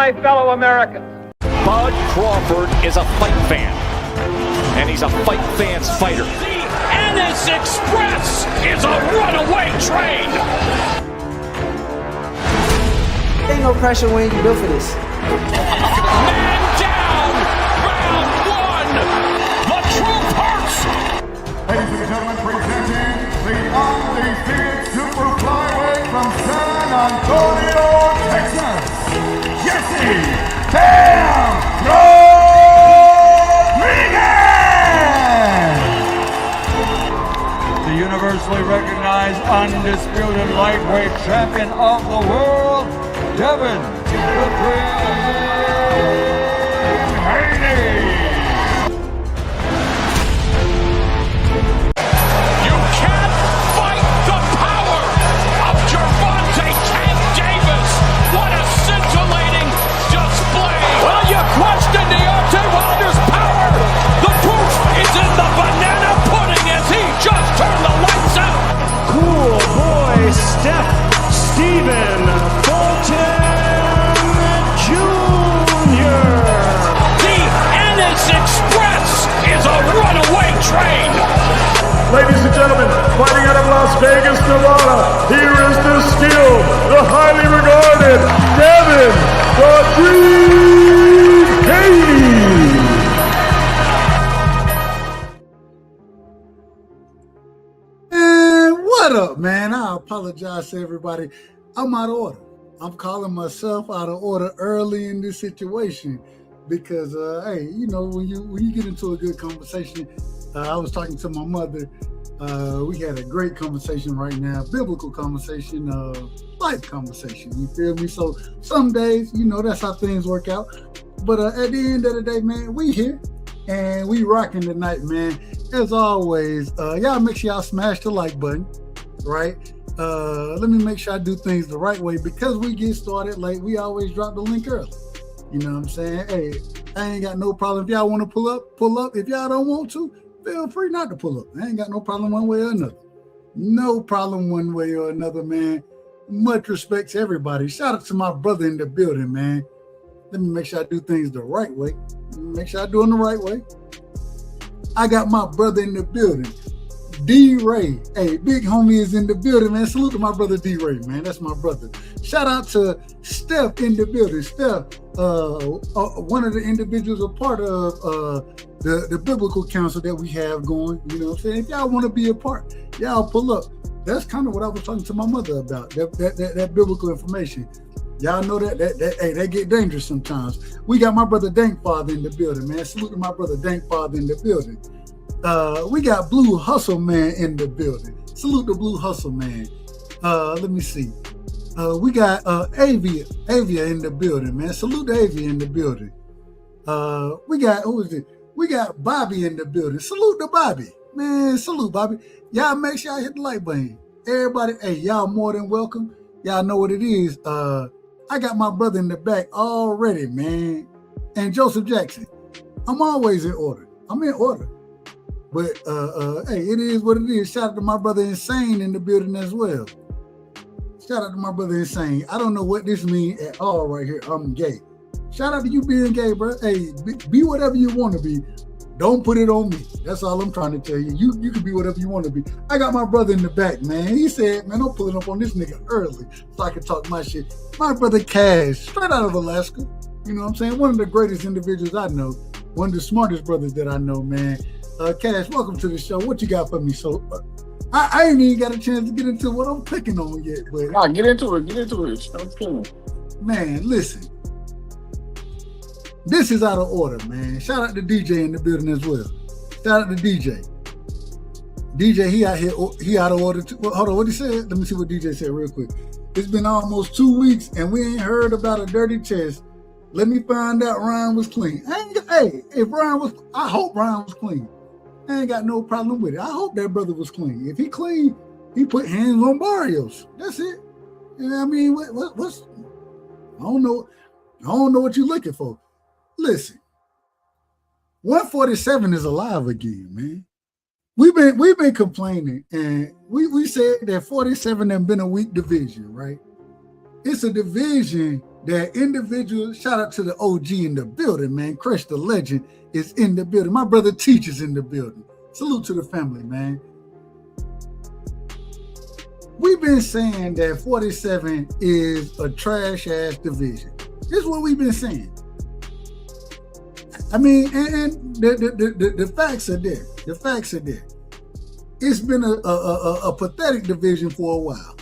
my fellow Americans. Bud Crawford is a fight fan, and he's a fight fan's fighter. The Ennis Express is a runaway train. Ain't no pressure when you built for this. Man down, round one. The truth hurts. Ladies and gentlemen, presenting the undefeated super flyweight from San Antonio, Texas, Jesse Bam Rodriguez! The universally recognized undisputed lightweight champion of the world, Devin the Dream Haney! You can't fight the power of Gervonta Tank Davis. What a scintillating display. Well, you question Deontay Wilder's power. The proof is in the banana pudding as he just turned the lights out. Cool boy Steph Stephen Fulton Jr. The Ennis Express is a runaway train. Ladies and gentlemen, fighting out of Las Vegas, Nevada, here is the skilled, the highly regarded Devin the Dream Haney! Man, what up, man? I apologize to everybody. I'm out of order. I'm calling myself out of order early in this situation because, hey, you know, when you get into a good conversation, I was talking to my mother. We had a great conversation right now, biblical conversation, life conversation. You feel me? So some days, you know, that's how things work out. But at the end of the day, man, we here and we rocking tonight, man. As always, y'all make sure y'all smash the like button, right? Let me make sure I do things the right way because we get started late. We always drop the link early. You know what I'm saying? Hey, I ain't got no problem. If y'all want to pull up, pull up. If y'all don't want to, feel free not to pull up. I ain't got no problem one way or another. No problem one way or another, man. Much respect to everybody. Shout out to my brother in the building, man. Let me make sure I do things the right way. Make sure I do them the right way. I got my brother in the building, D-Ray. Hey, big homie is in the building, man. Salute to my brother D-Ray, man. That's my brother. Shout out to Steph in the building. Steph, one of the individuals a part of the biblical council that we have going. You know what I'm saying? If y'all want to be a part, y'all pull up. That's kind of what I was talking to my mother about, that biblical information. Y'all know that get dangerous sometimes. We got my brother Dankfather in the building, man. Salute to my brother Dankfather in the building. We got Blue Hustle Man in the building. Salute to Blue Hustle Man. Let me see. We got Avia in the building, man. Salute to Avia in the building. We got, who is it? We got Bobby in the building. Salute to Bobby. Man, salute, Bobby. Y'all make sure y'all hit the like button. Everybody, hey, y'all more than welcome. Y'all know what it is. I got my brother in the back already, man. And Joseph Jackson. I'm always in order. I'm in order. But, hey, it is what it is. Shout out to my brother Insane in the building as well. Shout out to my brother Insane. I don't know what this means at all right here. I'm gay. Shout out to you being gay, bro. Hey, be whatever you want to be. Don't put it on me. That's all I'm trying to tell you. You can be whatever you want to be. I got my brother in the back, man. He said, man, I'm pulling up on this nigga early so I can talk my shit. My brother Cash, straight out of Alaska. You know what I'm saying? One of the greatest individuals I know. One of the smartest brothers that I know, man. Cash, welcome to the show. What you got for me? So, I ain't even got a chance to get into what I'm picking on yet. But nah, get into it. I'm kidding. Man, listen. This is out of order, man. Shout out to DJ in the building as well. Shout out to DJ. DJ, he out of order too. Well, hold on, what he said? Let me see what DJ said real quick. It's been almost 2 weeks and we ain't heard about a dirty chest. Let me find out Ryan was clean. If Ryan was, I hope Ryan was clean. I ain't got no problem with it. I hope that brother was clean. If he clean, he put hands on Barrios. That's it. You know what I mean? What's I don't know what you're looking for. Listen, 147 is alive again, man. We've been complaining, and we said that 47 has been a weak division, right? It's a division that individual, shout out to the OG in the building, man. Crush the Legend is in the building. My brother Teacher's in the building. Salute to the family, man. We've been saying that 47 is a trash-ass division. This is what we've been saying. I mean, and the facts are there. The facts are there. It's been a pathetic division for a while.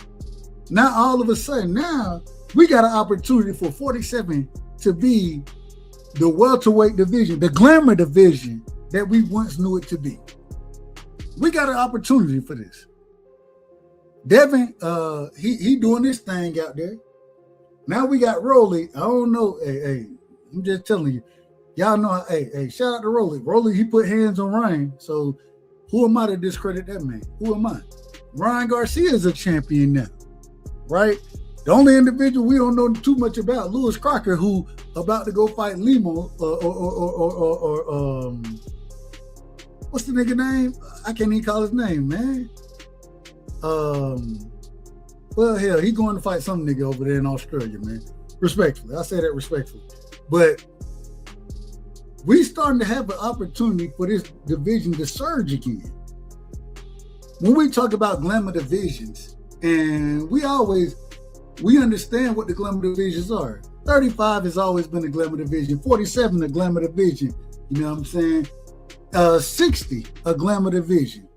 Now, all of a sudden, now we got an opportunity for 47 to be the welterweight division, the glamour division that we once knew it to be. We got an opportunity for this. Devin, he doing this thing out there. Now we got Rolly. I don't know. Hey, I'm just telling you. Y'all know, hey, shout out to Rolly. Rolly, he put hands on Ryan. So who am I to discredit that man? Who am I? Ryan Garcia is a champion now, right? The only individual we don't know too much about, Lewis Crocker, who about to go fight Limo or what's the nigga name? I can't even call his name, man. Well, hell, he going to fight some nigga over there in Australia, man. Respectfully, I say that respectfully, but we starting to have an opportunity for this division to surge again. When we talk about glamour divisions, and we understand what the glamour divisions are. 35 has always been a glamour division. 47 a glamour division. You know what I'm saying? 60 a glamour division.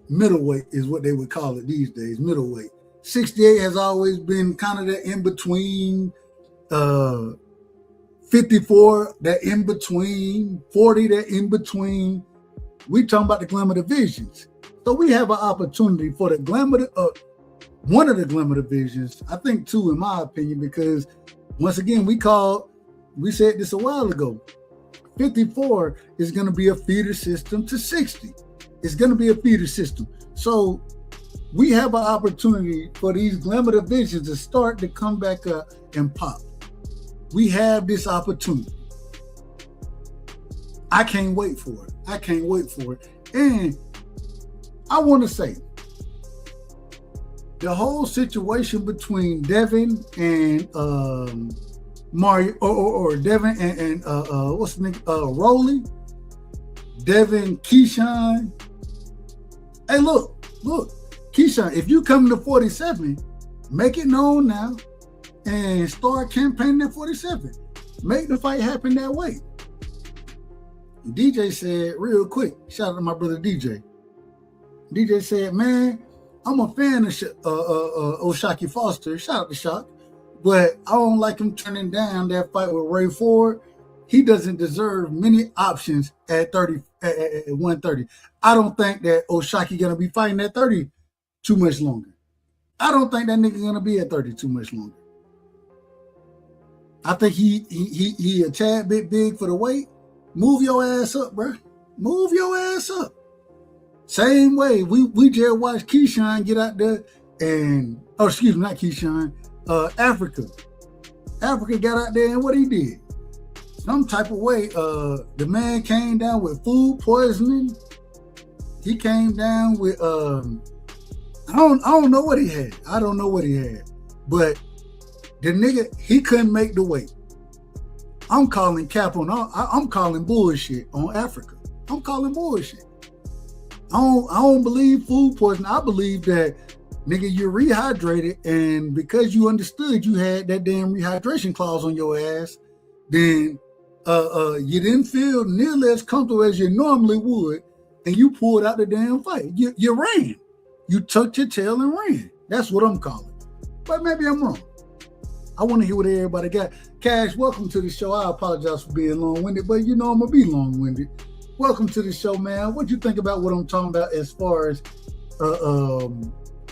Middleweight is what they would call it these days. Middleweight. 68 has always been kind of that in between. 54, that in between. 40, that in between. We talking about the glamour divisions. So we have an opportunity for the glamour, one of the glamour divisions. I think two, in my opinion, because once again, we said this a while ago. 54 is going to be a feeder system to 60. It's going to be a feeder system. So we have an opportunity for these glamour divisions to start to come back up and pop. We have this opportunity. I can't wait for it. And I want to say, the whole situation between Devin and Mario, or Devin and what's the name? Rolly, Devin, Keyshawn. Hey, look, Keyshawn, if you come to 47, make it known now and start campaigning at 47. Make the fight happen that way. DJ said, real quick, shout out to my brother DJ. DJ said, man, I'm a fan of O'Shaquie Foster. Shout out to Shock. But I don't like him turning down that fight with Ray Ford. He doesn't deserve many options at 130. I don't think that O'Shaquie going to be fighting at 30 too much longer. I don't think that nigga going to be at 30 too much longer. I think he a tad bit big for the weight. Move your ass up, bro. Move your ass up. Same way, we just watched Keyshawn get out there and, not Keyshawn, Africa. Africa got out there and what he did. Some type of way, the man came down with food poisoning. He came down with, I don't know what he had. But the nigga, he couldn't make the weight. I'm calling I'm calling bullshit on Africa. I'm calling bullshit. I don't believe food poisoning. I believe that, nigga, you're rehydrated, and because you understood you had that damn rehydration clause on your ass, then you didn't feel nearly as comfortable as you normally would, and you pulled out the damn fight. You ran. You tucked your tail and ran. That's what I'm calling. But maybe I'm wrong. I want to hear what everybody got. Cash, welcome to the show. I apologize for being long-winded, but you know I'm going to be long-winded. Welcome to the show, man. What you think about what I'm talking about as far as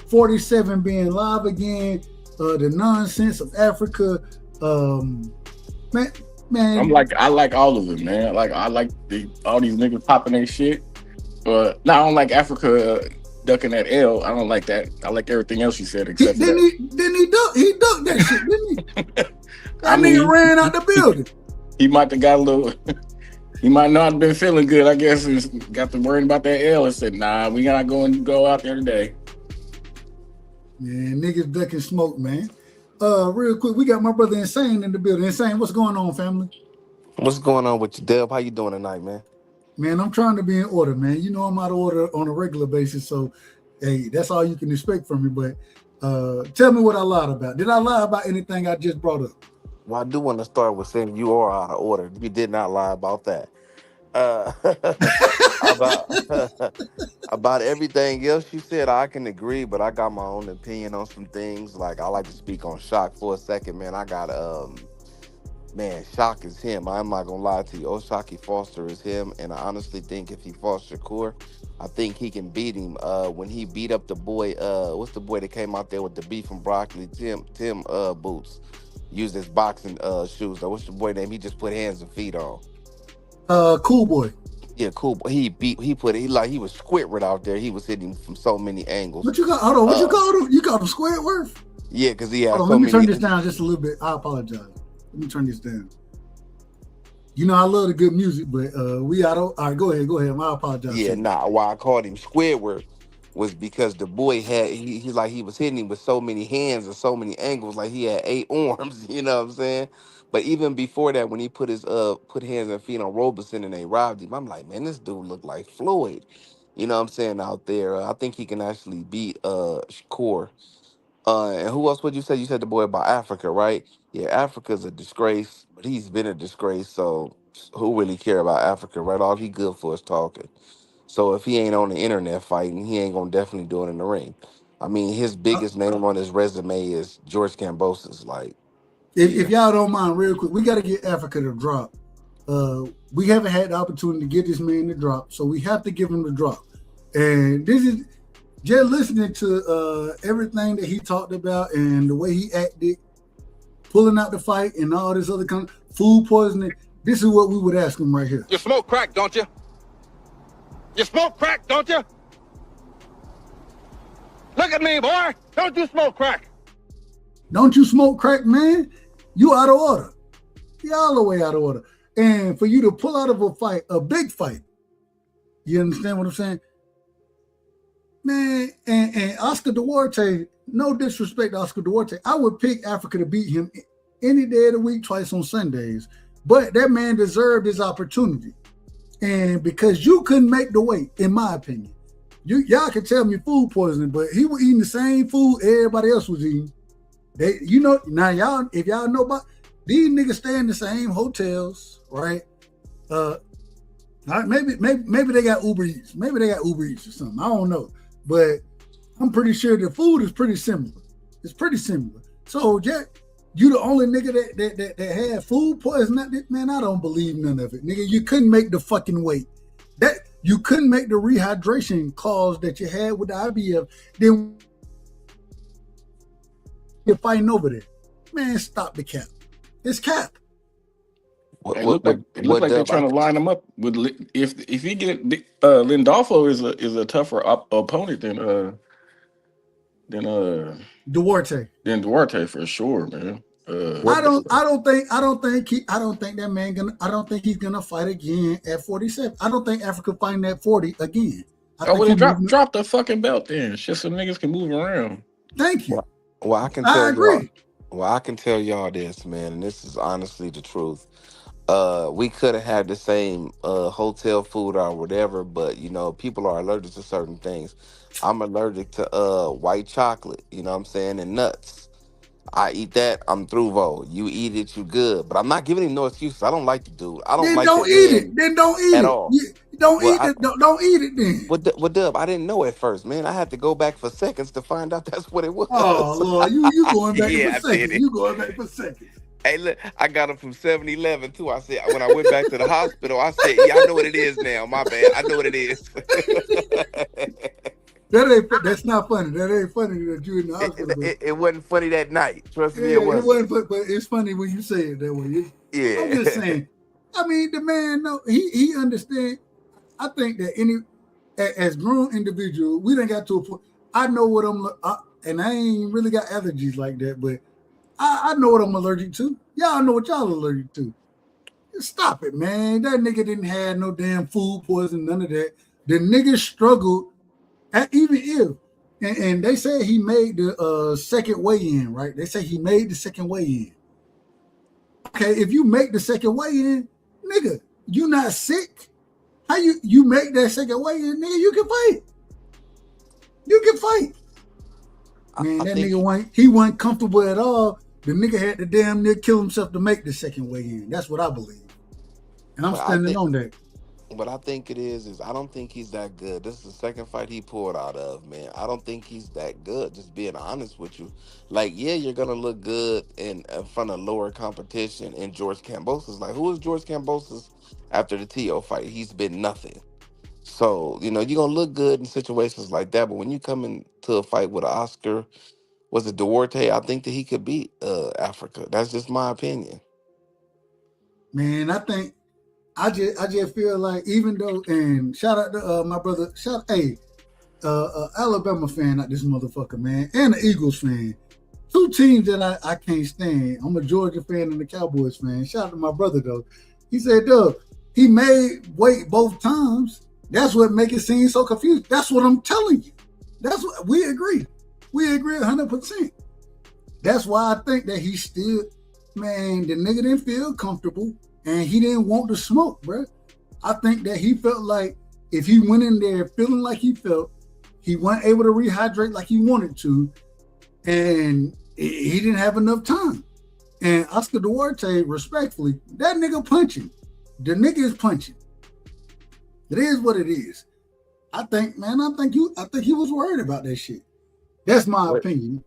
47 being live again, the nonsense of Africa? Man. I like all of it, man. I like all these niggas popping their shit. But I don't like Africa ducking that L. I don't like that. I like everything else you said except for that. He ducked that shit, didn't he? That nigga ran out the building. He might have got a little. He might not have been feeling good, I guess, and got to worrying about that L and said, nah, we gotta go out there today. Man, niggas ducking smoke, man. real quick, we got my brother Insane in the building. Insane, what's going on, family? What's going on with you, Deb? How you doing tonight, man? Man, I'm trying to be in order, man. You know I'm out of order on a regular basis, so hey, that's all you can expect from me. But tell me what I lied about. Did I lie about anything I just brought up? Well, I do want to start with saying you are out of order. You did not lie about that. Uh, about about everything else you said, I can agree, but I got my own opinion on some things. Like I like to speak on Shock for a second, man. I got man, Shock is him. I'm not gonna lie to you. Oshaki Foster is him, and I honestly think if he fought Shakur, I think he can beat him. When he beat up the boy, what's the boy that came out there with the beef from broccoli? Tim Boots used his boxing shoes. What's the boy name? He just put hands and feet on. Cool boy. Yeah, cool. He was Squidward out there. He was hitting from so many angles. What you got? Hold on. What you called him? You called him Squidward? Yeah, because he had Hold on, so let me many. turn this down just a little bit. I apologize. Let me turn this down. You know I love the good music, but we out of. All right, go ahead. I apologize. Yeah, nah. Why I called him Squidward was because the boy had he was hitting him with so many hands and so many angles, like he had 8 arms. You know what I'm saying? But even before that, when he put hands and feet on Robeson and they robbed him, I'm like, man, this dude looked like Floyd. You know what I'm saying out there? I think he can actually beat Shakur. And who else would you say? You said the boy about Africa, right? Yeah, Africa's a disgrace, but he's been a disgrace. So who really care about Africa, right? All he good for is talking. So if he ain't on the internet fighting, he ain't gonna definitely do it in the ring. I mean, his biggest name on his resume is George Kambosos. Like, If y'all don't mind, real quick, we got to get Africa to drop. We haven't had the opportunity to get this man to drop, so we have to give him the drop. And this is just listening to everything that he talked about and the way he acted, pulling out the fight and all this other kind of food poisoning. This is what we would ask him right here. You smoke crack, don't you? You smoke crack, don't you? Look at me, boy. Don't you smoke crack? Don't you smoke crack, man? You out of order. You all the way out of order. And for you to pull out of a fight, a big fight, you understand what I'm saying? Man, and Oscar Duarte, no disrespect to Oscar Duarte, I would pick Africa to beat him any day of the week, twice on Sundays. But that man deserved his opportunity. And because you couldn't make the weight, in my opinion, y'all can tell me food poisoning, but he was eating the same food everybody else was eating. Now y'all, if y'all know about these niggas stay in the same hotels, right? Maybe they got Uber Eats. Maybe they got Uber Eats or something. I don't know. But I'm pretty sure the food is pretty similar. It's pretty similar. So Jack, you the only nigga that had food poisoning. Man, I don't believe none of it. Nigga, you couldn't make the fucking weight. That you couldn't make the rehydration clause that you had with the IBF. Then you're fighting over there. Man, stop the cap. It's cap. It look like they're trying to line him up with if he get Lindolfo is a tougher opponent than Duarte for sure, man. I don't think that man I don't think he's gonna fight again at 47. I don't think Africa fighting at 40 again. Drop the fucking belt then. Shit, so niggas can move around. Thank you. Well, I agree. I can tell y'all this, man, and this is honestly the truth. We could have had the same hotel food or whatever, but people are allergic to certain things. I'm allergic to white chocolate, you know what I'm saying, and nuts. I eat that, I'm through, Vo. You eat it, you good. But I'm not giving him no excuses. I don't like the dude. I don't like don't eat it. Then don't eat at it. all. Don't eat it. Don't eat it then. What Dub? I didn't know at first, man. I had to go back for seconds to find out that's what it was. Oh Lord, you going back Yeah, for seconds. You going back for seconds. Hey, look, I got him from 7-Eleven too. I said when I went back to the hospital, I said, "Yeah, I know what it is now. My bad. I know what it is." That's not funny. That ain't funny that you in the hospital. It wasn't funny that night. Trust me, it wasn't. It wasn't, but it's funny when you say it that way. Yeah. I'm just saying. I mean, the man, no, he understand. I think that as grown individual, we done got to a point. I know what and I ain't really got allergies like that, but I know what I'm allergic to. Y'all know what y'all allergic to. Stop it, man. That nigga didn't have no damn food poison, none of that. The nigga struggled, even if, and they said he made the second weigh-in, right? They say he made the second weigh-in. Okay, if you make the second weigh-in, nigga, you not sick? How you make that second weigh-in, nigga? You can fight. You can fight. Man, that nigga wasn't comfortable at all. The nigga had to damn near kill himself to make the second weigh-in. That's what I believe. And I'm standing on that. What I think it is I don't think he's that good. This is the second fight he pulled out of, man. I don't think he's that good, just being honest with you. Like, yeah, you're going to look good in front of lower competition. And George Kambosos, like, who is George Kambosos after the T.O. fight? He's been nothing. So, you're going to look good in situations like that. But when you come into a fight with Oscar, was it Duarte? I think that he could beat Africa. That's just my opinion. Man, I just feel like, even though, and shout out to my brother, Alabama fan, not this motherfucker, man, and the Eagles fan. Two teams that I can't stand. I'm a Georgia fan and a Cowboys fan. Shout out to my brother, though. He said, Doug, he made weight both times. That's what make it seem so confused. That's what I'm telling you. That's what we agree. We agree 100%. That's why I think that he still, man, the nigga didn't feel comfortable. And he didn't want to smoke, bro. I think that he felt like if he went in there feeling like he felt, he wasn't able to rehydrate like he wanted to, and he didn't have enough time. And Oscar Duarte, respectfully, that nigga punching. The nigga is punching. It is what it is. I think he was worried about that shit. That's my opinion.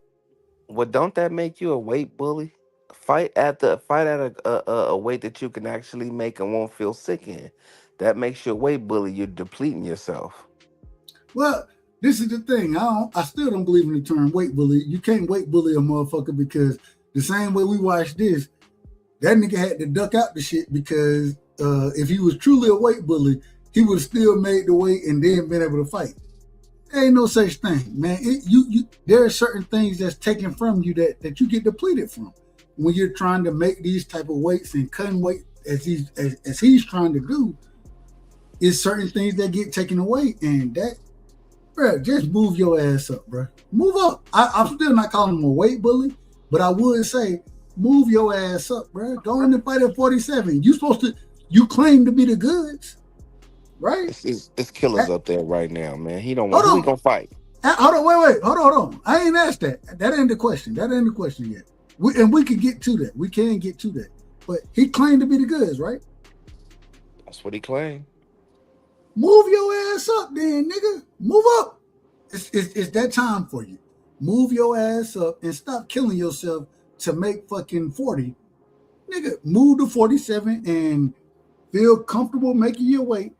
Well, don't that make you a weight bully? Fight at a weight that you can actually make and won't feel sick in. That makes you a weight bully. You're depleting yourself. Well, this is the thing. I still don't believe in the term weight bully. You can't weight bully a motherfucker, because the same way we watched this, that nigga had to duck out the shit, because if he was truly a weight bully, he would have still made the weight and then been able to fight. There ain't no such thing, man. There are certain things that's taken from you that you get depleted from when you're trying to make these type of weights and cutting weight as he's trying to do. Is certain things that get taken away, and that, bro, just move your ass up, bro. Move up. I'm still not calling him a weight bully, but I would say move your ass up, bro. Go in and fight at 47. You claim to be the goods, right? It's killers up there right now, man. He don't want. Who he gonna fight? Hold on, wait. Hold on. I ain't asked that. That ain't the question. Yet. We can get to that. We can get to that. But he claimed to be the goods, right? That's what he claimed. Move your ass up then, nigga. Move up. It's that time for you. Move your ass up and stop killing yourself to make fucking 40. Nigga, move to 47 and feel comfortable making your weight.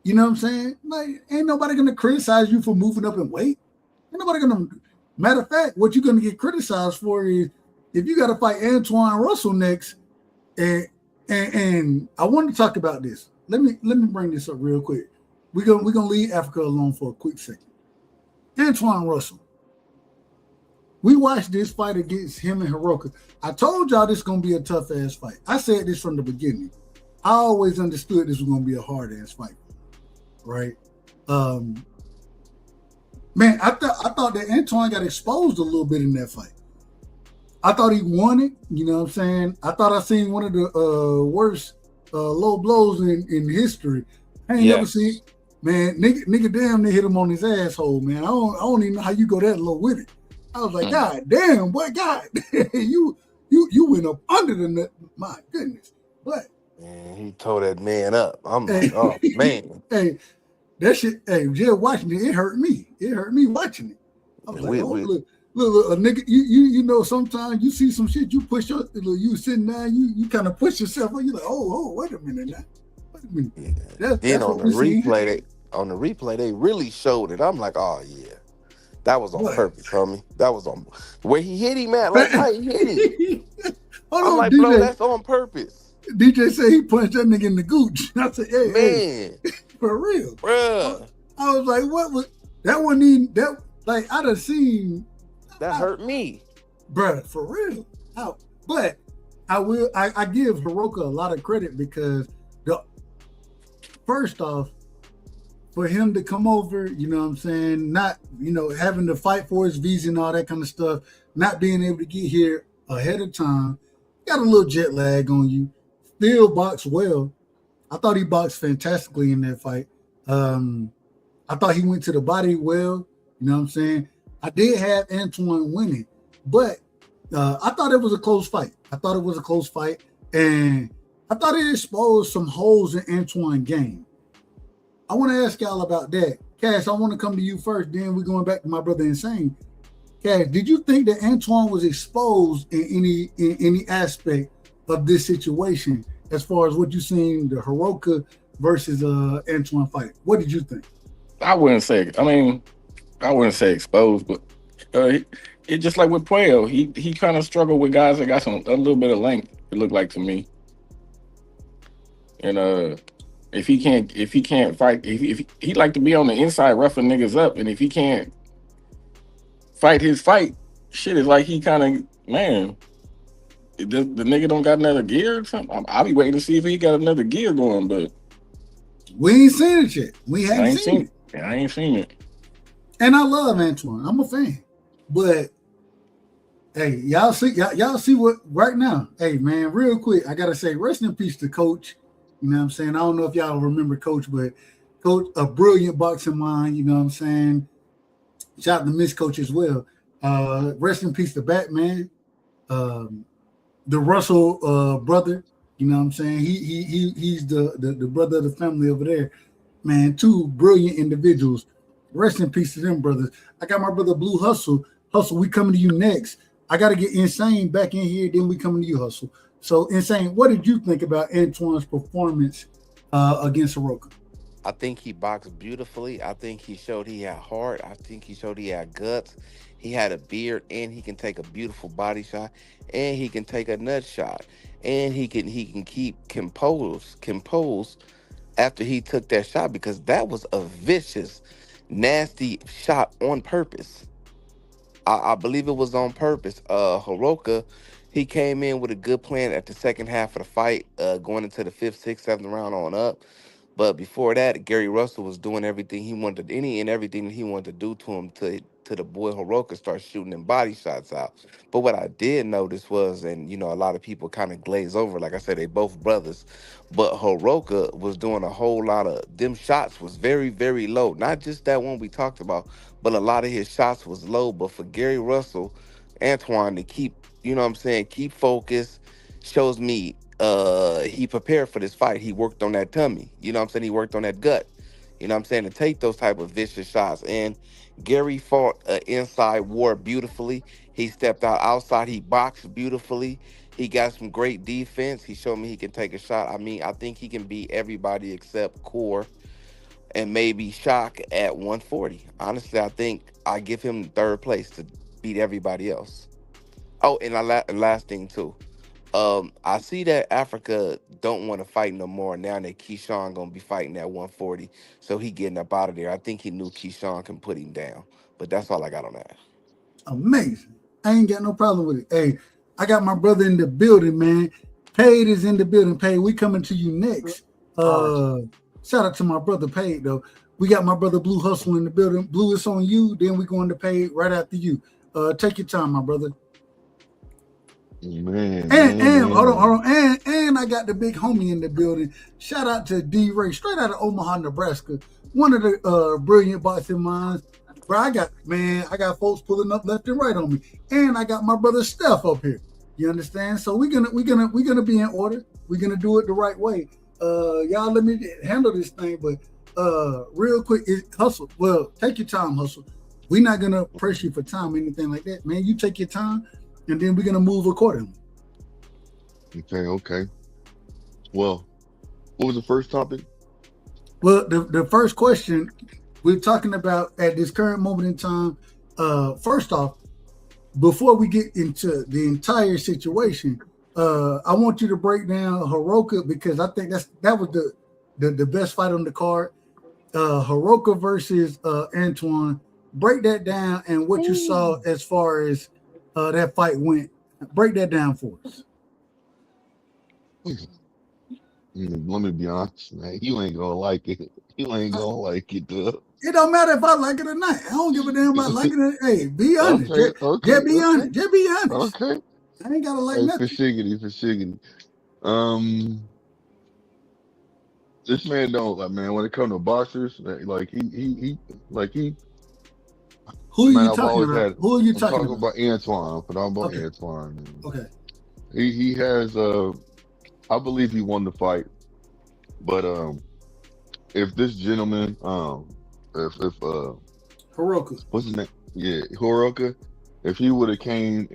You know what I'm saying? Like, ain't nobody gonna criticize you for moving up in weight. Ain't nobody gonna. Matter of fact, what you're gonna get criticized for is if you gotta fight Antoine Russell next. And I want to talk about this. Let me bring this up real quick. We're gonna leave Africa alone for a quick second. Antoine Russell. We watched this fight against him and Hiroka. I told y'all this is gonna be a tough ass fight. I said this from the beginning. I always understood this was gonna be a hard ass fight, right? Man, I thought that Antoine got exposed a little bit in that fight. I thought he won it. You know what I'm saying? I thought I seen one of the worst low blows in history. I ain't never seen. Man, nigga damn near hit him on his asshole, man. I don't even know how you go that low with it. I was like, God damn, boy, God, you went up under the nut. My goodness. But man, he tore that man up. I'm like, oh man. Hey, that shit, hey, just watching it hurt me. It hurt me watching it. I was like, look, nigga, you know, sometimes you see some shit, you push your, you sitting down, you kind of push yourself, you're like, oh, wait a minute now. Wait a minute. Yeah. Then on the replay, they really showed it. I'm like, oh yeah. That was on purpose, homie. That was on where he hit him at, like how he hit him. I'm like, DJ, bro, that's on purpose. DJ said he punched that nigga in the gooch. I said, hey, for real. Bruh. I was like, what was that one even that like I'd have seen that hurt me. Bruh, for real. But I give Hiroka a lot of credit because first off, for him to come over, you know what I'm saying, not, having to fight for his visa and all that kind of stuff, not being able to get here ahead of time, got a little jet lag on you, still boxed well. I thought he boxed fantastically in that fight. I thought he went to the body well, you know what I'm saying? I did have Antoine winning, but I thought it was a close fight. And I thought it exposed some holes in Antoine's game. I want to ask y'all about that. Cash, I want to come to you first. Then we're going back to my brother Insane. Cash, did you think that Antoine was exposed in any aspect of this situation as far as what you seen the Hiroka versus Antoine fight? What did you think? I wouldn't say exposed, but it just like with Puello, he kind of struggled with guys that got a little bit of length. It looked like to me, and if he can't fight, if he like to be on the inside roughing niggas up, and if he can't fight his fight, shit is like he kind of the nigga don't got another gear or something. I'll be waiting to see if he got another gear going, but we ain't seen it yet. We haven't seen it. Yeah, I ain't seen it. And I love Antoine. I'm a fan. But hey, y'all see what right now. Hey man, real quick, I gotta say rest in peace to Coach. You know what I'm saying? I don't know if y'all remember Coach, but Coach, a brilliant boxing mind, you know what I'm saying? Shout out to Miss Coach as well. Rest in peace to Batman. The Russell brother, you know what I'm saying? He's the brother of the family over there. Man, two brilliant individuals. Rest in peace to them brothers. I got my brother Blue Hustle. Hustle, we coming to you next. I got to get Insane back in here, then we coming to you, Hustle. So, Insane, what did you think about Antoine's performance against Hiroka? I think he boxed beautifully. I think he showed he had heart. I think he showed he had guts. He had a beard, and he can take a beautiful body shot, and he can take a nut shot, and he can keep composed after he took that shot, because that was a vicious, nasty shot on purpose. I believe it was on purpose. Hiroka, he came in with a good plan at the second half of the fight, going into the fifth, sixth, seventh round on up. But before that, Gary Russell was doing everything he wanted, any and everything that he wanted to do to him, to the boy Hiroka start shooting them body shots out. But what I did notice was, and a lot of people kind of glaze over, like I said, they both brothers, but Hiroka was doing a whole lot of them shots was very, very low. Not just that one we talked about, but a lot of his shots was low. But for Gary Russell, Antoine to keep, you know what I'm saying, keep focused, shows me he prepared for this fight. He worked on that tummy. You know what I'm saying? He worked on that gut. You know what I'm saying? To take those type of vicious shots. And Gary fought inside war beautifully. He stepped outside. He boxed beautifully. He got some great defense. He showed me he can take a shot. I mean, I think he can beat everybody except Core and maybe Shock at 140. Honestly, I think I give him third place to beat everybody else. Oh, and last thing too. I see that Africa don't want to fight no more now that Keyshawn gonna be fighting at 140, so he getting up out of there. I think he knew Keyshawn can put him down, but that's all I got on that. Amazing. I ain't got no problem with it. Hey, I got my brother in the building, man. Paid is in the building. Paid, we coming to you next. Shout out to my brother Paid though. We got my brother Blue Hustle in the building. Blue, it's on you. Then we going to Paid right after you. Take your time, my brother. Man, hold on. And I got the big homie in the building. Shout out to D Ray, straight out of Omaha, Nebraska. One of the brilliant boxing minds. Bro, I got folks pulling up left and right on me. And I got my brother Steph up here. You understand? So we're gonna be in order. We're gonna do it the right way. Y'all let me handle this thing, but real quick, Hustle. Well, take your time, Hustle. We're not gonna press you for time or anything like that, man. You take your time. And then we're going to move accordingly. Okay. Well, what was the first topic? Well, the first question we're talking about at this current moment in time, first off, before we get into the entire situation, I want you to break down Hiroka, because I think that was the best fight on the card. Hiroka versus Antoine. Break that down and what you saw as far as that fight went. Break that down for us. Let me be honest, man. You ain't gonna like it. You ain't gonna like it, though. It don't matter if I like it or not. I don't give a damn about liking it. Hey, be honest. Okay, okay, Just be okay, honest. Just be honest. okay. I ain't gotta like Hey, for nothing. shiggity, for shiggity. Um, this man don't like, man. When it comes to boxers, like he, Who are man. you I've talking always about? had. Who are you I'm talking talking about? about Antoine. I'm talking about Okay. Antoine. Man. Okay. He has I believe he won the fight, but if this gentleman if Hiroka. what's his name? Yeah, Horoka. If he would have came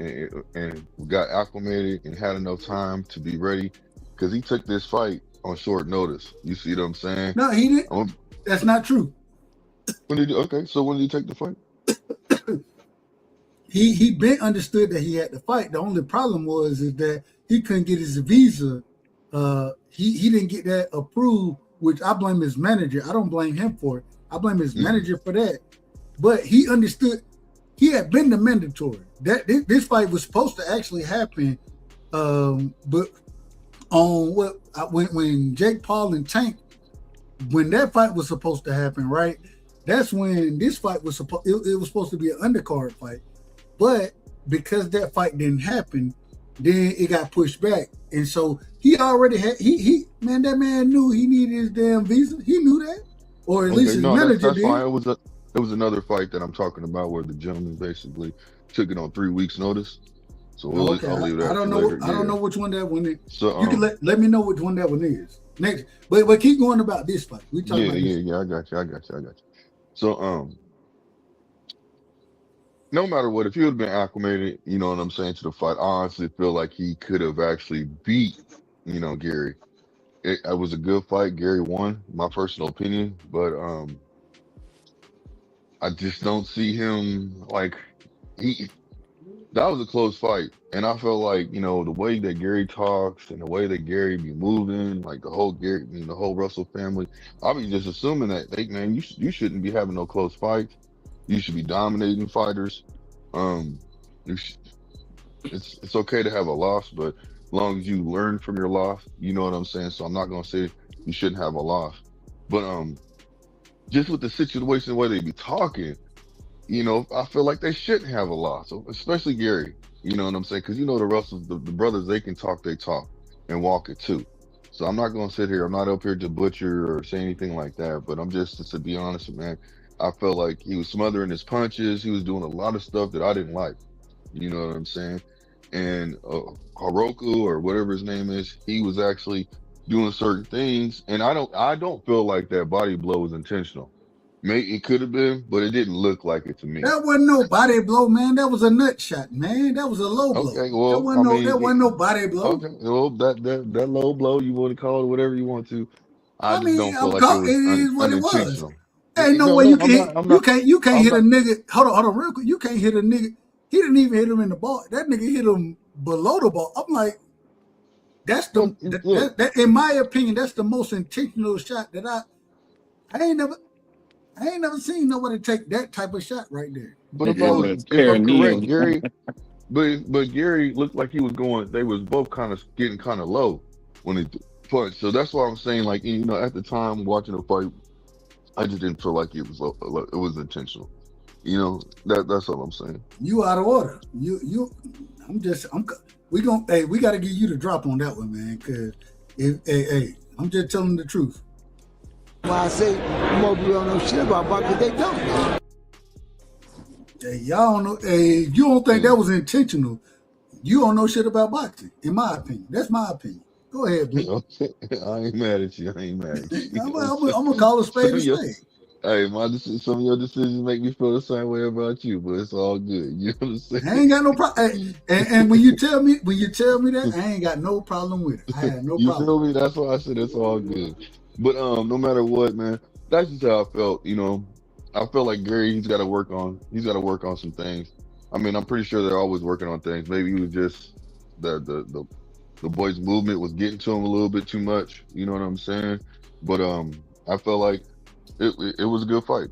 and got acclimated and had enough time to be ready, because he took this fight on short notice. You see what I'm saying? No, he didn't. Um, That's not true. okay, so when did he take the fight? He been understood that he had to fight. The only problem was is that he couldn't get his visa. He didn't get that approved, which I blame his manager. I don't blame him for it. I blame his manager for that. But he understood he had been the mandatory. That this fight was supposed to actually happen, but on when Jake Paul and Tank, when that fight was supposed to happen, right? That's when this fight was supposed. It was supposed to be an undercard fight, but because that fight didn't happen, then it got pushed back, and so he already had that man knew he needed his damn visa. He knew that, or at least Okay, his no, manager that's fine. did. It was another fight that I'm talking about where the gentleman basically took it on 3 weeks notice. So Oh, okay, I'll leave I that for don't know. later. I don't Yeah. know which one that one is. So You can let me know which one that one is next. But keep going about this fight. We talking yeah, about yeah, this. yeah. I got you. So no matter what, if he would have been acclimated, you know what I'm saying, to the fight, I honestly feel like he could have actually beat, Gary. It was a good fight. Gary won, my personal opinion, but I just don't see him like he. That was a close fight, and I felt like the way that Gary talks and the way that Gary be moving, like the whole Gary, the whole Russell family. I be just assuming that man, you shouldn't be having no close fights. You should be dominating fighters. Um, you sh- it's okay to have a loss, but as long as you learn from your loss, you know what I'm saying. So I'm not gonna say you shouldn't have a loss, but just with the situation, the way they be talking. I feel like they shouldn't have a loss, especially Gary. You know what I'm saying? Because the Russells, the brothers, they can talk, they talk, and walk it too. So I'm not going to sit here. I'm not up here to butcher or say anything like that. But I'm just to be honest, man. I felt like he was smothering his punches. He was doing a lot of stuff that I didn't like. You know what I'm saying? And Haroku or whatever his name is, he was actually doing certain things, and I don't feel like that body blow was intentional. Maybe it could have been, but it didn't look like it to me. That wasn't no body blow, man. That was a nut shot, man. That was a low blow. Okay, well, I That mean, wasn't no body blow. okay, well, that low blow, you want to call it whatever you want to. I I just mean, don't feel like it it was is what it was. unintentional. Ain't no No, way no, you can hit. I'm not, You can't I'm hit a not. nigga. Hold on, real quick. You can't hit a nigga. He didn't even hit him in the ball. That nigga hit him below the ball. I'm like, that's Well, look, that in my opinion, that's the most intentional shot that I ain't never I ain't never seen nobody take that type of shot right there. but Yeah, with a if spare I'm knee correct, in. Gary, but Gary looked like he was going. They was both kind of getting kind of low when he punched. So that's why I'm saying, like, at the time watching the fight, I just didn't feel like it was it was intentional. That's all I'm saying. You out of order. I'm we got to give you the drop on that one, man. Cause I'm just telling the truth. When I say more people don't know shit about boxing, they don't. Hey, y'all don't know. Hey, you don't think that was intentional? You don't know shit about boxing, in my opinion. That's my opinion. Go ahead, Blue. I ain't mad at you. I ain't mad at you. I'm gonna call a spade a spade. Hey, some of your decisions make me feel the same way about you, but it's all good. You know what I'm saying? I ain't got no problem. And when you tell me that, I ain't got no problem with it. I had no You problem. feel me? That's why I said it's all good. But no matter what, man, that's just how I felt. I felt like Gary, he's got to work on some things. I mean, I'm pretty sure they're always working on things. Maybe he was just the boy's movement was getting to him a little bit too much. You know what I'm saying? But I felt like it was a good fight.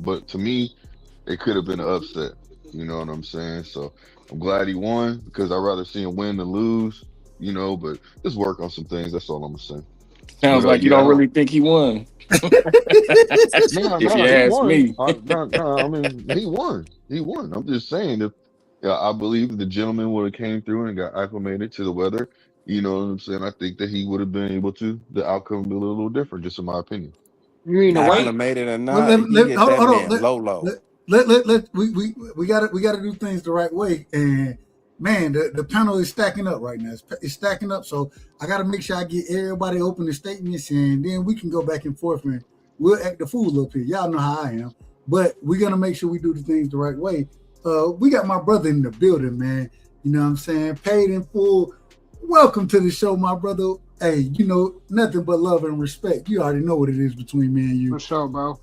But to me, it could have been an upset. You know what I'm saying? So I'm glad he won because I'd rather see him win than lose. But just work on some things. That's all I'm gonna say. Sounds like you Yeah, I don't don't. really think he won. No, If you he ask won. me. No, I mean, he won. He won. I'm just saying, if yeah, I believe the gentleman would have came through and got acclimated to the weather. You know what I'm saying? I think that he would have been able to. The outcome would be a little different, just in my opinion. You mean the weight? Acclimated or Well, not, he hit that hold on. man low, low. We gotta do things the right way. And man, the panel is stacking up right now. It's stacking up. So I gotta make sure I get everybody opening statements, and then we can go back and forth and we'll act the fool up here. Y'all know how I am. But we're gonna make sure we do the things the right way. We got my brother in the building, man. You know what I'm saying? Paid in full. Welcome to the show, my brother. Hey, you know, nothing but love and respect. You already know what it is between me and you. For sure, bro.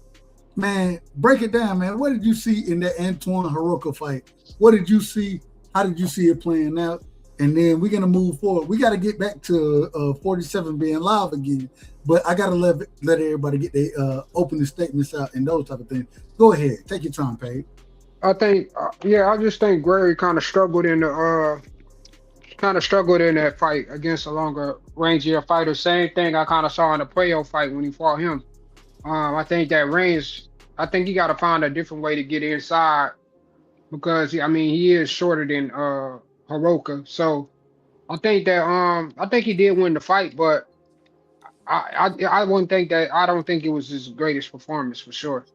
Man, break it down, man. What did you see in that Antoine Hiroka fight? What did you see? How did you see it playing out? And then we're gonna move forward. We got to get back to 47 being live again, but I gotta let everybody get their opening statements out and those type of things. Go ahead, take your time, Paige. I think, I just think Gary kind of struggled in that fight against a longer rangier fighter. Same thing I kind of saw in the Puello fight when he fought him. I think that range. I think you got to find a different way to get inside because he is shorter than Hiroka. So I think that I think he did win the fight, but I wouldn't think that. I don't think it was his greatest performance for sure.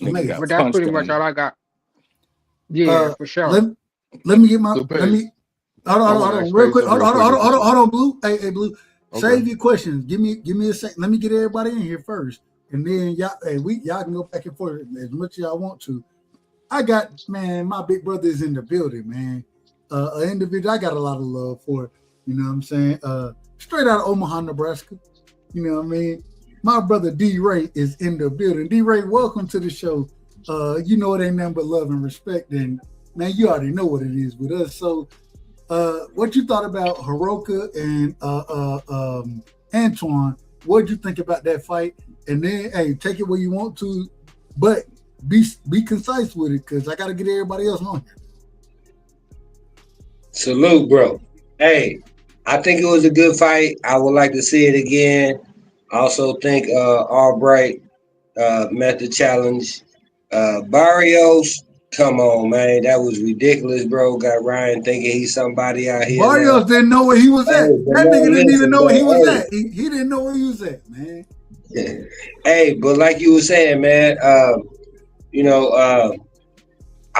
Nigga Amazing. got But that's punched pretty much all on. I got. Yeah, for Let sure. let me get my So, let Paige, me hold I on, want to ask real Paige quick. something real quick. If you Hold on, Blue. Hey, Blue. okay, Save your questions. Give me a second. Let me get everybody in here first, and then y'all can go back and forth as much as y'all want to. I got, man, my big brother is in the building, man. An individual I got a lot of love for. You know what I'm saying? Straight out of Omaha, Nebraska. You know what I mean? My brother D Ray is in the building. D Ray, welcome to the show. You know it ain't nothing but love and respect, and man, you already know what it is with us. So, what you thought about Hiroka and Antoine? What'd you think about that fight? And then, hey, take it where you want to, but be concise with it, because I got to get everybody else on here. Salute, bro. Hey, I think it was a good fight. I would like to see it again. I also think Albright met the challenge. Barrios, come on, man. That was ridiculous, bro. Got Ryan thinking he's somebody out here now. Barrios didn't know where he was at. Hey, but That nigga now didn't even listen, know where he was bro. at. He didn't know where he was at, man. Hey, but like you were saying, man, I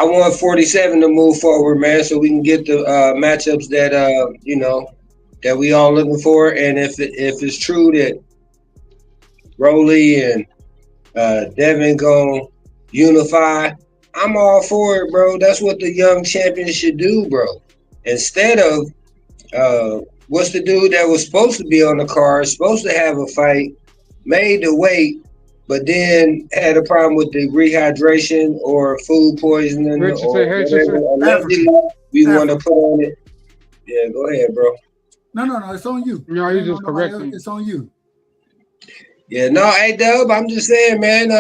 want 47 to move forward, man, so we can get the matchups that that we all looking for. And if it's true that Rolly and Devin gonna unify, I'm all for it, bro. That's what the young champions should do, bro. Instead of what's the dude that was supposed to be on the card, supposed to have a fight, made the weight, but then had a problem with the rehydration or food poisoning or whatever Richardson. allegedly African. we want to put on it. Yeah, go ahead, bro. No, it's on you. No, It he's ain't on just nobody else. correcting you. It's on you. Yeah, no, hey Dub, I'm just saying, man.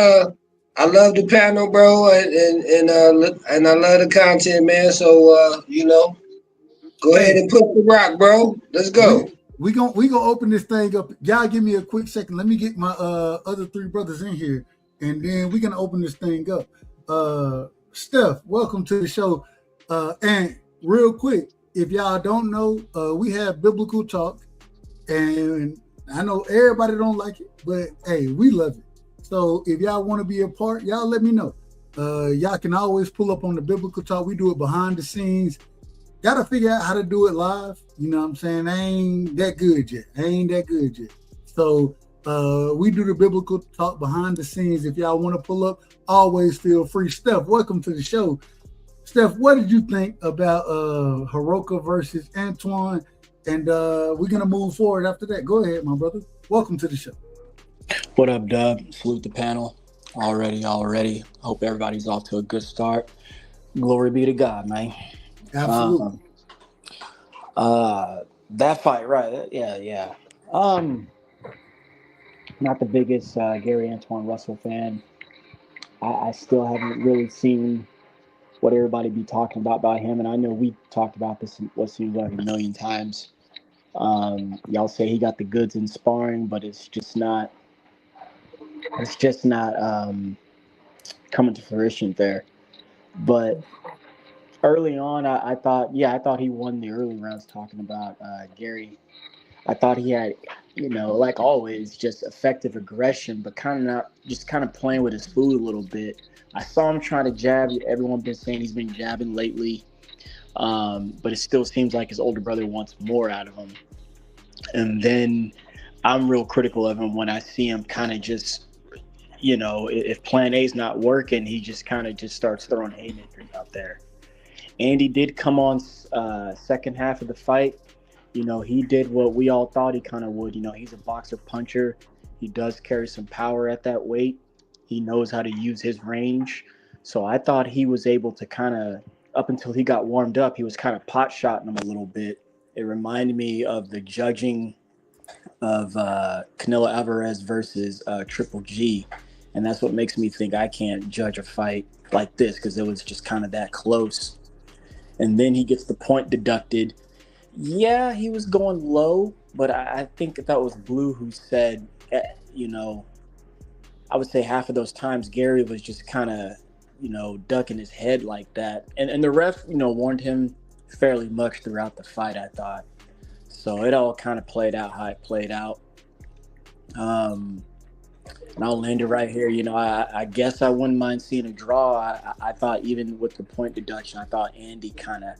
I love the panel, bro, and I love the content, man. So go ahead Hey, and put the rock, bro. Let's go. we gonna open this thing up. Y'all give me a quick second. Let me get my other three brothers in here, and then we're gonna open this thing up. Steph, welcome to the show. And real quick, if y'all don't know, we have biblical talk, and I know everybody don't like it, but hey, we love it. So if y'all want to be a part, y'all let me know. Y'all can always pull up on the biblical talk. We do it behind the scenes. Got to figure out how to do it live. You know what I'm saying? I ain't that good yet. So we do the biblical talk behind the scenes. If y'all want to pull up, always feel free. Steph, welcome to the show. Steph, what did you think about Hiroka versus Antoine? And we're going to move forward after that. Go ahead, my brother. Welcome to the show. What up, Dub? Salute the panel. Already. Hope everybody's off to a good start. Glory be to God, man. Absolutely. That fight, right? Yeah. Not the biggest Gary Antoine Russell fan. I still haven't really seen what everybody be talking about him, and I know we talked about this what seems like a million times. Y'all say he got the goods in sparring, but it's just not. It's just not coming to fruition there. But early on, I thought, yeah, I thought he won the early rounds. Talking about Gary, I thought he had, like always, just effective aggression, but kind of not, just kind of playing with his food a little bit. I saw him trying to jab. Everyone been saying he's been jabbing lately, but it still seems like his older brother wants more out of him. And then I'm real critical of him when I see him kind of just, if Plan A's not working, he just kind of just starts throwing haymakers out there. Andy did come on second half of the fight. He did what we all thought he kind of would. He's a boxer puncher. He does carry some power at that weight. He knows how to use his range. So I thought he was able to kind of, up until he got warmed up, he was kind of pot shotting him a little bit. It reminded me of the judging of Canelo Alvarez versus Triple G. And that's what makes me think I can't judge a fight like this, because it was just kind of that close. And then he gets the point deducted. Yeah, he was going low, but I think that was Blue who said, I would say half of those times Gary was just kind of, ducking his head like that. And the ref, warned him fairly much throughout the fight, I thought. So it all kind of played out how it played out. And I'll land it right here. I guess I wouldn't mind seeing a draw. I thought even with the point deduction, I thought Andy kind of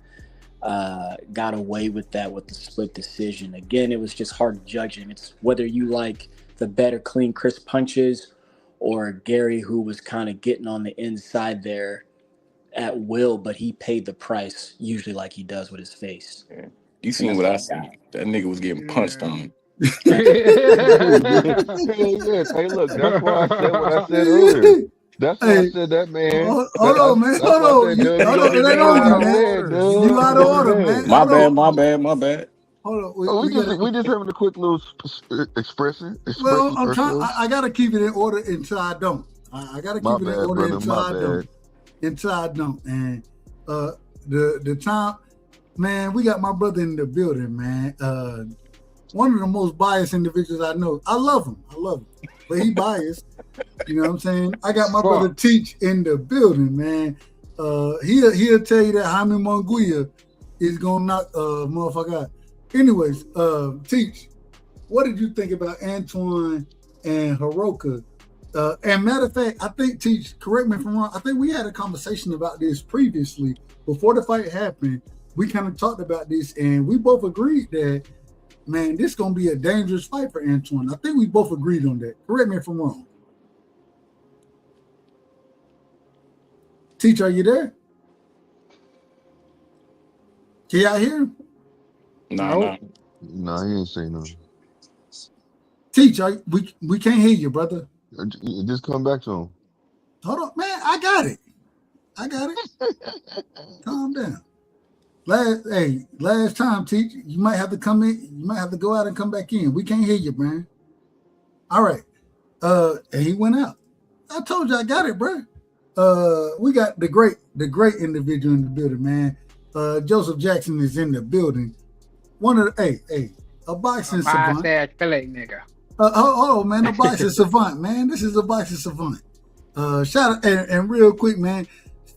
got away with that with the split decision. Again, it was just hard judging. It's whether you like the better clean, crisp punches or Gary, who was kind of getting on the inside there at will, but he paid the price usually like he does with his face. Yeah. You seen what I seen? That nigga was getting punched on. Dude, yeah. Hey, look, that's why I said what I said earlier. That's why I said that, man. Hold on, man. Hold on. It ain't on you, man. You out of order, man. My bad. Hold on. We just having a quick little expression. Well, I'm trying. I gotta keep it in order until I don't. I gotta keep it in order until I don't. And the time, man, we got my brother in the building, man. One of the most biased individuals I know. I love him, but he biased. You know what I'm saying? I got my brother Teach in the building, man. He'll tell you that Jaime Munguia is gonna knock motherfucker out. Anyways, Teach, what did you think about Antoine and Hiroka? And matter of fact, I think, Teach, correct me if I'm wrong, I think we had a conversation about this previously. Before the fight happened, we kind of talked about this, and we both agreed that, man, this is going to be a dangerous fight for Antoine. I think we both agreed on that. Correct me if I'm wrong. Teach, are you there? Can y'all hear him? No. No, he ain't saying nothing. Teach, we can't hear you, brother. Just come back to him. Hold on, man. I got it. Calm down. Last time, Teach, you might have to come in. You might have to go out and come back in. We can't hear you, man. All right. And he went out. I told you I got it, bro. We got the great individual in the building, man. Joseph Jackson is in the building. One of the a boxing savant. Nigga. Hold on, man. A boxing savant, man. This is a boxing savant. Shout out and real quick, man.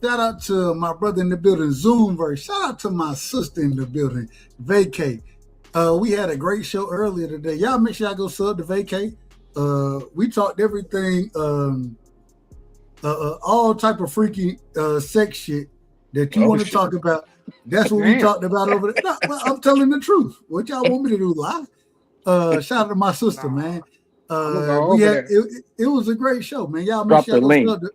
Shout out to my brother in the building, Zoomverse. Shout out to my sister in the building, Vacay. We had a great show earlier today. Y'all make sure y'all go sub to Vacay. We talked everything, all type of freaky sex shit that you want to talk about. That's what we talked about over there. No, I'm telling the truth. What y'all want me to do, lie? Shout out to my sister, man. It was a great show, man. Y'all make sure y'all go sub to.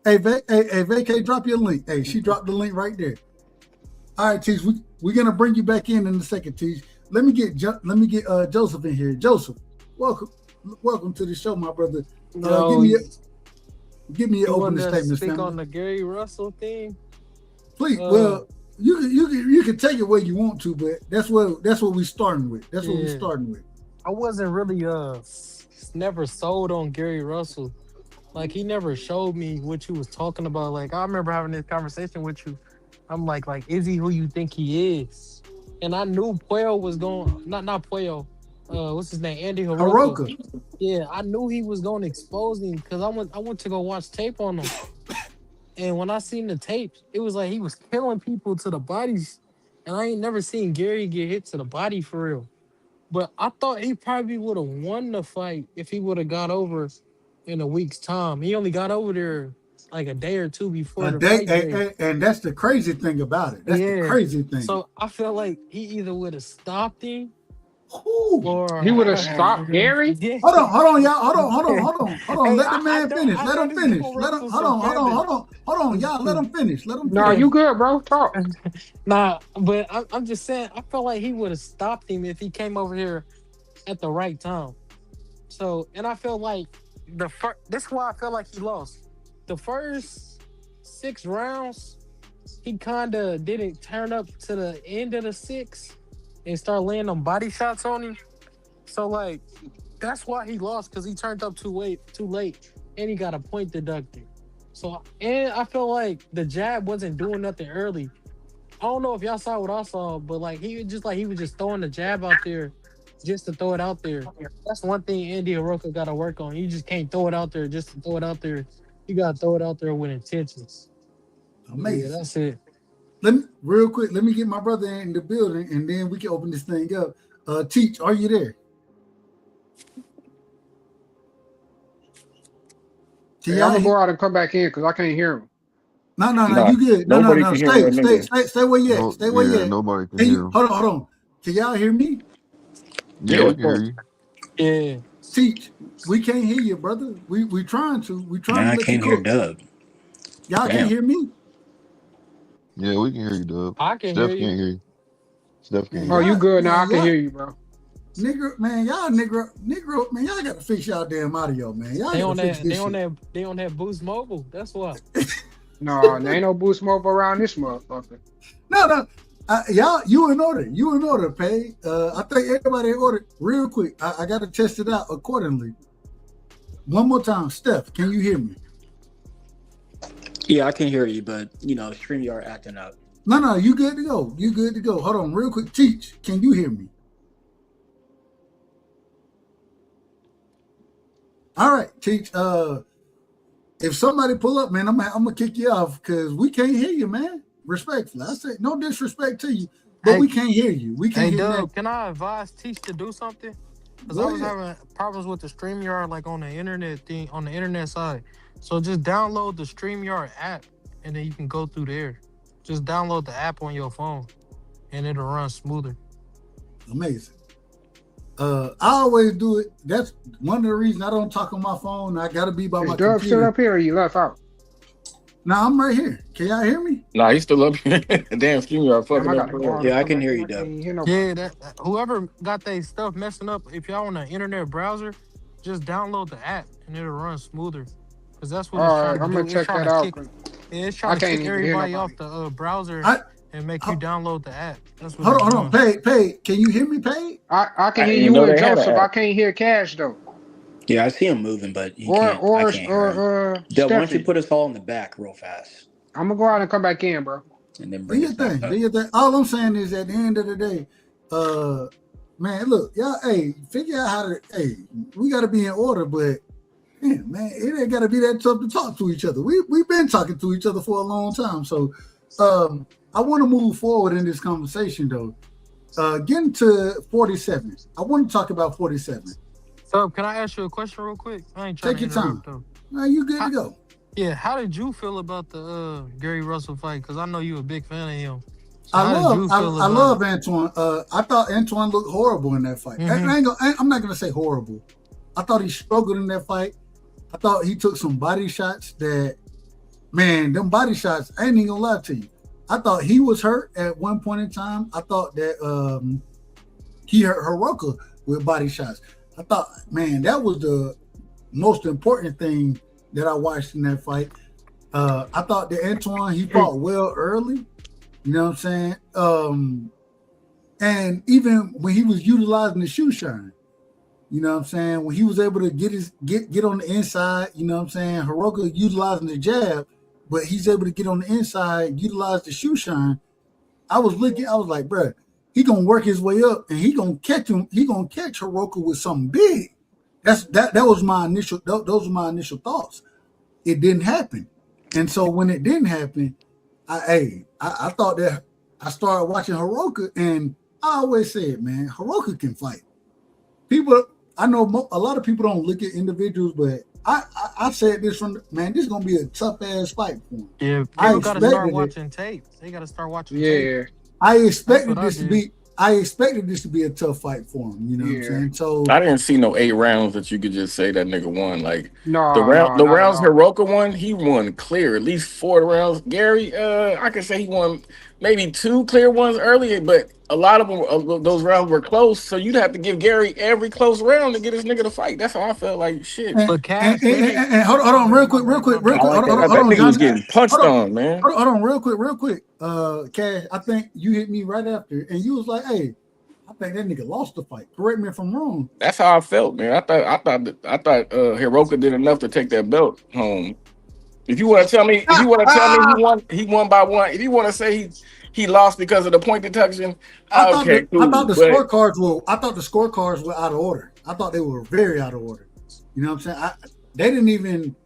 Hey, Vacay, drop your link. Hey, she dropped the link right there. All right, Teach, we're gonna bring you back in a second, Teach. Let me get Joseph in here. Joseph, welcome to the show, my brother. Give me your opening statement. Speak on the Gary Russell thing, please. Well, you can take it where you want to, but that's what we're starting with. I wasn't really never sold on Gary Russell. Like, he never showed me what you was talking about. Like, I remember having this conversation with you. I'm like, is he who you think he is? and I knew Puyo was going. Not Puyo. What's his name? Andy Hiroka. Haroka. Yeah, I knew he was going to expose him because I went to go watch tape on him, and when I seen the tapes, it was like he was killing people to the bodies, and I ain't never seen Gary get hit to the body for real. But I thought he probably would have won the fight if he would have got over in a week's time. He only got over there like a day or two before the fight day. And that's the crazy thing about it. That's the Yeah. crazy thing. So I feel like he either would have stopped him Ooh. He would have or stopped Gary. yeah. Hold on, y'all. Hold on. Hey, Let the man finish. I Let know him this finish. nigga Let him. wrestled Hold some on. Kevin. Hold on, y'all. Let him finish. Let him No, finish. you good, bro. Talk. Nah, but I'm just saying, I feel like he would have stopped him if he came over here at the right time. So, and I feel like this is why I feel like he lost. The first 6 rounds, he kind of didn't turn up to the end of the six and start laying them body shots on him. So, like, that's why he lost because he turned up too late, and he got a point deducted. So, and I feel like the jab wasn't doing nothing early. I don't know if y'all saw what I saw, but like he was just throwing the jab out there just to throw it out there. That's one thing Andy Oroka got to work on. You just can't throw it out there just to throw it out there. You got to throw it out there with intentions. Yeah, Amazing. that's it. Let me real quick. Let me get my brother in the building, and then we can open this thing up. Teach, are you there? Hey, I'm gonna go out and come back in because I can't hear him. No, Nah, you good. No. nobody can hear that nigga. Stay where you at. No, Stay where you yeah, at. nobody can Hey, hear him. hold on. Can y'all hear me? Yeah, Yeah, we of can hear course. you. Yeah. Teach, we can't hear you, brother. We trying to Now I let you can't hear cook. Dub. Y'all can't Damn. hear me? Yeah, we can hear you, Dub. I can hear Steph you. can't hear you. Steph can't Man, Oh, hear you. you good now? I can y'all hear you, bro. nigga, man, y'all nigga, man, y'all gotta fix y'all damn audio, man. Y'all They gotta on fix that. this shit. They on that Boost Mobile. That's why. No, there ain't no boost mobile around this motherfucker. No. Y'all, you in order. You in order, Pay. I think everybody in order. Real quick, I gotta test it out accordingly. One more time, Steph, can you hear me? Yeah, I can hear you, but StreamYard acting up. No, you good to go. You good to go. Hold on, real quick. Teach, can you hear me? All right, Teach. If somebody pull up, man, I'm gonna kick you off because we can't hear you, man. Respectfully, I say no disrespect to you, but Hey, we can't hear you. We can't hey, hear nothing. Dub, can I advise Teach to do something? Because I Go was ahead. having problems with the StreamYard, like on the internet thing, on the internet side. So just download the StreamYard app, and then you can go through there. Just download the app on your phone, and it'll run smoother. Amazing. I always do it. That's one of the reasons I don't talk on my phone. I gotta be by Is my Dub still computer. up here or you left out? Now I'm right here. Can y'all hear me? Nah, he's still up here. Damn, StreamYard Damn, fucking I up. gotta go out Bro. and Yeah, I come can back hear in. you, I can't Dub. even hear nobody. Yeah, that whoever got their stuff messing up, if y'all on an internet browser, just download the app, and it'll run smoother. Because that's what it's All right, trying to I'm gonna do. It's check trying that to out. kick. 'Cause Yeah, it's I trying to can't kick even hear everybody off nobody. the browser I and make you download the app. That's what it's hold on. doing. Pay. Can you hear me, Pay? I can I hear didn't even you know and they had an Joseph. I app. can't hear Cash though. Yeah, I see him moving, but Or I or can't hear him. or Dub, why don't you Steffi. put us all in the back real fast I'm gonna go out and come back in, bro. and then Do bring your us back thing. Do up? your thing. All I'm saying is, at the end of the day, man, look, y'all, hey, figure out how to. Hey, we got to be in order, but man, it ain't got to be that tough to talk to each other. We've been talking to each other for a long time, so I want to move forward in this conversation though. Getting to 47, I want to talk about 47. So, can I ask you a question real quick? I ain't trying Take to your time. interrupt though. Now you good How, to go. yeah, how did you feel about the Gary Russell fight? Because I know you a big fan of him. So, I how did love you I, feel I about love it? Antoine. I thought Antoine looked horrible in that fight. Mm-hmm. I'm not gonna say horrible. I thought he struggled in that fight. I thought he took some body shots that, man, them body shots, I ain't even gonna lie to you. I thought he was hurt at one point in time. I thought that he hurt Hiroka with body shots. I thought, man, that was the most important thing that I watched in that fight. I thought that Antoine, he fought well early. You know what I'm saying? And even when he was utilizing the shoe shine, you know what I'm saying? When he was able to get on the inside, you know what I'm saying? Hiroka utilizing the jab, but he's able to get on the inside, utilize the shoe shine. I was like, bro, he gonna work his way up, and he gonna catch him. He gonna catch Hiroka with something big. That was my initial. Those were my initial thoughts. It didn't happen, and so when it didn't happen, I thought that I started watching Hiroka, and I always said, man, Hiroka can fight. People, I know a lot of people don't look at individuals, but I said this from man, this is gonna be a tough ass fight for him. Yeah, I people got to start expected it. watching tapes. They got to start watching tapes. Yeah. I That's expected what I this to did. be. I expected this to be a tough fight for him. You know what I'm Yeah. saying? So I didn't see no 8 rounds that you could just say that nigga won. Like No, the not at rounds all. Hiroka won, he won clear. At least 4 rounds. Gary, I could say he won maybe 2 clear ones earlier, but a lot of them, those rounds were close. So you'd have to give Gary every close round to get this nigga to fight. That's how I felt. Like shit. and But Cash, they make. and hold on, My real bad, my quick, real bad, my quick, real bad. I quick. like that Hold That on, nigga was John. getting punched Hold on, on, man. hold on, real quick. Cash, I think you hit me right after, and you was like, "Hey, I think that nigga lost the fight. Correct me if I'm wrong." That's how I felt, man. I thought Hiroka did enough to take that belt home. If you want to tell me, he won by one. If you want to say he lost because of the point deduction, okay, cool. But I thought the scorecards were out of order. I thought they were very out of order. You know what I'm saying? They didn't even.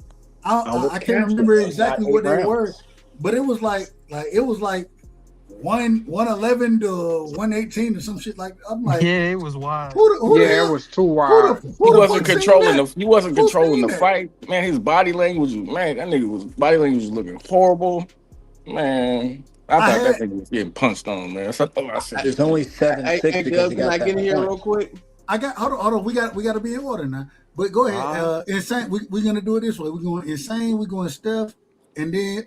I can't remember exactly what they were, but it was like it was like 111 to 118 or some shit like that. I'm like, Yeah, it was wild. who the Yeah, it hell? was too wild. he wasn't controlling that? he wasn't Who controlling seen the that? fight, man. His body language, man, that nigga was body language was looking horrible, man. I I thought that had nigga was getting punched on, man. So I thought I said, It's only 7-6 Hey, because Gus, he can got I get in that here point. real quick? I got hold on. We got to be in order now. But go ahead. Insane. We're gonna do it this way. We're going insane. We're going Steph, and then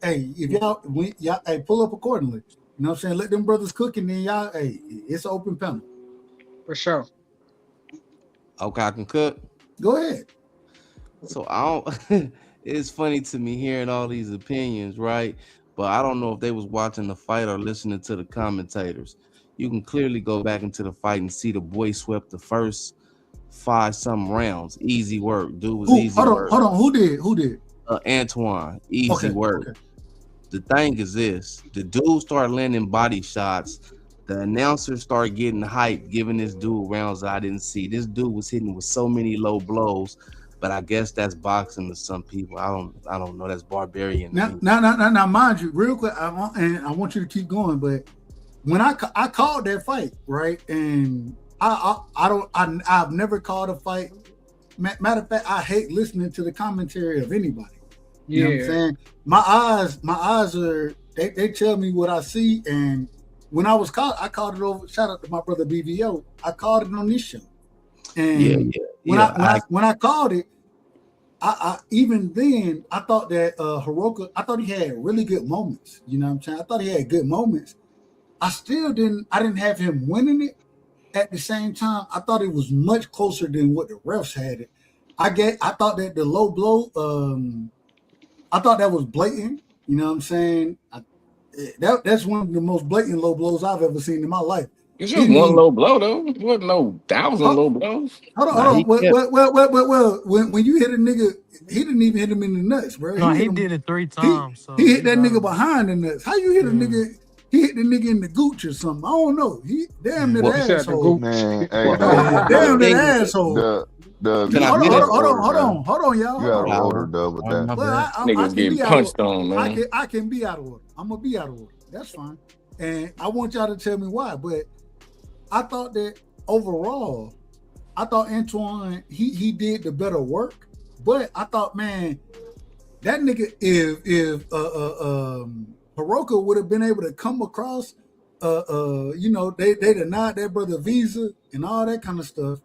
hey, if y'all hey, pull up accordingly. You know what I'm saying? Let them brothers cook, and then y'all hey, it's an open panel. For sure. Okay, I can cook. Go ahead. So I don't. It's funny to me hearing all these opinions, right? But I don't know if they was watching the fight or listening to the commentators. You can clearly go back into the fight and see the boy swept the first 5 some rounds. Easy work, dude was Who? easy work. Hold on. Who did? Who did? Antoine, easy Okay. work. Okay. The thing is this: the dude started landing body shots. The announcers started getting hyped, giving this dude rounds that I didn't see. This dude was hitting with so many low blows, but I guess that's boxing to some people. I don't know. That's barbarian to me. Now, mind you, real quick, I want you to keep going. But when I called that fight, right, and I've never called a fight. Matter of fact, I hate listening to the commentary of anybody. You know what I'm saying? My eyes are they tell me what I see, and when I called it over. Shout out to my brother BVO. I called it on this show, and when I called it, I even then I thought that Hiroka, I thought he had really good moments. You know what I'm saying? I thought he had good moments. I didn't have him winning it. At the same time, I thought it was much closer than what the refs had it. I thought that the low blow, I thought that was blatant. You know what I'm saying? That's one of the most blatant low blows I've ever seen in my life. it's just one low blow though. It wasn't no 1,000 low blows. Hold on. Well, when you hit a nigga, he didn't even hit him in the nuts, bro. No, he did it 3 times. So he hit that nigga behind the nuts. How you hit a nigga? He hit the nigga in the gooch or something. I don't know. He damn that asshole. Man, hey, damn that asshole. Hold on, y'all. You out of order, Dub, with that. Well, Niggas getting punched on, man. I can be out of order. I'm gonna be out of order. That's fine. And I want y'all to tell me why. But I thought that overall, I thought Antoine he did the better work. But I thought, man, that nigga if Hiroka would have been able to come across, they denied that brother visa and all that kind of stuff.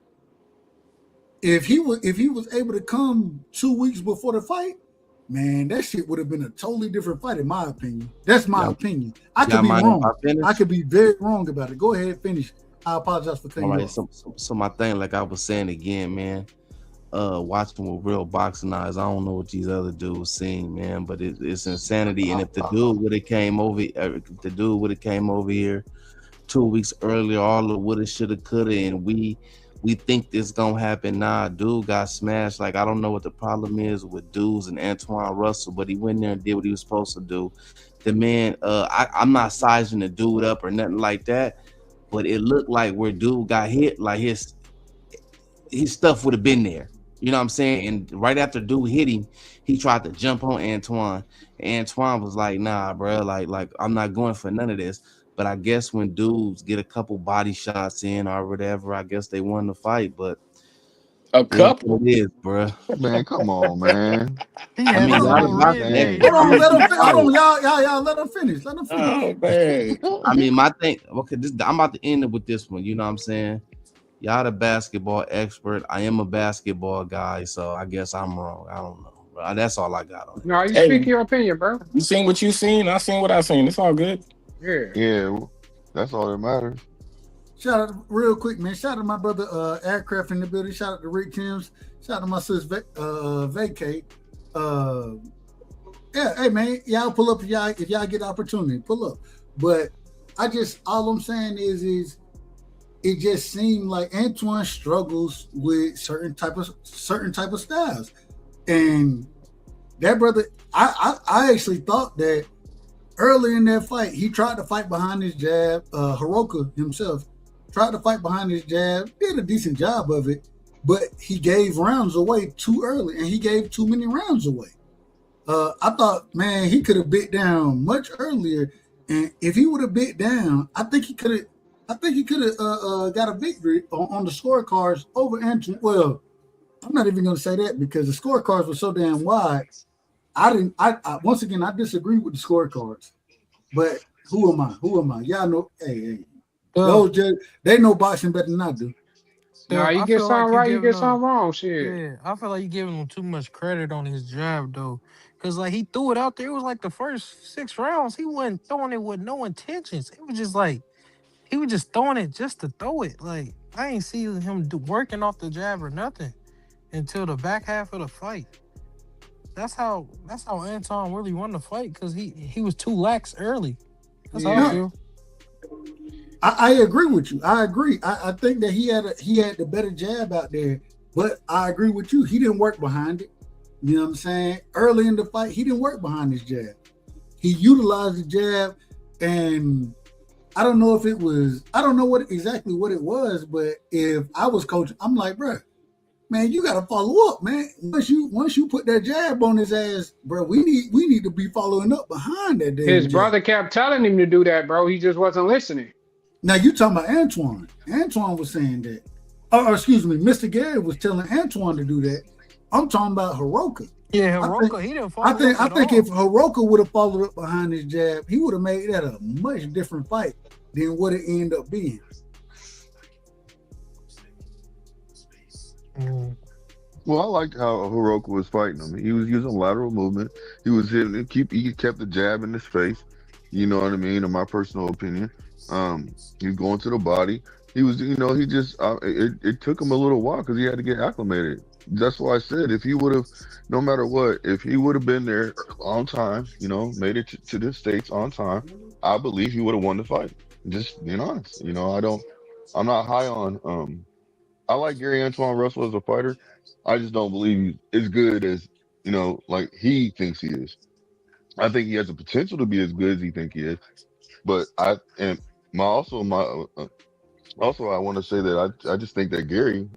If he was able to come 2 weeks before the fight, man, that shit would have been a totally different fight, in my opinion. That's my opinion. I could be wrong. I could be very wrong about it. Go ahead, finish. I apologize for cutting you off. So my thing, like I was saying again, man. Watching with real boxing eyes, I don't know what these other dudes seen, man, but it's insanity. And if the dude would have came over here 2 weeks earlier, all the woulda, shoulda, coulda, and we think this gonna happen. Nah, dude got smashed. Like I don't know what the problem is with dudes and Antoine Russell, but he went there and did what he was supposed to do. The man, I'm not sizing the dude up or nothing like that. but it looked like where dude got hit, like his stuff would have been there. You know what I'm saying? And right after dude hit him, he tried to jump on Antoine. Antoine was like, "Nah, bro, like I'm not going for none of this." But I guess when dudes get a couple body shots in or whatever, I guess they won the fight. But A it is couple. what it is, bro. Man, come on, man. He I had mean, the Hold y'all the on, whole red basketball thing. Dang. hold experts. I'm on, gonna let be him. Hold quiet. on, y'all, let him finish. Let him finish. Oh man. I mean, my thing. Okay, I'm about to end it with this one. You know what I'm saying? Y'all the basketball expert. I am a basketball guy, so I guess I'm wrong. I don't know. But that's all I got on it. No, you speak Hey, your opinion, bro. you seen what you seen? I seen what I seen. It's all good. Yeah. Yeah, that's all that matters. Shout out real quick, man. Shout out to my brother Aircraft in the building. Shout out to Rick Timms. Shout out to my sis Vacate. Yeah, hey man, y'all pull up if y'all get the opportunity, pull up. But all I'm saying is it just seemed like Antoine struggles with certain type of styles. And that brother, I actually thought that early in that fight, he tried to fight behind his jab. Hiroka himself tried to fight behind his jab, did a decent job of it, but he gave rounds away too early, and he gave too many rounds away. I thought, man, he could have bit down much earlier, and if he would have bit down, I think he could have. Got a victory on the scorecards over Antoine. Well, I'm not even going to say that because the scorecards were so damn wide. I once again, I disagree with the scorecards. But who am I? Who am I? Y'all know. Hey, those just they know boxing better than I do. Nah, you I get feel like something you right, you giving get him. something wrong. Shit. Yeah, I feel like you giving him too much credit on his jab though, because like he threw it out there. It was like the first 6 rounds. He wasn't throwing it with no intentions. It was just like he was just throwing it just to throw it. Like I ain't see him working off the jab or nothing until the back half of the fight. That's how Anton really won the fight because he was too lax early. That's how I Yeah. No, feel. I agree with you. I agree. I think that he had the better jab out there. But I agree with you. He didn't work behind it. You know what I'm saying? Early in the fight, he didn't work behind his jab. He utilized the jab, and I don't know if it was. I don't know exactly what it was. But if I was coaching, I'm like, bro, man, you got to follow up, man. Once you put that jab on his ass, bro, we need to be following up behind that His damn jab. brother kept telling him to do that, bro. He just wasn't listening. Now you talking about Antoine? Antoine was saying that. Or excuse me, Mr. Gary was telling Antoine to do that. I'm talking about Hiroka. Yeah, I think, Hiroka, he didn't I follow think, up I at think if all. Hiroka would have followed up behind his jab, he would have made that a much different fight than what it ended up being. Mm. Well, I liked how Hiroka was fighting him. He was using lateral movement. He was hitting he kept the jab in his face. You know what I mean? In my personal opinion, he was going to the body. He was, he just it took him a little while because he had to get acclimated. That's why I said if he would have, no matter what, if he would have been there on time, made it to the States on time, I believe he would have won the fight. Just being honest, I'm not high on I like Gary Antoine Russell as a fighter. I just don't believe he's as good as, like he thinks he is. I think he has the potential to be as good as he think he is. But also I want to say that I just think that Gary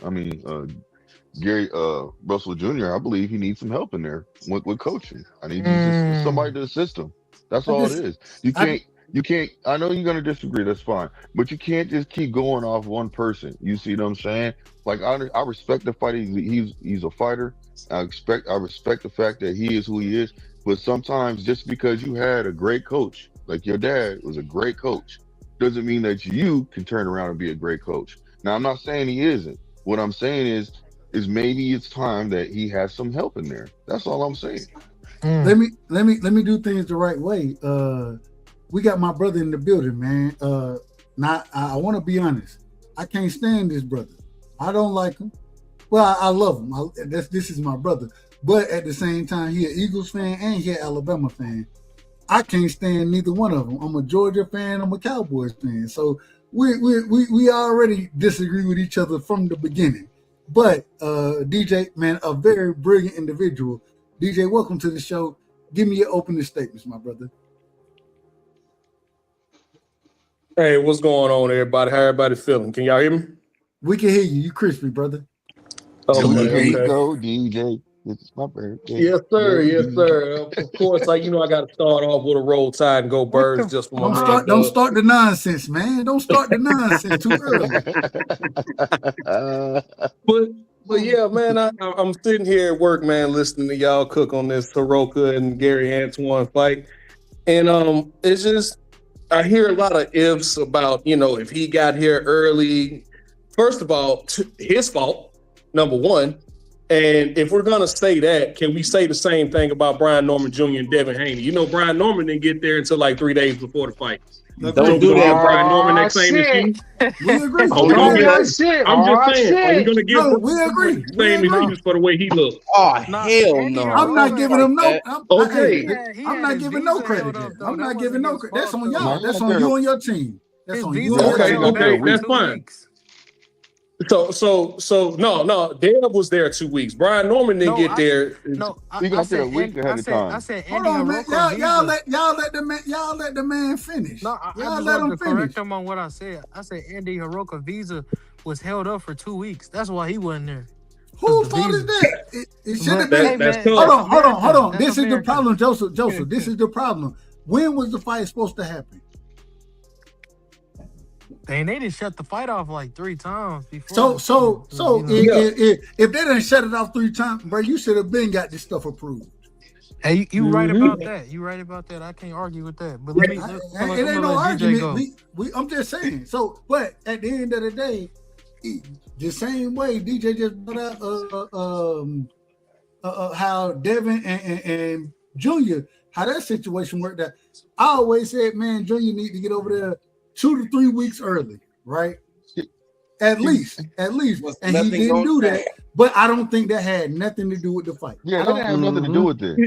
Russell Jr., I believe he needs some help in there with coaching. I need just somebody Mm. to assist him. That's I all it just, is. I You can't, I know you're gonna disagree, that's fine. But you can't just keep going off one person. You see what I'm saying? Like I respect the fight. He's a fighter. I respect the fact that he is who he is. But sometimes just because you had a great coach, like your dad was a great coach, doesn't mean that you can turn around and be a great coach. Now I'm not saying he isn't. What I'm saying is maybe it's time that he has some help in there. That's all I'm saying. Mm. let me do things the right way. We got my brother in the building, man. Now I want to be honest. I can't stand this brother. I don't like him. Well, I love him. This is my brother. But at the same time, he an Eagles fan and he an Alabama fan. I can't stand neither one of them. I'm a Georgia fan. I'm a Cowboys fan. So we already disagree with each other from the beginning. But DJ, man, a very brilliant individual. DJ, welcome to the show. Give me your opening statements, my brother. Hey, what's going on, everybody? How everybody feeling? Can y'all hear me? We can hear you. You crispy, brother. There we, Okay, there you okay. go, DJ. This is my birthday. Yes, sir. Yay, Yes, DJ. sir. Of course, I got to start off with a roll tide and go What birds the just for my Don't man start. Don't Dub. start the nonsense, man. Don't start the nonsense too early. But but yeah, man, I'm sitting here at work, man, listening to y'all cook on this Soroka and Gary Antoine fight, and it's just I hear a lot of ifs about if he got here early. First of all, his fault, number one. And if we're gonna say that, can we say the same thing about Brian Norman Jr. and Devin Haney? Brian Norman didn't get there until like 3 days before the fight. So Don't we're do gonna that, give Brian bro. Norman Oh that same shit! excuse? We agree. Are we We gonna give? Oh agree. shit! I'm just Oh saying, are we shit! gonna give No, Brian we Norman agree. the We same agree. excuse for the way he looked? Oh Nah, hell Andy no! I'm not Hiroka, giving Like him no. that. Okay. he I'm had not his giving no visa credit held up there. though. I'm That not wasn't giving no his credit. That's fault on though. y'all. Man, That's out on there you to, and your team. That's His on you visa and was your Okay, he held got up there a okay, for week. that's 2 fine. weeks. So no, Deb was there 2 weeks. Brian Norman didn't No, get there. He I got there a said week ahead of I time. said Hold Andy on, man. Hiroka visa. Y'all let the man finish. No, I Y'all just let wanted him to correct finish. him on what I said. I said Andy Hiroka visa was held up for 2 weeks. That's why he wasn't there. Cause Whose the fault is visa. that? It should have But been. hey That's man, tough. that's Hold America. on. That's This is the America. problem, Joseph. This is the problem. When was the fight supposed to happen? Dang, they didn't shut the fight off like 3 times before. If they didn't shut it off 3 times, bro, you should have been got this stuff approved. Hey, you right Mm-hmm. about that. You right about that. I can't argue with that. But let me. It I'm ain't gonna no let DJ argument. go. I'm just saying. So, but at the end of the day, the same way DJ just brought out how Devin and Junior, how that situation worked out. I always said, man, Junior need to get over there 2 to 3 weeks early, right? At least, and he didn't do that. But I don't think that had nothing to do with the fight. Yeah, I that don't. didn't have nothing to do with it.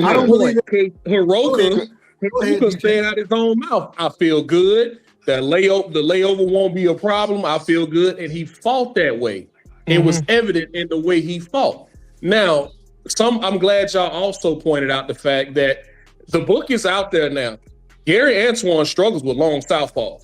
I don't Yeah. believe that. Hiroka Go ahead, DJ. said out his own mouth, I feel good. The layover won't be a problem. I feel good. And he fought that way. It was evident in the way he fought. Now, I'm glad y'all also pointed out the fact that the book is out there now. Gary Antoine struggles with long southpaws.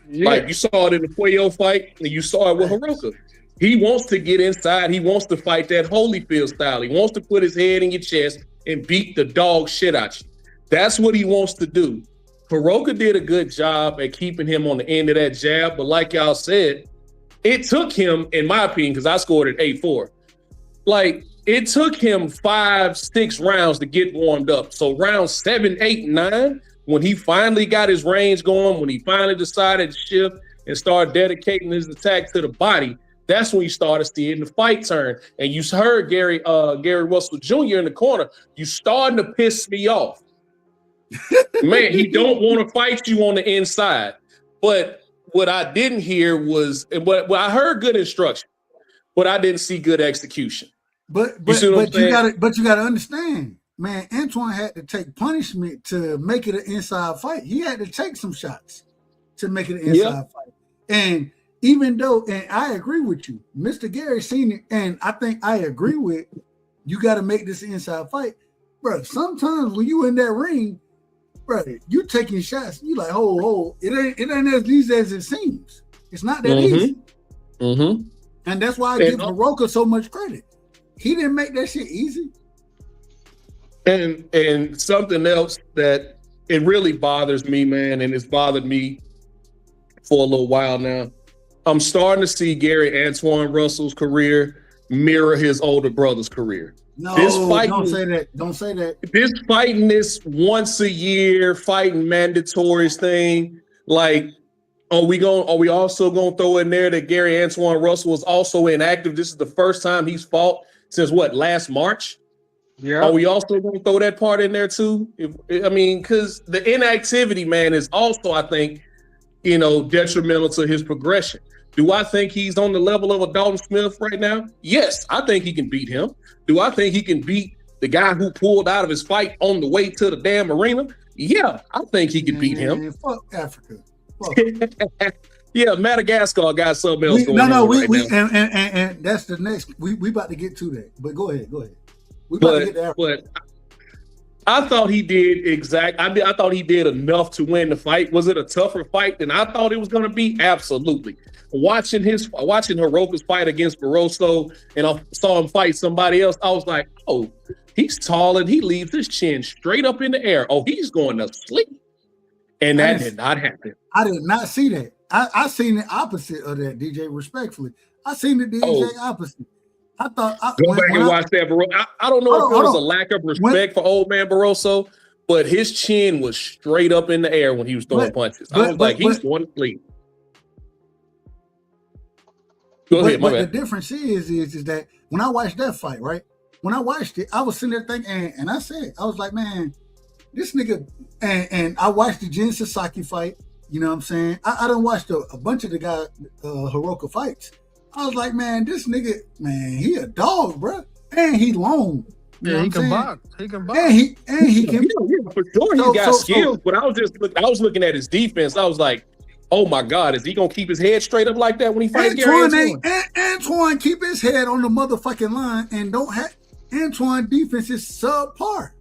Yeah. Like you saw it in the Puello fight, and you saw it with Hiroka. He wants to get inside. He wants to fight that Holyfield style. He wants to put his head in your chest and beat the dog shit out you. That's what he wants to do. Hiroka did a good job at keeping him on the end of that jab, but like y'all said, it took him, in my opinion, because I scored at 8-4. Like it took him 5-6 rounds to get warmed up. So round 7, 8, 9, when he finally got his range going, when he finally decided to shift and start dedicating his attack to the body, that's when you started seeing the fight turn. And you heard Gary Russell Jr. in the corner, you starting to piss me off. Man, he don't want to fight you on the inside. But what I didn't hear was, but I heard good instruction, but I didn't see good execution. But you gotta understand, man. Antoine had to take punishment to make it an inside fight. He had to take some shots to make it an inside fight. And even though, and I agree with you, Mr. Gary seen it, and I think I agree with you. Got to make this inside fight, bro. Sometimes when you in that ring, bro, you taking shots. You like, it ain't as easy as it seems. It's not that easy. And that's why I give Hiroka so much credit. He didn't make that shit easy. And something else that it really bothers me, man, and it's bothered me for a little while now. I'm starting to see Gary Antoine Russell's career mirror his older brother's career. No, don't say that. Don't say that. This fighting this once a year, fighting mandatories thing, like, are we also gonna throw in there that Gary Antoine Russell was also inactive? This is the first time he's fought since last March? Yeah. Are we also gonna throw that part in there too? Because the inactivity, man, is also, I think, detrimental to his progression. Do I think he's on the level of a Dalton Smith right now? Yes, I think he can beat him. Do I think he can beat the guy who pulled out of his fight on the way to the damn arena? Yeah, I think he can beat him. Fuck Africa. Yeah, Madagascar got something else going on right now. And that's the next. We about to get to that. But go ahead. We about to get to Africa. I thought he did I thought he did enough to win the fight. Was it a tougher fight than I thought it was going to be? Absolutely. Watching Hiroka's fight against Barroso, and I saw him fight somebody else, I was like, oh, he's tall and he leaves his chin straight up in the air. Oh, he's going to sleep. And that did not happen. I did not see that. I seen the opposite of that, DJ, respectfully. I seen the exact opposite. I thought go back and watch that Barroso. I don't know if it was a lack of respect for old man Barroso, but his chin was straight up in the air when he was throwing punches. I was like, he's going to sleep. Go ahead, my bad. The difference is that when I watched that fight, right? When I watched it, I was sitting there thinking, and I said, I was like, man, this nigga, and I watched the Jin Sasaki fight. You know what I'm saying? I done watched a bunch of the guy Hiroka fights. I was like, man, this nigga, man, he a dog, bro, and he long. Yeah, he can box. He can box. And he can. Yeah, for sure, he got skills. But I was looking at his defense. I was like, oh my God, is he gonna keep his head straight up like that when he fights Gary? Antoine keep his head on the motherfucking line and don't have Antoine defense is subpar.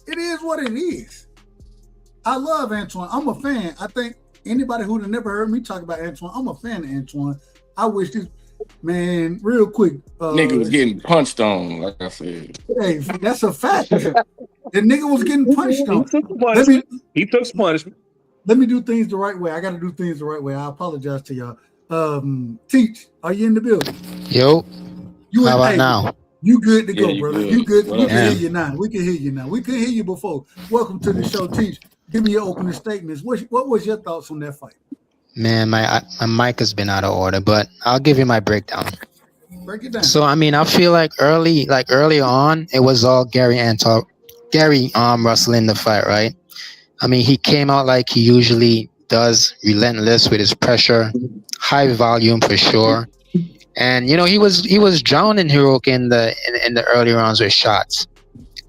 It is what it is. I love Antoine. I'm a fan. I think anybody who'd never heard me talk about Antoine, I'm a fan of Antoine. I wish this man, real quick. Nigga was getting punched on, like I said. Hey, that's a fact. The nigga was getting punched on. He took some punishment. Let me do things the right way. I got to do things the right way. I apologize to y'all. Teach, are you in the building? Yo. How about now? You good to go, brother. You good. We can hear you now. We can hear you now. We couldn't hear you before. Welcome to the show, Teach. Give me your opening statements. What was your thoughts on that fight? Man, my mic has been out of order, but I'll give you my breakdown. Break it down. So I mean, I feel like early on, it was all Gary Russell in the fight, right? I mean, he came out like he usually does, relentless with his pressure, high volume for sure. And you know, he was drowning Hiroka in the early rounds with shots.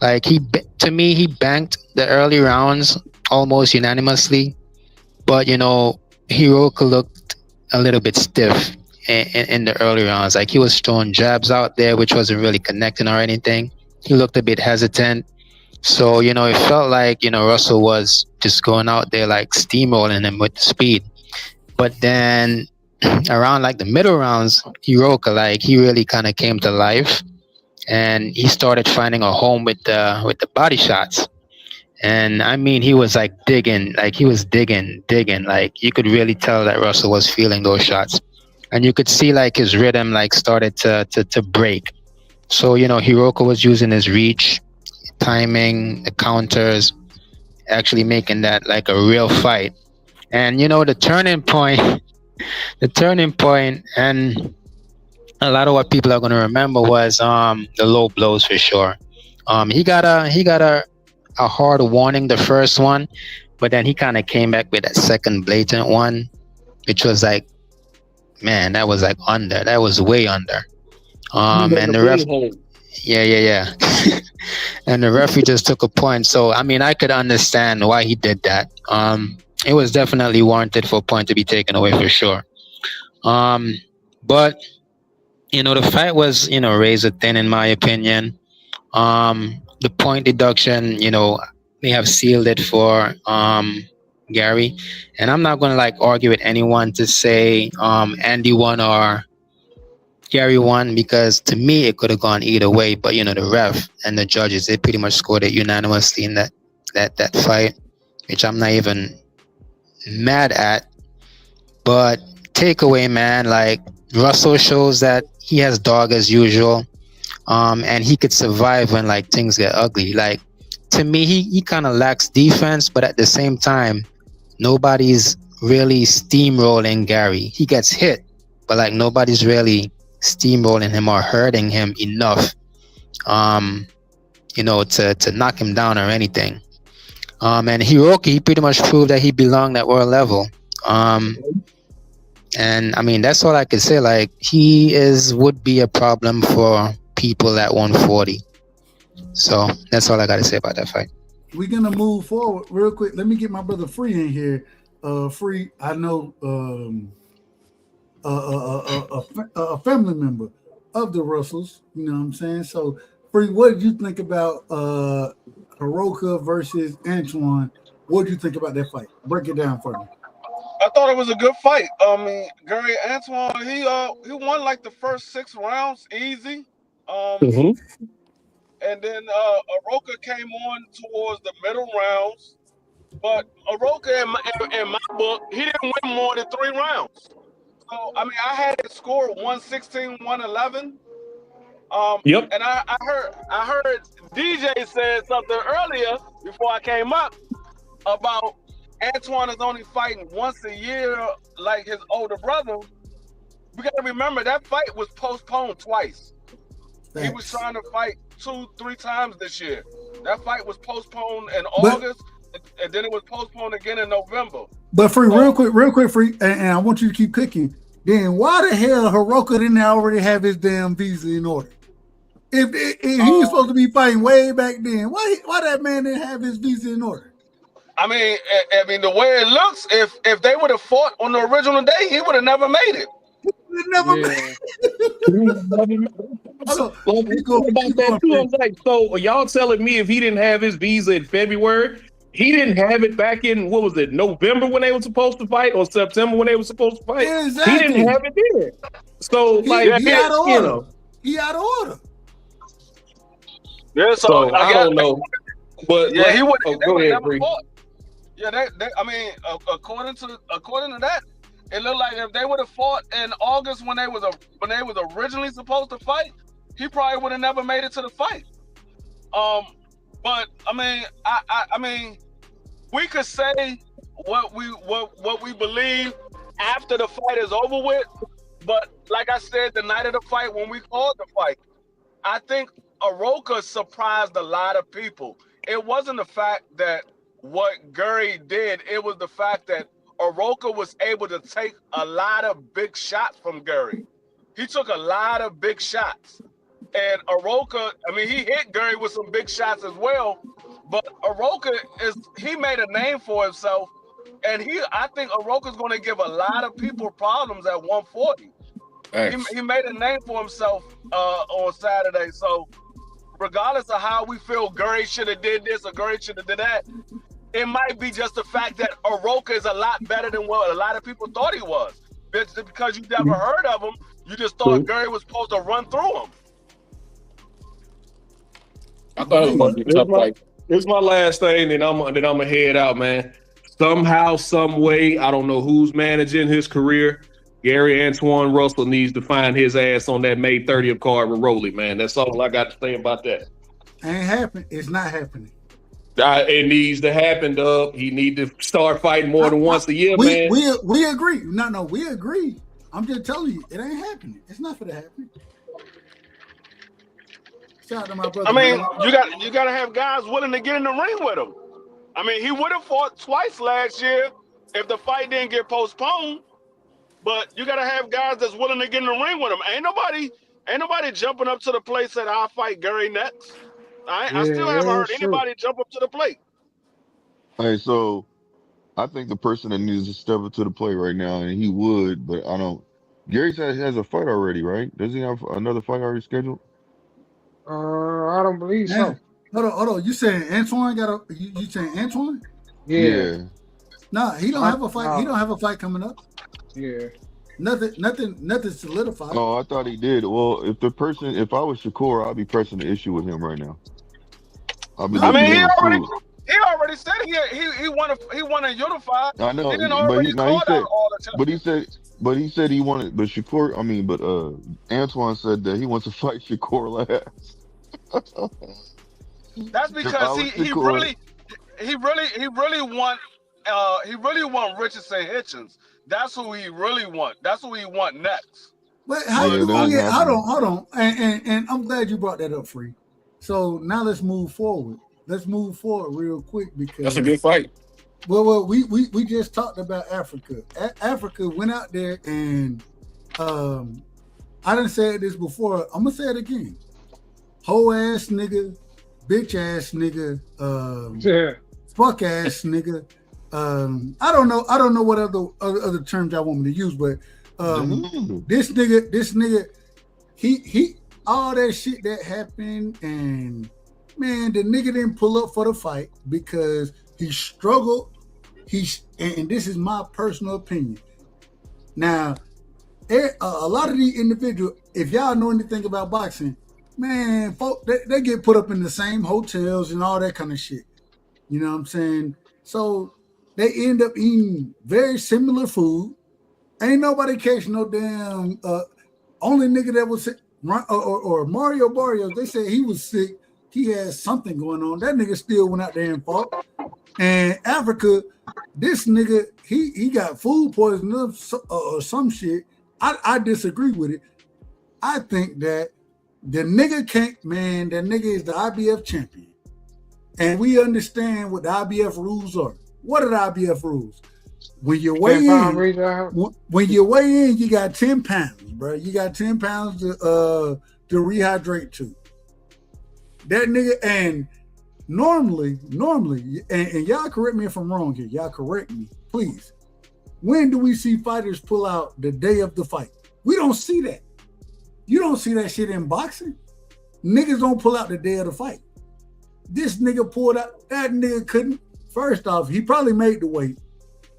Like to me, he banked the early rounds almost unanimously, but you know, Hiroka looked a little bit stiff in the early rounds. Like he was throwing jabs out there, which wasn't really connecting or anything. He looked a bit hesitant. So, you know, it felt like, you know, Russell was just going out there like steamrolling him with the speed. But then around like the middle rounds, Hiroka, like he really kind of came to life and he started finding a home with the body shots. And I mean, he was like digging, like you could really tell that Russell was feeling those shots. And you could see like his rhythm like started to break. So, you know, Hiroka was using his reach, timing, the counters, actually making that like a real fight. And you know, the turning point and a lot of what people are going to remember was the low blows for sure. He got a hard warning the first one, but then he kind of came back with that second blatant one, which was like, man, that was like under, that was way under. And the ref, yeah. And the referee just took a point. So, I mean, I could understand why he did that. It was definitely warranted for a point to be taken away for sure. But, you know, the fight was, you know, razor thin in my opinion. The point deduction, you know, they have sealed it for Gary. And I'm not going to like argue with anyone to say Andy won or Gary won, because to me it could have gone either way. But you know, the ref and the judges, they pretty much scored it unanimously in that fight, which I'm not even mad at. But takeaway, man, like Russell shows that he has dog as usual, and he could survive when like things get ugly. Like to me, he kind of lacks defense, but at the same time, nobody's really steamrolling Gary. He gets hit, but like nobody's really steamrolling him or hurting him enough, you know, to knock him down or anything. And Hiroki, he pretty much proved that he belonged at world level. And I mean, that's all I could say. Like would be a problem for people at 140. So that's all I got to say about that fight. We're gonna move forward real quick. Let me get my brother Free in here. Free, I know a family member of the Russells, you know what I'm saying? So, Free, what did you think about Hiroka Hiroka versus Antoine. What do you think about that fight? Break it down for me. I thought it was a good fight. I mean, Gary Antoine, he won like the first 6 rounds easy. Mm-hmm. And then Aroka came on towards the middle rounds. But Aroka, in my book, he didn't win more than 3 rounds. So, I mean, I had it scored 116, 111. Yep. And I heard DJ said something earlier before I came up about Antoine is only fighting once a year like his older brother. We got to remember that fight was postponed twice. Thanks. He was trying to fight 2-3 times this year. That fight was postponed in August, and then it was postponed again in November. But Free, real quick, Free, and I want you to keep cooking. Then why the hell Hiroka didn't already have his damn visa in order? If he was supposed to be fighting way back then, why that man didn't have his visa in order? I mean, the way it looks, if they would have fought on the original day, he would have never made it. So y'all telling me if he didn't have his visa in February, he didn't have it back in, what was it, November when they were supposed to fight, or September when they were supposed to fight? Yeah, exactly. He didn't have it then. So he out of order. He out of order. Yeah, so I don't know. But yeah, he would. Go ahead, Bree. Yeah, I mean, according to that, it looked like if they would have fought in August when they was originally supposed to fight, he probably would have never made it to the fight. But I mean, I mean, we could say what we believe after the fight is over with. But like I said, the night of the fight, when we called the fight, I think Aroka surprised a lot of people. It wasn't the fact that what Gary did, it was the fact that Aroka was able to take a lot of big shots from Gary. He took a lot of big shots. And Aroka, I mean, he hit Gary with some big shots as well. But Aroka he made a name for himself. And I think Aroka's going to give a lot of people problems at 140. He made a name for himself on Saturday. So regardless of how we feel Gary should have did this or Gary should have did that, it might be just the fact that Aroka is a lot better than what a lot of people thought he was. Because you never heard of him, you just thought Gary was supposed to run through him. I thought it was going to be a tough fight. This is my last thing, then I'm gonna head out, man. Somehow, some way, I don't know who's managing his career. Gary Antoine Russell needs to find his ass on that May 30th card with Rolly, man. That's all I got to say about that. Ain't happening. It's not happening. It needs to happen, Dub. He need to start fighting more than once a year, man. We agree. No, we agree. I'm just telling you, it ain't happening. It's not for to happen. Shout out to my brother. I mean, you got to have guys willing to get in the ring with him. I mean, he would have fought twice last year if the fight didn't get postponed. But you got to have guys that's willing to get in the ring with him. Ain't nobody jumping up to the plate saying, I'll fight Gary next. I still haven't heard anybody jump up to the plate. Hey, so I think the person that needs to step up to the plate right now, and he would, but I don't. Gary has a fight already, right? Does he have another fight already scheduled? I don't believe so. Hold on. You saying Antoine got a? You saying Antoine? Yeah. Nah, he don't have a fight. He don't have a fight coming up. Yeah. Nothing solidified. Oh, I thought he did. Well, if I was Shakur, I'd be pressing the issue with him right now. I mean, he already said he want to unify. I know, he didn't already call out all the time. But he said he wanted. But Shakur, Antoine said that he wants to fight Shakur last. That's because he really want Richardson Hitchens. That's who he really want. That's who he want next. But hold on. And I'm glad you brought that up, Free. So now let's move forward. Let's move forward real quick because that's a good fight. Well, we just talked about Africa. Africa went out there and I done said this before. I'm gonna say it again. Hoe ass nigga, bitch ass nigga, fuck ass nigga. I don't know what other terms y'all want me to use, but this nigga, he all that shit that happened and Man, the nigga didn't pull up for the fight because he struggled. And this is my personal opinion. Now, a lot of these individuals, if y'all know anything about boxing, man, folk, they get put up in the same hotels and all that kind of shit. You know what I'm saying? So they end up eating very similar food. Ain't nobody catch no damn. Only nigga that was sick, or Mario Barrios, they said he was sick. He had something going on. That nigga still went out there and fought. And Africa, this nigga, he got food poisoning or some shit. I disagree with it. I think that the nigga can't, man, that nigga is the IBF champion. And we understand what the IBF rules are. What are the IBF rules? When you weigh in, you got 10 pounds, bro. You got 10 pounds to rehydrate to. That nigga, and normally, and y'all correct me if I'm wrong here. Y'all correct me, please. When do we see fighters pull out the day of the fight? We don't see that. You don't see that shit in boxing. Niggas don't pull out the day of the fight. This nigga pulled out. That nigga couldn't. First off, he probably made the weight.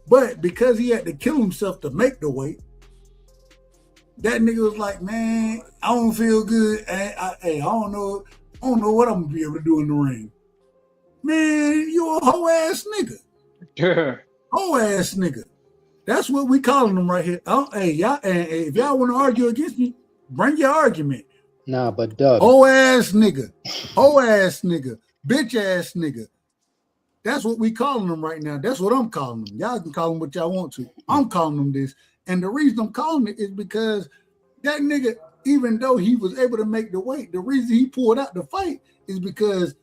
But because he had to kill himself to make the weight, that nigga was like, man, I don't feel good. I don't know what I'm gonna be able to do in the ring. Man, you a whole ass nigga. Whole ass nigga. That's what we calling them right here. Hey, y'all, and if y'all want to argue against me, bring your argument. Nah, but Doug. Whole ass nigga. Whole ass nigga. Bitch ass nigga. That's what we calling them right now. That's what I'm calling them. Y'all can call them what y'all want to. I'm calling them this. And the reason I'm calling it is because that nigga, even though he was able to make the weight, the reason he pulled out the fight is because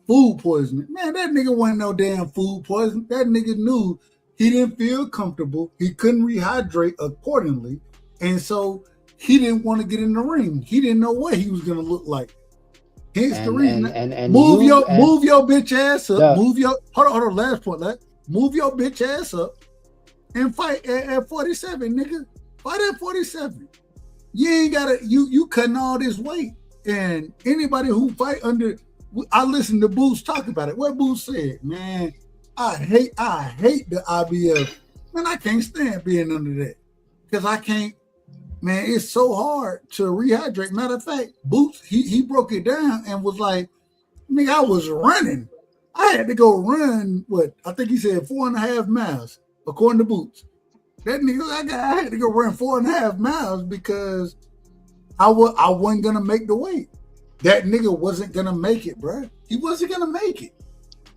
food poisoning. Man, that nigga wasn't no damn food poisoning. That nigga knew he didn't feel comfortable. He couldn't rehydrate accordingly. And so he didn't want to get in the ring. He didn't know what he was going to look like. Hence the reason. Move your bitch ass up. Move your hold on. Last point. Move your bitch ass up and fight at 47, nigga. Fight at 47. You ain't gotta. You cutting all this weight. And anybody who fight under, I listened to Boots talk about it. What Boots said, man, I hate the IBF. Man, I can't stand being under that because I can't. Man, it's so hard to rehydrate. Matter of fact, Boots, he broke it down and was like, nigga, I was running. I had to go run, I think he said 4.5 miles, according to Boots. That nigga, I had to go run 4.5 miles because I wasn't going to make the weight. That nigga wasn't going to make it, bro. He wasn't going to make it.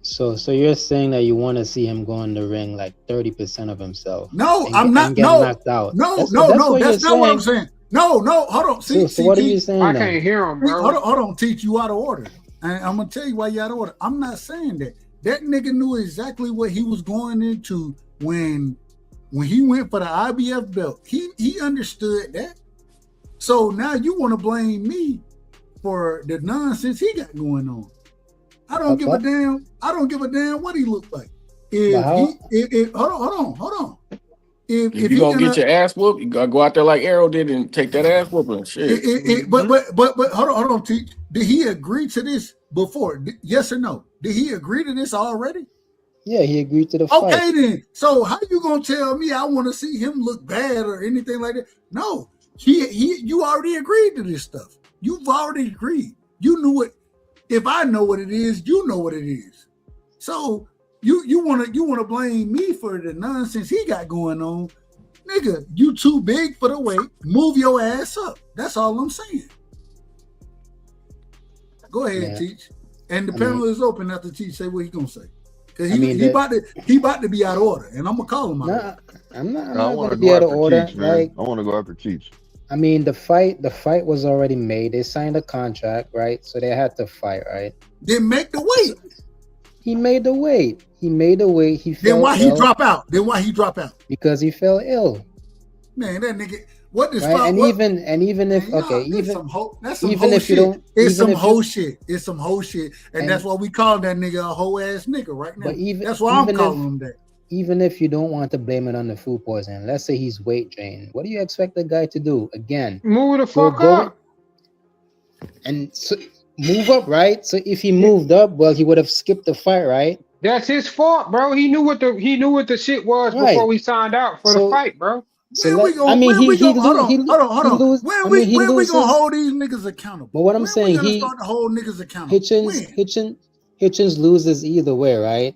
So you're saying that you want to see him go in the ring like 30% of himself? No, I'm not. No, knocked out. No, that's not what I'm saying. No, hold on. So what are you saying? I can't hear him, bro. Hold on. Teach you out of order. And I'm gonna tell you why you out of order. I'm not saying that. That nigga knew exactly what he was going into when he went for the IBF belt. He understood that. So now you want to blame me for the nonsense he got going on. I don't give a damn. I don't give a damn what he looked like. Hold on. If you gonna get your ass whooped, you gotta go out there like Arrow did and take that ass whooping. Shit. But hold on, Teach. Did he agree to this before? Yes or no? Did he agree to this already? Yeah, he agreed to the fight. Okay, then. So how you gonna tell me I want to see him look bad or anything like that? No, you already agreed to this stuff. You've already agreed. You knew it. If I know what it is, you know what it is. So you wanna blame me for the nonsense he got going on. Nigga, you too big for the weight. Move your ass up. That's all I'm saying. Go ahead, Teach. And the panel is open after Teach say what he gonna say. Cause he about to be out of order, and I'm gonna call him out. Nah, I'm not gonna be out of order. Teach, I want to go after Teach. I mean, the fight was already made. They signed a contract, right? So they had to fight, right? They make the weight. He made the weight. He fell Then why ill. He drop out? Because he fell ill. Man, that nigga. What this? Right? And even if it's some whole shit. It's some whole shit, and that's why we call that nigga a whole ass nigga right now. That's why I'm calling him that. Even if you don't want to blame it on the food poisoning, let's say he's weight drained. What do you expect the guy to do? Again, move the fuck up. And so move up, right? So if he moved up, well, he would have skipped the fight, right? That's his fault, bro. He knew what the shit was before Right. we signed out for the So fight, bro. so I mean, when we he gonna hold lose on, hold on, hold he on. lose. I mean, he When we gonna loses. hold these niggas accountable? But what I'm When we saying, gonna start to hold niggas accountable? Hitchens When? Hitchens Hitchens loses either way, right?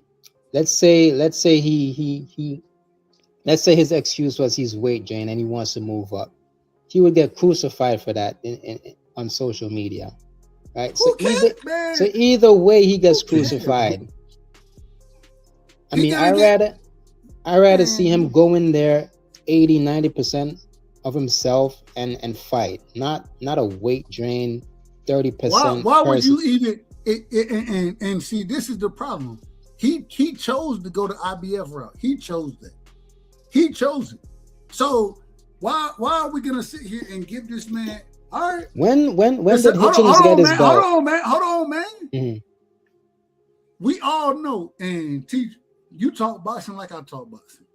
Let's say he let's say his excuse was he's weight drained and he wants to move up. He would get crucified for that on social media, right? Who cares, man? So either way, he gets Who cares? crucified. I He mean, gonna get I rather see him go in there 80-90% of himself and fight, not a weight drain 30% why would person. you even and see, this is the problem. He chose to go the IBF route. He chose that. He chose it. So why are we gonna sit here and give this man, all right? When did Hitchens get his belt? Hold on, man. Mm-hmm. We all know, and teach, you talk boxing like I talk boxing.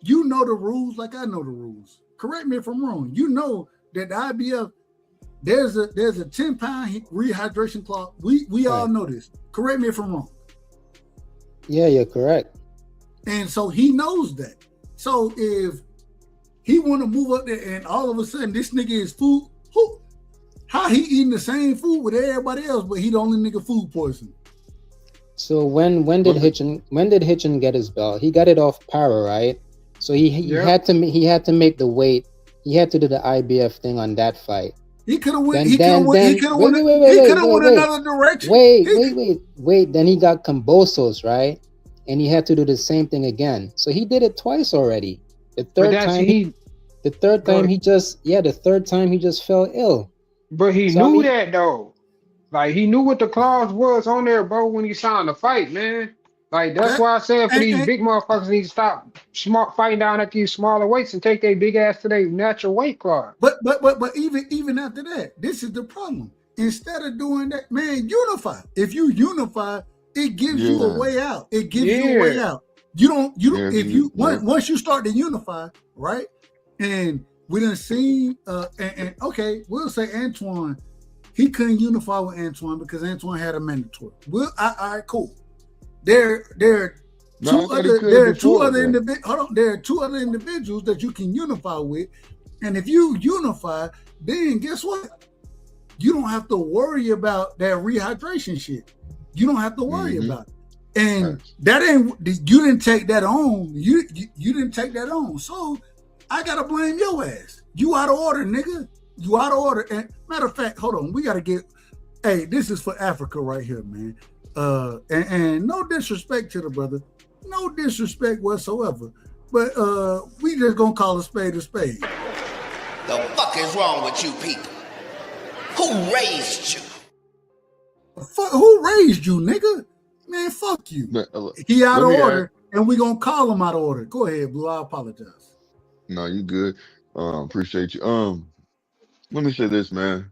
You know the rules like I know the rules. Correct me if I'm wrong. You know that the IBF, there's a 10-pound rehydration clause. We all know this. Correct me if I'm wrong. Yeah, you're correct. And so he knows that. So if he want to move up there and all of a sudden this nigga is food, how he eating the same food with everybody else, but he the only nigga food poisoning? So when did Hitchen get his belt? He got it off Para, right? So he had to make the weight. He had to do the IBF thing on that fight. He could have went. He could have went another direction. Wait. Then he got Cambosos, right? And he had to do the same thing again. So he did it twice already. The third time he just fell ill. But he knew that though. Like he knew what the clause was on there, bro, when he signed the fight, man. Like that's why I said for these big motherfuckers need to stop fighting down at these smaller weights and take their big ass to their natural weight class. But even after that, this is the problem. Instead of doing that, man, unify. If you unify, it gives you a way out. It gives you a way out. You don't if you once you start to unify, right? And we done seen and okay, we'll say Antoine, he couldn't unify with Antoine because Antoine had a mandatory. All right, cool. There are two other individuals that you can unify with, and if you unify, then guess what? You don't have to worry about that rehydration shit. You don't have to worry about it. And that ain't, you didn't take that on. You didn't take that on. So I gotta blame your ass. You out of order, nigga. You out of order. And matter of fact, hold on, we gotta get. Hey, this is for Africa right here, man. And no disrespect to the brother, no disrespect whatsoever. But we just gonna call a spade a spade. The fuck is wrong with you people? Who raised you? Who raised you, nigga? Man, fuck you. He out of order, and we gonna call him out of order. Go ahead, Blue. I apologize. No, you good. Appreciate you. Let me say this, man.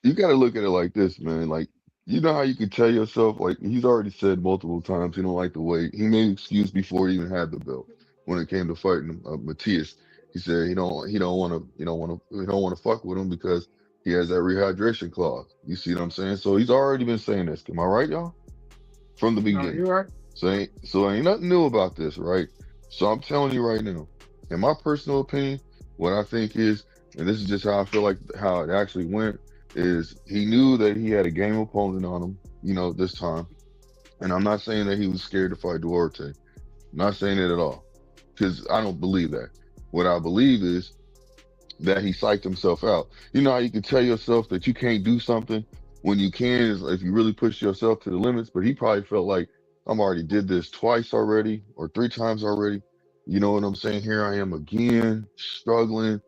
You got to look at it like this, man. Like, you know how you can tell yourself, like he's already said multiple times, he don't like the weight. He made an excuse before he even had the belt when it came to fighting Matias. He said he don't want to fuck with him because he has that rehydration clause. You see what I'm saying? So he's already been saying this. Am I right, y'all? From the beginning. You're right. So ain't nothing new about this, right? So I'm telling you right now, in my personal opinion, what I think is, and this is just how I feel like how it actually went, is he knew that he had a game opponent on him, this time. And I'm not saying that he was scared to fight Duarte. I'm not saying it at all, because I don't believe that. What I believe is that he psyched himself out. You know how you can tell yourself that you can't do something when you can, is if you really push yourself to the limits. But he probably felt like, I'm already did this twice already or 3 times already. You know what I'm saying? Here I am again, struggling.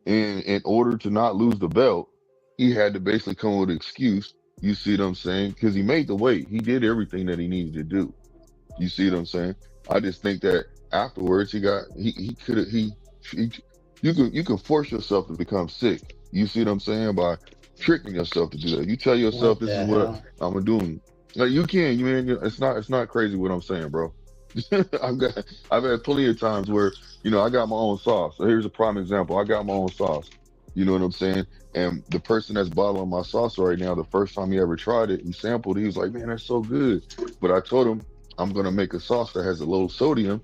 And in order to not lose the belt, he had to basically come with an excuse. You see what I'm saying? Because he made the weight. He did everything that he needed to do. You see what I'm saying? I just think that afterwards you can force yourself to become sick. You see what I'm saying? By tricking yourself to do that. You tell yourself this is what I'm gonna do. Like it's not crazy what I'm saying, bro. I've had plenty of times where, I got my own sauce. So here's a prime example. I got my own sauce. You know what I'm saying? And the person that's bottling my sauce right now, the first time he ever tried it, he sampled. He was like, "Man, that's so good." But I told him I'm gonna make a sauce that has a low sodium,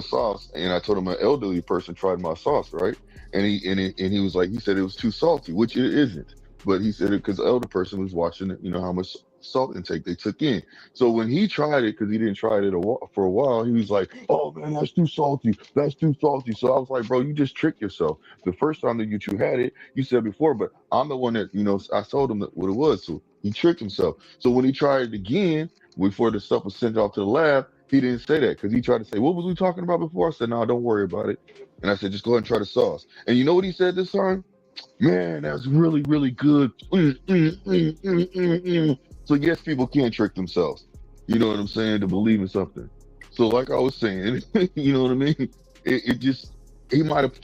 sauce. And I told him an elderly person tried my sauce, right? And he was like, he said it was too salty, which it isn't. But he said it because the elder person was watching it, how much salt intake they took in. So when he tried it, because he didn't try it for a while, he was like, "Oh man, that's too salty. That's too salty." So I was like, "Bro, you just tricked yourself. The first time that you had it, you said before, but I'm the one that, I told him what it was." So he tricked himself. So when he tried it again, before the stuff was sent off to the lab, he didn't say that because he tried to say, "What was we talking about before?" I said, "No, don't worry about it." And I said, "Just go ahead and try the sauce." And you know what he said this time? "Man, that's really, really good." So yes, people can trick themselves. You know what I'm saying? To believe in something. So like I was saying, you know what I mean? It just he might have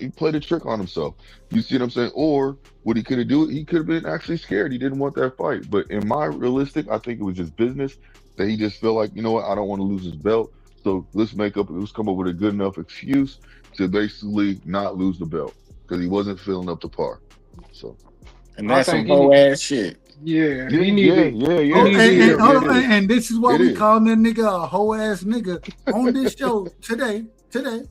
he played a trick on himself. You see what I'm saying? Or what he could have do? He could have been actually scared. He didn't want that fight. But in my realistic, I think it was just business that he just felt like, I don't want to lose his belt. So let's come up with a good enough excuse to basically not lose the belt because he wasn't feeling up to par. So, And I that's think some he whole need. ass shit. Yeah, yeah, he need yeah, to. yeah, He yeah. need to And hear. hold It on, is. and this is why It we is. call that nigga a whole ass nigga on this show today. Today,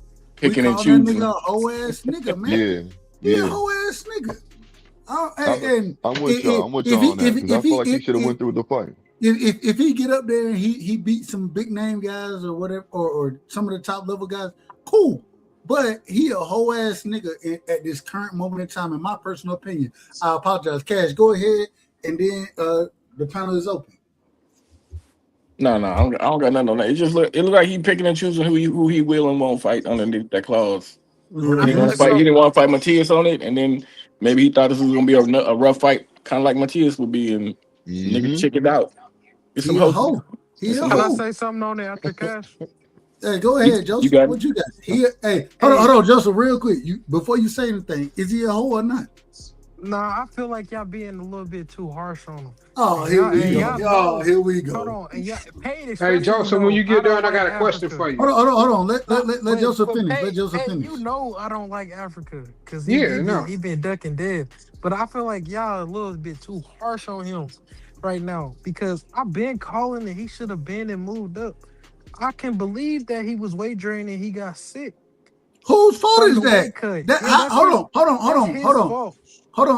we Picking and call that nigga choosing. a whole ass nigga, man. Yeah, He a yeah. whole ass nigga. I'm, And I'm with y'all. I'm with if y'all he on that because I feel like he should have if went through the fight. if he get up there and he beat some big name guys or whatever or some of the top level guys, cool. But he a whole ass nigga at this current moment in time, in my personal opinion. I apologize. Cash, go ahead, and then the panel is open. No, I don't got nothing on that. It look like he picking and choosing who he will and won't fight underneath that clause. I He didn't feel want to like fight. He so. didn't want to fight Matias on it, and then maybe he thought this was gonna be a rough fight, kind of like Matias would be, and nigga Mm-hmm. chickened out. It's some He a hoes. hoe. He It's a some Can I hoes. hoe. say something on it after Cash? Hey, go You, ahead, you Joseph. got What it. you got? Hey, Hold on, Joseph, real quick. Before you say anything, is he a hoe or not? nah, I feel like y'all being a little bit too harsh on him. Oh, here we And go. y'all Oh, know. here we Hold go. on, and y'all Payne Hey, especially Joseph, when know you I get don't done, I like got a question Africa. for you. Hold on. Nah, Let Joseph finish. Let Payne, Joseph you finish. know I don't like Africa because Yeah, no. he been ducking dead. But I feel like y'all a little bit too harsh on him right now because I've been calling and he should have been and moved up. I can believe that he was wagering and he got sick Whose fault from is the that? weight cut. Yeah, that's Hold his. on, hold on, hold That's on, his hold on. fault. Hold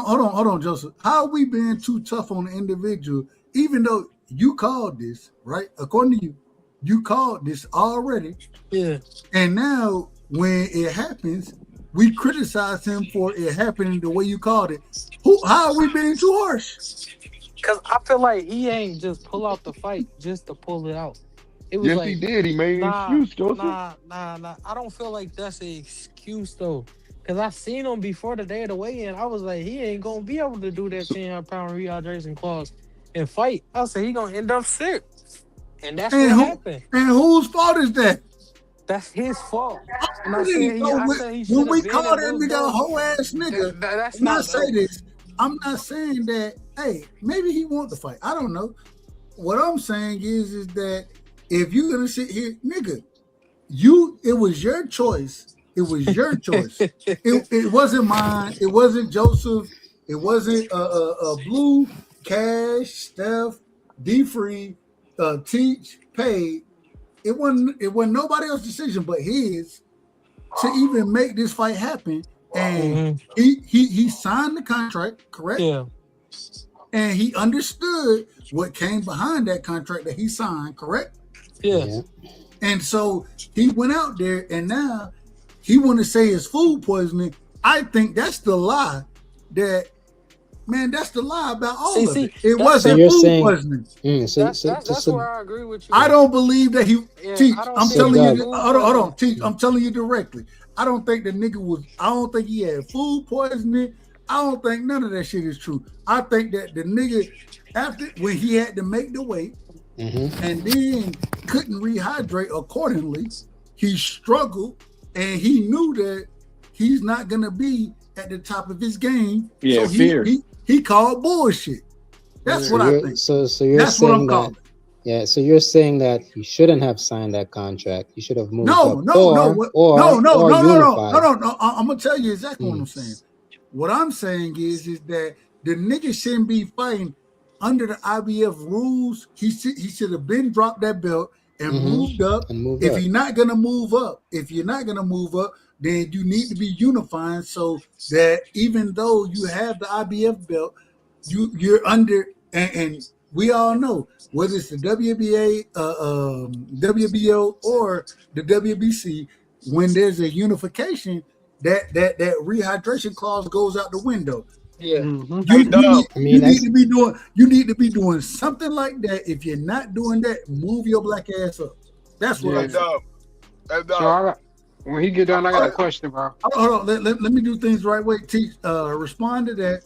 on, Joseph. How are we being too tough on the individual, even though you called this, right? According to you, you called this already. Yeah. And now when it happens, we criticize him for it happening the way you called it. How are we being too harsh? Cause I feel like he ain't just pull out the fight just to pull it out. It was Yes, he like, did. He made an nah, excuse, Joseph. nah. I don't feel like that's an excuse though. Cause I seen him before the day of the weigh-in. I was like, he ain't gonna be able to do that So, 10-pound rehydration clause and fight. I said he gonna end up sick. And that's and what happened. whose fault is that? That's his fault. And So I said he when should have we been call and that moved nigga a up. whole ass nigga, That's and I not say no. this, I'm not saying that, hey, maybe he want to fight. I don't know. What I'm saying is that if you're gonna sit here, nigga, it was your choice. It was your choice. It wasn't mine. It wasn't Joseph. It wasn't Blue, Cash, Steph, D Free, Teach, Paid. It wasn't nobody else's decision but his to even make this fight happen. And Mhm. he signed the contract, correct? Yeah. And he understood what came behind that contract that he signed, correct? Yeah. And so he went out there, and now he want to say it's food poisoning. I think that's the lie. That's the lie about all of See, it. It that's So wasn't you're food saying, poisoning. that's where I agree with you I at. don't believe that he Yeah, Teach. I don't I'm think so telling it's you. Doug, food Hold poisoning. on, Teach. I'm telling you directly. I don't think the nigga was. I don't think he had food poisoning. I don't think none of that shit is true. I think that the nigga, after when he had to make the weight and then couldn't rehydrate accordingly, he struggled and he knew that he's not gonna be at the top of his game. Yeah, So fear. he called bullshit. That's so what I you're think. so you're That's what I'm saying calling. that, yeah, so you're saying that he shouldn't have signed that contract. He should have moved No, up no, no, or no, no, no, no, no, no, unified. no. I'm gonna tell you exactly what Mm. I'm saying. What I'm saying is that the nigga shouldn't be fighting under the IBF rules. He should have been dropped that belt and moved up. And moved If up. you're not gonna move up, then you need to be unifying so that even though you have the IBF belt, you're under and we all know whether it's the WBA, WBO, or the WBC, when there's a unification, that rehydration clause goes out the window. Yeah. You, you, I mean, you need that's to be doing you need to be doing something like that. If you're not doing that, move your black ass up. That's what Yeah. I'm saying. So I got, when he get done, I got a question, bro. Hold on. Let me do things the right way. Teach. Respond to that.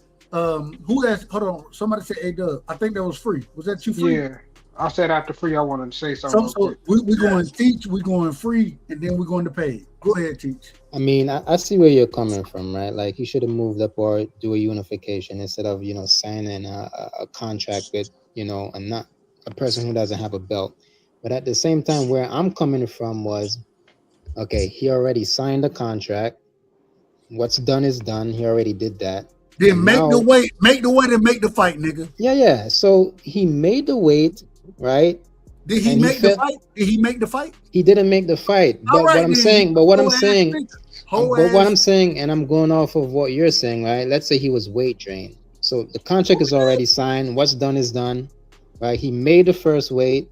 Who asked? Hold on. Somebody said, "Hey, Doug." I think that was Free. Was that you, Free? Yeah. I said after Free, I wanted to say something real So quick. we're going Teach. We're going Free, and then we're going to Pay. Go ahead, Teach. I mean, I see where you're coming from, right? Like he should have moved up or do a unification instead of signing a contract with not a person who doesn't have a belt. But at the same time, where I'm coming from was, okay, he already signed a contract. What's done is done. He already did that. Then And make the now- weight and make the fight, nigga. Yeah. So he made the weight, right? Did he And make the fight? Did he make the fight? He didn't make the fight. But All right, what I'm then. saying, but what I'm Whole ass saying, nigga. but Whole what ass- I'm saying, and I'm going off of what you're saying, right? Let's say he was weight trained. So the contract is already signed. What's done is done, right? He made the first weight.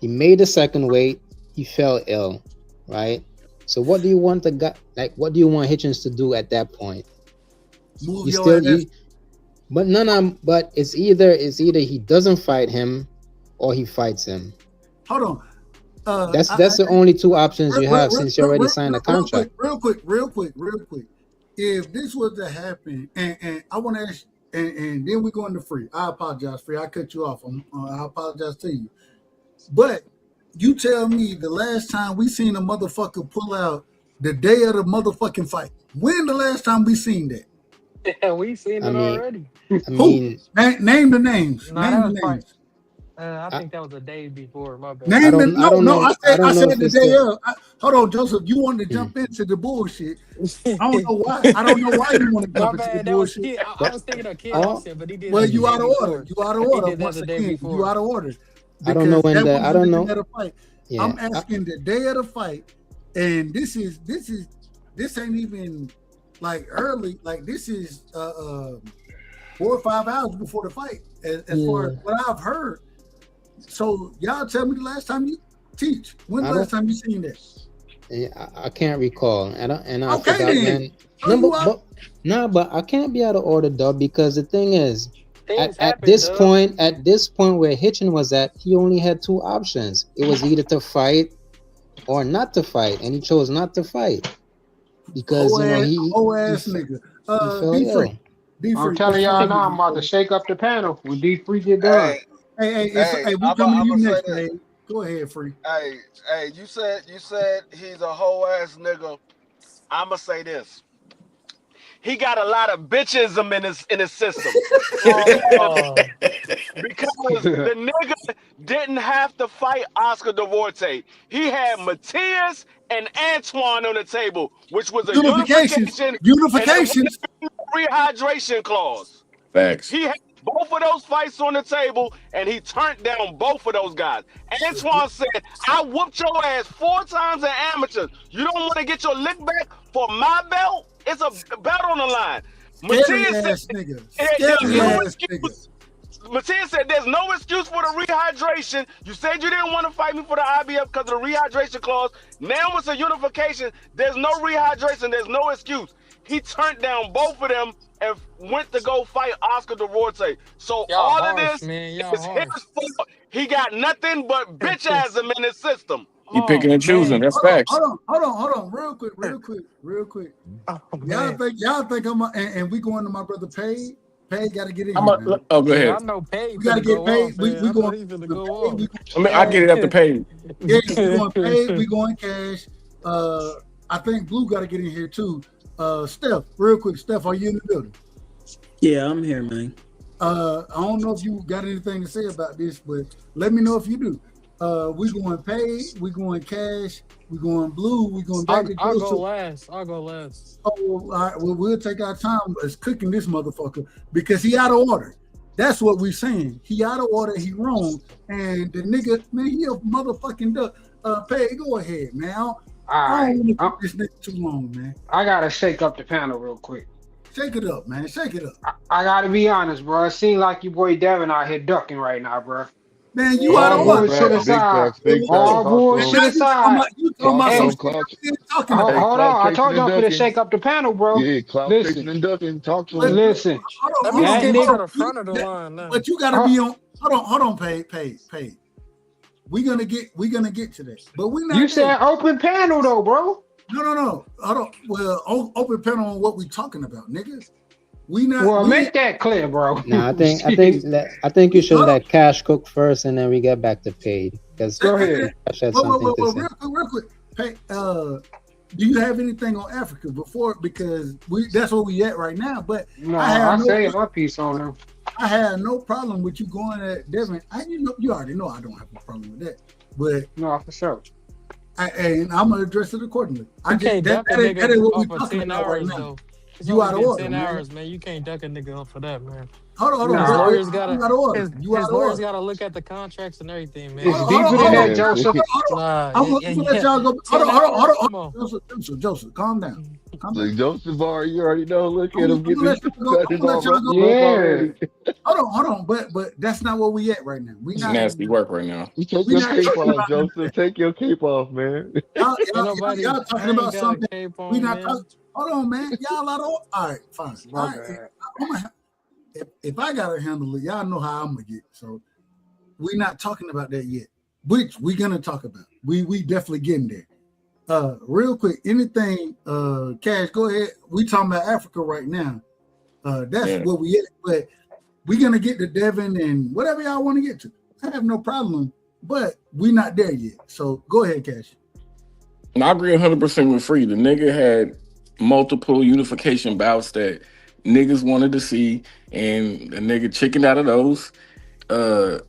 He made the second weight. He fell ill, right? So what do you want the guy, like, what do you want Hitchens to do at that point? Move You your still, ass. but but it's either he doesn't fight him or he fights him. Hold on. That's the only two options you have since you already signed a contract. Real quick. If this was to happen, and I want to ask, and then we go into Free. I apologize, Free. I cut you off. I apologize to you. But you tell me the last time we seen a motherfucker pull out the day of the motherfucking fight. When the last time we seen that? Yeah, we seen it already. I mean, name the names. Nah, Name that the was names. probably, I think that was the day before. My bad. Name the, I don't know. I I don't know said if the it's day the- of. Hold on, Joseph. You wanted to jump into the bullshit. I don't know why. I don't know why you want to My jump into the bad. That was bullshit. Kid. I was thinking of Kid Oh. Austin, but he did. Well, that the you day out of before. order. You out of He order. did that Once the day again, before. you out of order. I don't know Because when that the wasn't I don't the know. day of the fight. Yeah, I'm asking the day of the fight, and this ain't even like early. Like this is 4 or 5 hours before the fight, as far as what I've heard. So y'all tell me the last time you teach. When's the last time you seen that? I can't recall. I Okay, forgot, then. man. So you out- But I can't be out of order, though, because the thing is, Things at happen, this Doug. point where Hitchin was at, he only had two options. It was either to fight or not to fight, and he chose not to fight because whole ass he nigga. fell D ill. free. D free. I'm telling y'all now, I'm about to shake up the panel when D3 get done. Hey, we coming to you next, man. Go ahead, Free. Hey, you said he's a whole ass nigga. I'ma say this. He got a lot of bitchism in his system. Because the nigga didn't have to fight Oscar Duarte. He had Matias and Antoine on the table, which was a Unifications. unification Unifications. and a rehydration clause. Facts. He had both of those fights on the table, and he turned down both of those guys. Antoine said, I whooped your ass 4 times in amateur. You don't want to get your lick back for my belt? It's a belt on the line. Scary Matias ass said, nigga. there's Scary no ass excuse. nigga. Matias said, there's no excuse for the rehydration. You said you didn't want to fight me for the IBF because of the rehydration clause. Now it's a unification. There's no rehydration. There's no excuse. He turned down both of them and went to go fight Oscar Duarte. So Y'all all harsh, of this man. is Y'all his harsh. fault. He got nothing but bitchism in his system. He picking and choosing. That's facts. Hold on. Real quick. Oh, Y'all man. think I'm and we going to my brother Pay. Pay got to get in I'm here, man. oh, go Yeah, I ahead. know Paid We got to finna get go paid. off, We man. I know going he finna to go pay. off. I mean, I get it after pay. Yeah, we going pay. We going cash. I think Blue got to get in here too. Steph, real quick. Steph, are you in the building? Yeah, I'm here, man. I don't know if you got anything to say about this, but let me know if you do. We going pay, we going cash, we going blue, we going back to I'll go Joseph. last. I'll go last. Oh, all right, well, we'll take our time as cooking this motherfucker because he out of order. That's what we saying. He out of order. He wrong. And the nigga, man, he a motherfucking duck. Pay, go ahead, man. I don't want to keep this nigga too long, man. I gotta shake up the panel real quick. Shake it up, man. Shake it up. I gotta be honest, bro. It seems like your boy Devin out here ducking right now, bro. Man, you out of order. Shit aside. Big facts. All bullshit aside. You talking about some talking about. Hold on. I told y'all for to shake up the panel, bro. Yeah, cloud chasing and ducking. Talk to him. Listen. That means get to the front of the line now. But you gotta be on. Hold on, pay. We're gonna get to that. But we not. You said open panel though, bro. No. Hold on. Well, open panel on what we talking about, niggas. We not. Well, make that clear, bro. No, I think you should let Cash cook first, and then we get back to paid. Because go ahead. Cash had something to say. Real quick. Hey, do you have anything on Africa before? Because that's where we at right now. But no, I say my piece on them. I had no problem with you going at Devin. You already know I don't have a problem with that. But no, for sure. And I'm gonna address it accordingly. You can't duck a nigga off for 10 hours right though. You out of order. 10 hours, man. You can't duck a nigga up for that, man. Hold on. His lawyers gotta. His lawyers gotta look at the contracts and everything, man. It's deeper than that, Joseph. I'm gonna let y'all go. Hold on. Joseph, calm down. Like Joseph Bar, you already know. Look at him get this. Yeah. Hold on. But that's not where we at right now. We not nasty work right now. You take your cape off, Joseph. Take your cape off, man. Y'all talking about something. We not talking. Hold on, man. Y'all out of order. All right, fine. All right. If I gotta handle it, y'all know how I'm gonna get. So we're not talking about that yet. Which we gonna talk about. We definitely getting there. Real quick, anything, Cash, go ahead. We talking about Africa right now. That's where we at. But we gonna get to Devin and whatever y'all want to get to. I have no problem, but we not there yet. So go ahead, Cash. And I agree 100% with Free. The nigga had multiple unification bouts that niggas wanted to see, and the nigga chickened out of those. The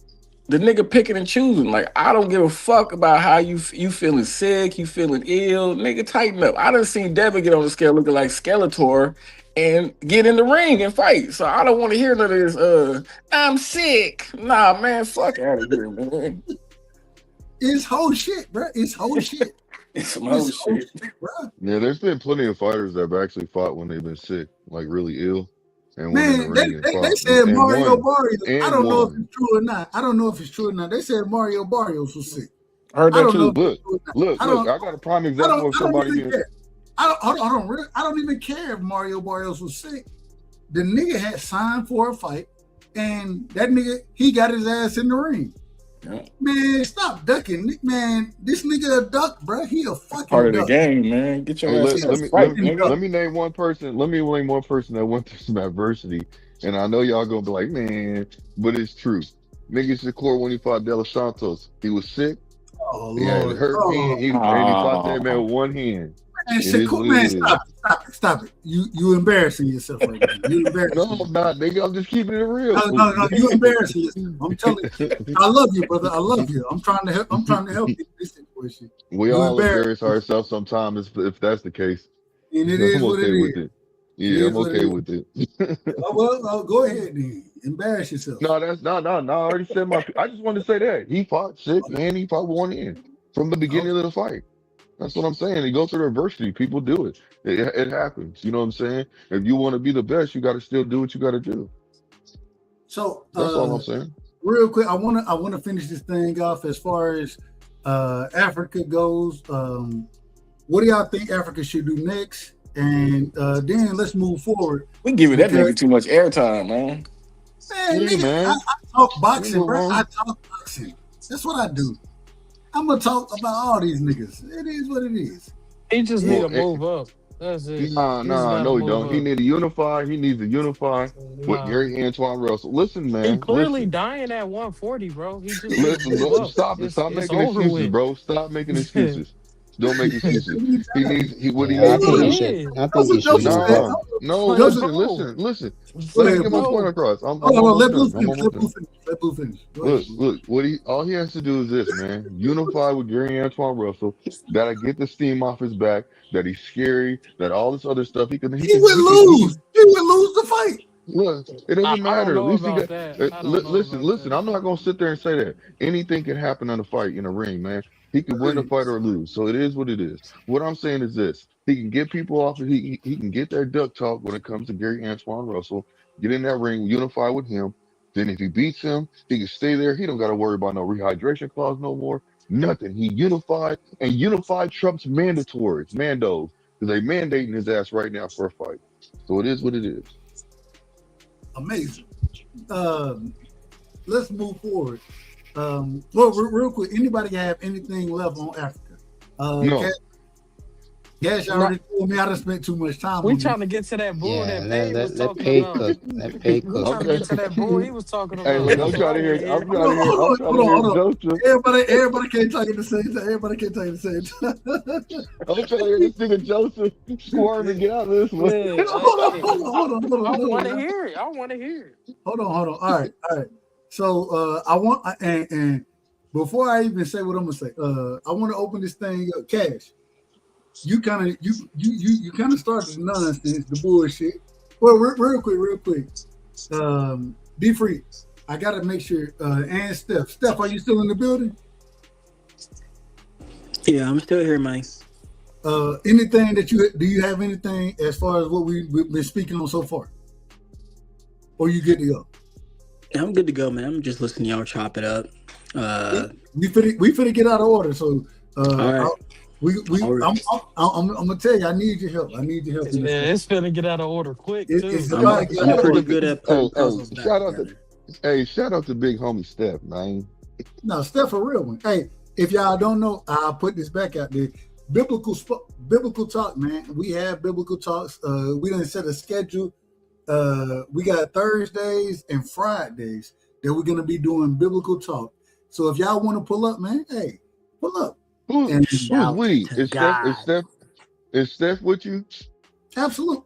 nigga picking and choosing. Like, I don't give a fuck about how you feeling sick, you feeling ill. Nigga, tighten up. I done seen Devin get on the scale looking like Skeletor and get in the ring and fight. So I don't want to hear none of this, I'm sick. Nah, man, fuck out of here, man. It's whole shit, bro. It's whole shit. It's some whole shit. Bro. Yeah, there's been plenty of fighters that have actually fought when they've been sick, like really ill. And man, they said Mario Barrios. I don't know if it's true or not. They said Mario Barrios was sick. Heard that too. Look, I got a prime example of somebody being sick. Hold on. I don't even care if Mario Barrios was sick. The nigga had signed for a fight, and that nigga, he got his ass in the ring. Yeah. Man, stop ducking, man. This nigga a duck, bro. He a fucking part of duck. the game, man. Get your ass. Let me name one person. Let me name one person that went through some adversity, and I know y'all gonna be like, man, but it's true. Nigga Shakur when he fought De Los Santos, he was sick. Oh, he had a hurt hand. He fought that man with one hand. Man, Shakur, man, stop it. You embarrassing yourself right now. You embarrassing. No, I'm not, nigga. I'm just keeping it real. No, you embarrassing yourself. I'm telling you. I love you, brother. I love you. I'm trying to help you in this situation. We all embarrass ourselves sometimes if that's the case. And it is what it is. Yeah, I'm okay with it. Well, go ahead then. Embarrass yourself. No, that's no. I already said I just wanted to say that. He fought sick and he fought one in from the beginning of the fight. That's what I'm saying. He goes through adversity. People do it. It happens. You know what I'm saying? If you want to be the best, you got to still do what you got to do. So that's all I'm saying. Real quick, I want to finish this thing off as far as Africa goes. What do y'all think Africa should do next? And then let's move forward. We giving that nigga too much airtime, man. Man, I talk boxing, bro. I talk boxing. That's what I do. I'm gonna talk about all these niggas. It is what it is. He just need to move up. That's it. No, he don't. He need to unify. He needs to unify with Gary Antoine Russell. Listen, man. He clearly dying at 140, bro. He just listen, bro. Stop making excuses, bro. Stop making excuses. Don't make excuses. He needs he what he Yeah, I needs to think he do. should. is. I think he should Joseph move said, up. No, Joseph, listen. go Let me ahead, get my Blue. point No. across. I'm Hold on, almost let Blue done. I'm finish. almost done. Let Blue finish. Go ahead, Look, Blue. look, all he has to do is this, man. Unify with Gary Antoine Russell. That'll get the steam off his back, that he's scary, that all this other stuff. He would lose. He would lose the fight. Look, it doesn't I don't matter. At know least he about got. that. I don't know Listen, about listen. that. I'm not gonna sit there and say that anything can happen in a fight in a ring, man. He can win a Hey, fight or lose, so it is what it is. What I'm saying is this: he can get people off. He can get that duck talk when it comes to Gary Antoine Russell. Get in that ring, unify with him. Then if he beats him, he can stay there. He don't got to worry about no rehydration clause no more. Nothing. He unified, and unified trumps mandatories, mandos, because they mandating his ass right now for a fight. So it is what it is. amazing. Let's move forward. Well, real quick, anybody have anything left on Africa? No. Cash already told me I done spent too much time We on trying this. to get to that bull Yeah, that Paige was let talking Pay about. cook. Let Pay We cook. trying to Okay. get to that bull he was talking Hey, about. look, That's I'm what trying I to want hear. to hear. I'm trying to hear. I'm trying to hear Joseph. Everybody can't talk at the same time. Everybody can't talk at the same time. I'm trying to hear this nigga Joseph squirm and get out of this one. Yeah, I want to on. hear it. I want to hear it. Hold on. All right. So I want and before I even say what I'm gonna say, I want to open this thing up. Cash, you kind of started the nonsense, the bullshit. Well, real quick. Be free. I gotta make sure. And Steph, are you still in the building? Yeah, I'm still here, Mike. Anything that you have anything as far as what we've been speaking on so far? Or you good to go? I'm good to go, man. I'm just listening to y'all chop it up. We finna get out of order, so all right. I'm gonna tell you, I need your help. Yeah, it's finna get out of order quick too. I'm pretty good at putting puzzles back shout out to big homie Steph, man. No, Steph a real one. Hey, if y'all don't know, I'll put this back out there. Biblical talk, man. We have biblical talks. We done set a schedule. We got Thursdays and Fridays that we're gonna be doing biblical talk. So if y'all want to pull up, man, hey, pull up. Who's we? Is Steph with you? Absolutely.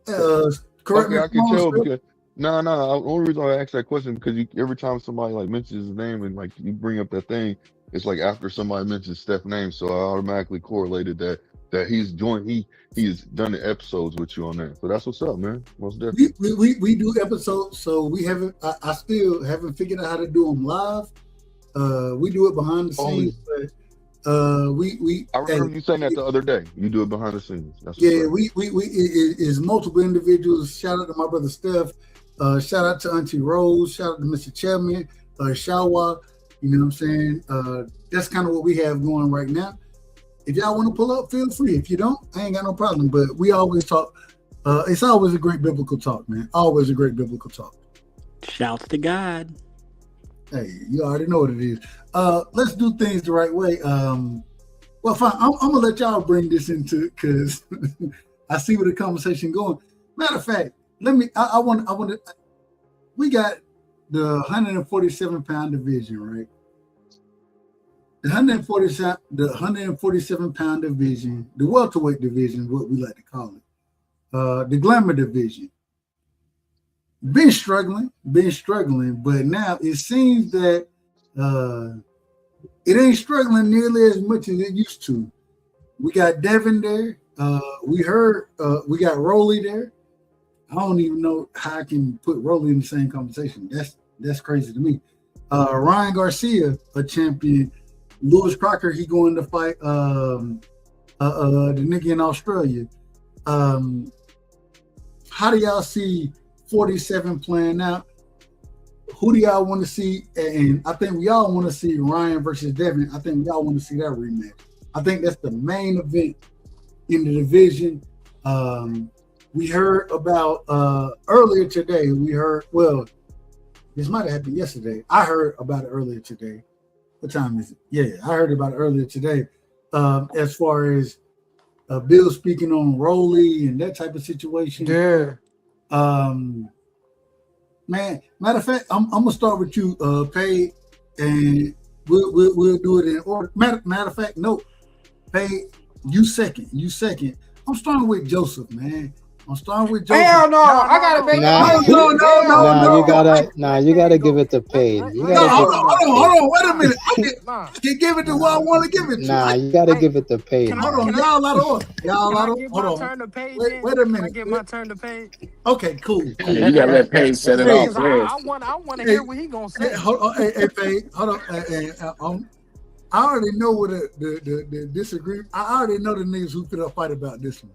Correct me Okay, I if can I'm wrong, tell Steph. because no. The only reason I ask that question because every time somebody like mentions his name and like you bring up that thing, it's like after somebody mentions Steph's name, so I automatically correlated that he's joined. He's done the episodes with you on that. So that's what's up, man. Most definitely. We do episodes, so we haven't. I still haven't figured out how to do them live. We do it behind the scenes, but we. I remember you saying that the other day. You do it behind the scenes. That's yeah, we it is multiple individuals. Shout out to my brother Steph. Shout out to Auntie Rose. Shout out to Mr. Chairman. Shawa. You know what I'm saying? That's kind of what we have going right now. If y'all want to pull up, feel free. If you don't, I ain't got no problem. But we always talk. It's always a great biblical talk, man. Always a great biblical talk. Shouts to God. Hey, you already know what it is. Let's do things the right way. Well, fine. I'm gonna let y'all bring this into it because I see where the conversation going. Matter of fact, I want to. We got the 147-pound division, right? The 147-pound division, the welterweight division, what we like to call it, the glamour division. Been struggling, but now it seems that it ain't struggling nearly as much as it used to. We got Devin there. We got Rolly there. I don't even know how I can put Rolly in the same conversation. That's crazy to me. Ryan Garcia, a champion. Lewis Crocker, he going to fight the nigga in Australia. How do y'all see 47 playing out? Who do y'all want to see? And I think we all want to see Ryan versus Devin. I think we all want to see that rematch. I think that's the main event in the division. We heard about earlier today. This might have happened yesterday. I heard about it earlier today. What time is it? Yeah, I heard about it earlier today. As far as Bill speaking on Rolly and that type of situation. Yeah. Man, matter of fact, I'm gonna start with you, Pay, and we'll do it in order. Matter of fact, no, Pay, You second. I'm starting with Joseph, man. I'm starting with Joseph. Hell no, I gotta make You gotta give it to Paid. You gotta hold on. Wait a minute. I can give it to who I want to give it to. Nah, you gotta give it to Paid. Hold on, y'all out of order. Y'all out of order. Hold on. Wait a minute. Can I get my turn to Paid? Okay, cool. Yeah, you gotta let Paige set it off. I want to hear what he gonna say. Hey, Paid, hold on. I already know what the disagreement. I already know the niggas who could fight about this one.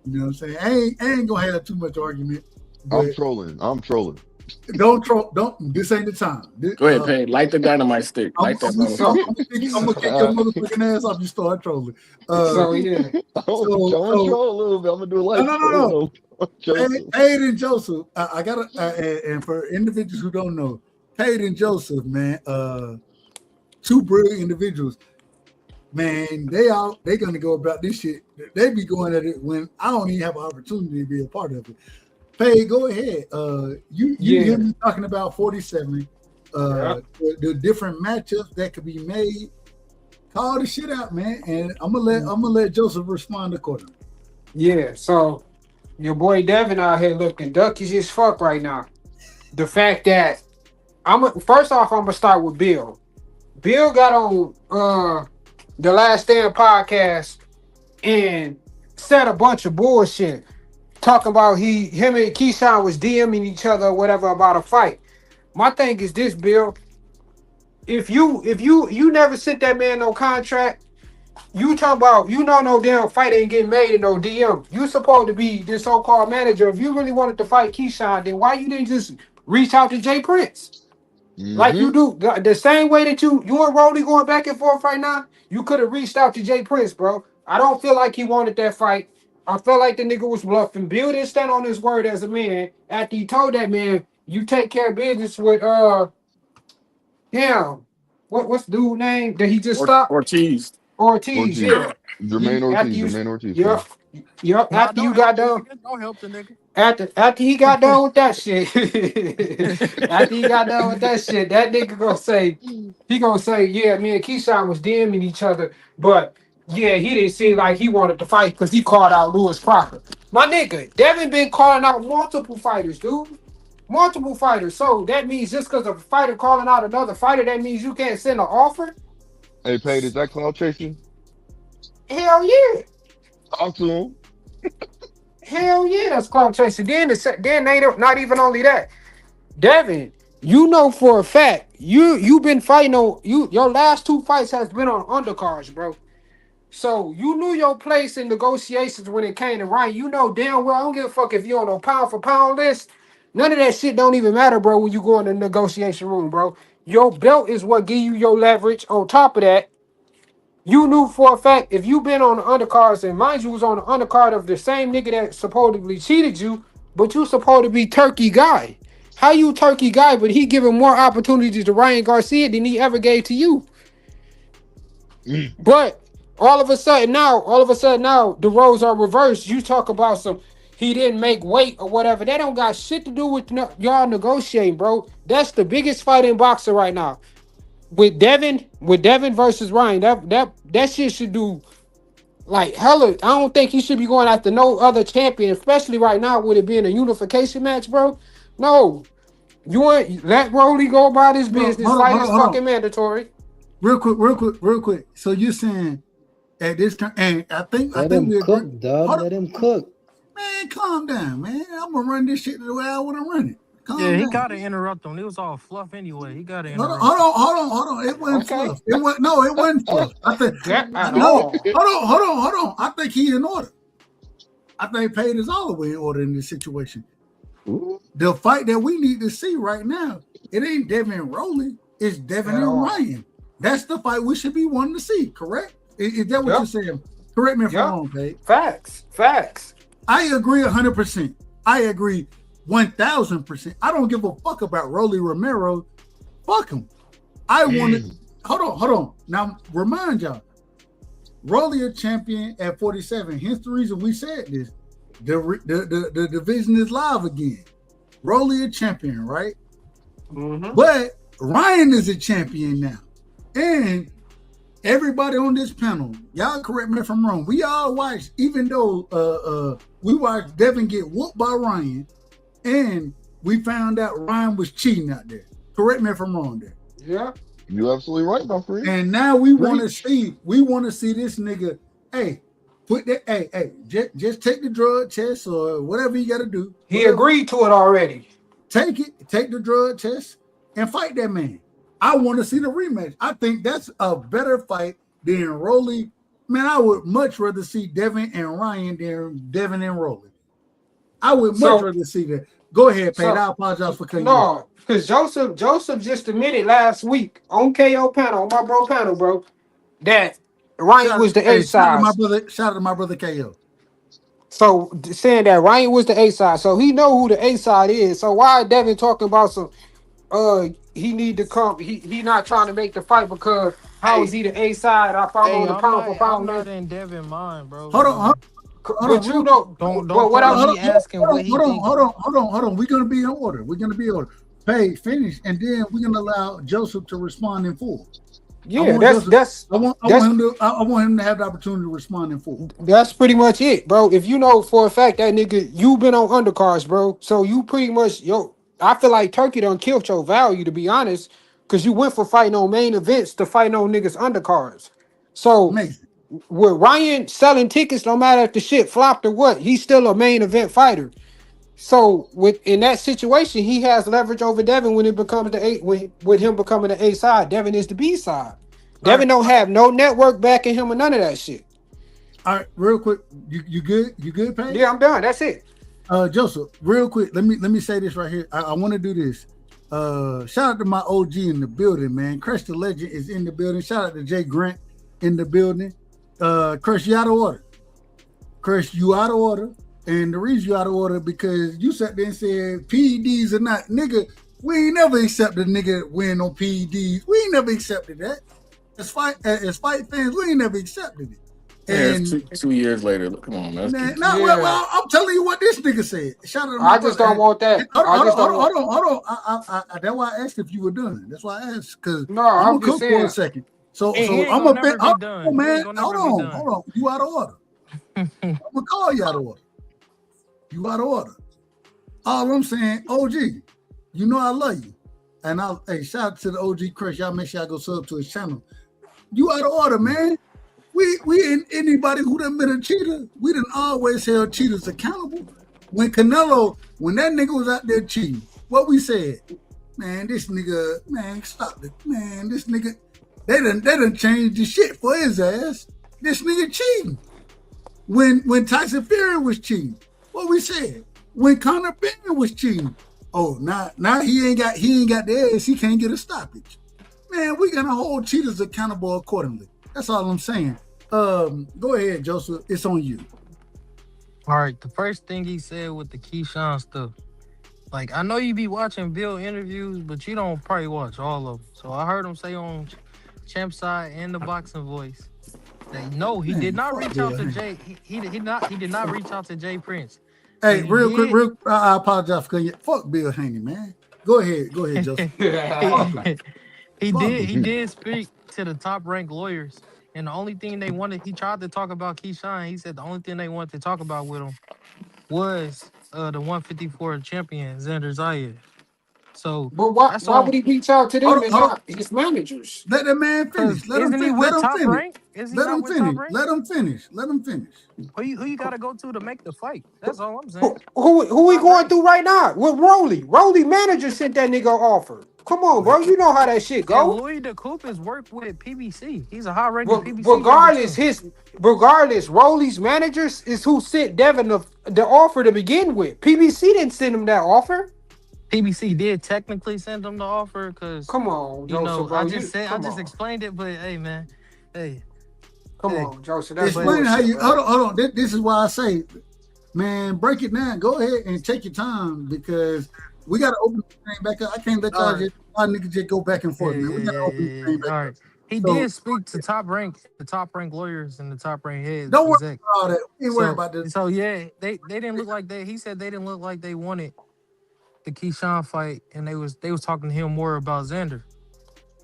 You know what I'm saying? I ain't gonna have too much argument. I'm trolling. Don't troll. This ain't the time. Go ahead, Paige. Light the dynamite stick. Light that motherfucker. I'm gonna kick your motherfucking ass off. You start trolling. So yeah. I'm gonna troll a little bit. I'm gonna do a light. No. Paid and Joseph. I gotta and for individuals who don't know, Paid and Joseph, man, two brilliant individuals. Man, they gonna go about this shit. They be going at it when I don't even have an opportunity to be a part of it. Paid, go ahead. You hear me talking about 47. The different matchups that could be made. Call the shit out, man, and I'm gonna let Joseph respond accordingly. Yeah, so your boy Devin out here looking duckish as fuck right now. The fact that first off, I'm gonna start with Bill. Bill got on the Last Stand podcast and said a bunch of bullshit, talking about him and Keyshawn was DMing each other or whatever about a fight. My thing is this, Bill. If you never sent that man no contract, you talking about no damn fight ain't getting made in no DM. You supposed to be this so-called manager. If you really wanted to fight Keyshawn, then why you didn't just reach out to Jay Prince? Like you do the same way that you and Rolly going back and forth right now. You could have reached out to Jay Prince, bro. I don't feel like he wanted that fight. I felt like the nigga was bluffing. Bill didn't stand on his word as a man after he told that man, you take care of business with what's the dude name that he just stopped? Ortiz, yeah. Jermaine Ortiz. Yep. After you got done, don't help the nigga. After he got done with that shit, that nigga gonna say, yeah, me and Keyshawn was DMing each other, but yeah, he didn't seem like he wanted to fight because he called out Lewis Crocker. My nigga, Devin been calling out multiple fighters, dude. Multiple fighters. So that means just because a fighter calling out another fighter, that means you can't send an offer? Hey, Paige, is that cloud chasing? Hell yeah. Talk to him. Hell yeah, that's clout chasing. Then they don't, not even only that. Devin, you know for a fact, you've been fighting your last two fights has been on undercards, bro. So you knew your place in negotiations when it came to Ryan. You know damn well I don't give a fuck if you're on a pound for pound list. None of that shit don't even matter, bro, when you go in the negotiation room, bro. Your belt is what give you your leverage. On top of that, you knew for a fact if you been on the undercards, and mind you was on the undercard of the same nigga that supposedly cheated you, but you supposed to be Turkey guy. How you Turkey guy, but he giving more opportunities to Ryan Garcia than he ever gave to you? But all of a sudden now, the roles are reversed. You talk about he didn't make weight or whatever. That don't got shit to do with y'all negotiating, bro. That's the biggest fight in boxing right now. With Devin versus Ryan, that shit should do like hella. I don't think he should be going after no other champion, especially right now with it being a unification match, bro. No, you ain't let Rolly go about his business. Fight is fucking mandatory. Real quick. So you're saying at this time, and I think Let him cook. Man, calm down, man. I'm gonna run this shit the way I want to run it. He gotta interrupt him. It was all fluff anyway. He gotta interrupt. Hold on. It wasn't fluff. It wasn't fluff. I think hold on. I think he's in order. I think Paid is all the way in order in this situation. The fight that we need to see right now, it ain't Devin and Rolly, it's Devin and Ryan. That's the fight we should be wanting to see, correct? Is that what you're saying? Correct me if I'm wrong, Paid. Facts. I agree 100%. I agree 1,000%. I don't give a fuck about Rolly Romero. Fuck him. I want to hold on. Now remind y'all, Rolly a champion at 47. Hence the reason we said this. The division is live again. Rolly a champion, right? But Ryan is a champion now, and everybody on this panel, y'all correct me if I'm wrong. We all watched, even though we watched Devin get whooped by Ryan, and we found out Ryan was cheating out there. Correct me if I'm wrong there. Yeah. You absolutely right, my friend. And now we want to Preach. see this nigga. Hey, put that. Hey, just take the drug test or whatever you got to do. He agreed to it already. Take the drug test, and fight that man. I want to see the rematch. I think that's a better fight than Rolly. Man, I would much rather see Devin and Ryan than Devin and Rolly. I would much rather see that. Go ahead, Pate. I apologize for cutting you off. No, because Joseph just admitted last week on KO panel, on my bro panel, bro, that Ryan was the A Shout out side. to my brother KO. So saying that Ryan was the A side, so he know who the A side is. So why Devin talking about some? He need to come. He not trying to make the fight because how is he the A side? I follow the pound for pound. I'm not in Devin mind, bro. Hold on. But you know, don't what I be asking what he thinking. Hold on. We're gonna be in order. Pay, finish, and then we're gonna allow Joseph to respond in full. Yeah, I want him to have the opportunity to respond in full. That's pretty much it, bro. If you know for a fact that nigga, you been on undercards, bro. So you pretty much, I feel like Turkey done killed your value, to be honest, because you went from fighting on main events to fighting on niggas undercards. So Amazing. with Ryan selling tickets, no matter if the shit flopped or what, he's still a main event fighter. So in that situation, he has leverage over Devin when it becomes the A. With him becoming the A side, Devin is the B side. Devin don't have no network backing him or none of that shit. All right, real quick, you good? You good, Pay? Yeah, I'm done. That's it. Joseph, real quick, let me say this right here. I want to do this. Shout out to my OG in the building, man. Crush the Legend is in the building. Shout out to Jay Grant in the building. Crush, you out of order. Crush, you out of order. And the reason you out of order because you sat there and said PEDs are not, nigga. We ain't never accepted a nigga win on PEDs. We ain't never accepted that. As fight fans, we ain't never accepted it. And yeah, 2 years later. Come on, man. Well, I'm telling you what this nigga said. Shout out to I just don't want that. Hold on. That's why I asked if you were done. That's why I asked because no, I'm gonna cook for a second. So I'm a bit. Hold on, man. Hold on. You out of order. I'm gonna call you out of order. You out of order. All I'm saying, OG, you know I love you. And shout out to the OG Chris. Y'all make sure y'all go sub to his channel. You out of order, man. We ain't anybody who done been a cheater. We done always held cheaters accountable. When that nigga was out there cheating, what we said, man, this nigga, man, stop it. Man, this nigga, they done changed the shit for his ass. This nigga cheating. When Tyson Fury was cheating, what we said? When Conor Benton was cheating, now he ain't got the ass, he can't get a stoppage. Man, we gonna hold cheaters accountable accordingly. That's all I'm saying. Go ahead, Joseph. It's on you. All right. The first thing he said with the Keyshawn stuff. Like, I know you be watching Bill interviews, but you don't probably watch all of them. So I heard him say on Champ Side and the Boxing Voice that no, he did not reach out to Jay. He did not reach out to Jay Prince. Hey, real quick, I apologize for cutting you. Fuck Bill Haney, man. Go ahead, Joseph. He did speak to the top ranked lawyers, and the only thing they wanted, he tried to talk about Keyshawn. He said the only thing they wanted to talk about with him was the 154 champion Xander Zayed. So, but why would he reach out to them and not his managers? Let the man finish. Let him finish. Let him finish. Who you gotta go to make the fight? That's all I'm saying. Who we going through right now with Rolly? Rolly manager sent that nigga offer. Come on, bro. You know how that shit go. Louis DeCoupe has worked with PBC. He's a high-ranked PBC. Regardless, Rolly's managers is who sent Devin the offer to begin with. PBC didn't send him that offer. PBC did technically send him the offer because come on, Joseph, I just explained it, but hey, man, come on, Joseph. Explain how you hold on. This is why I say, man, break it down. Go ahead and take your time because we got to open the thing back up. I can't let y'all niggas just go back and forth, man. We got to open the thing back up. He did speak to the top ranked lawyers and the top ranked heads. Don't worry about all that. We ain't worried about this. So yeah, they didn't look like they. He said they didn't look like they wanted the Keyshawn fight, and they was talking to him more about Xander.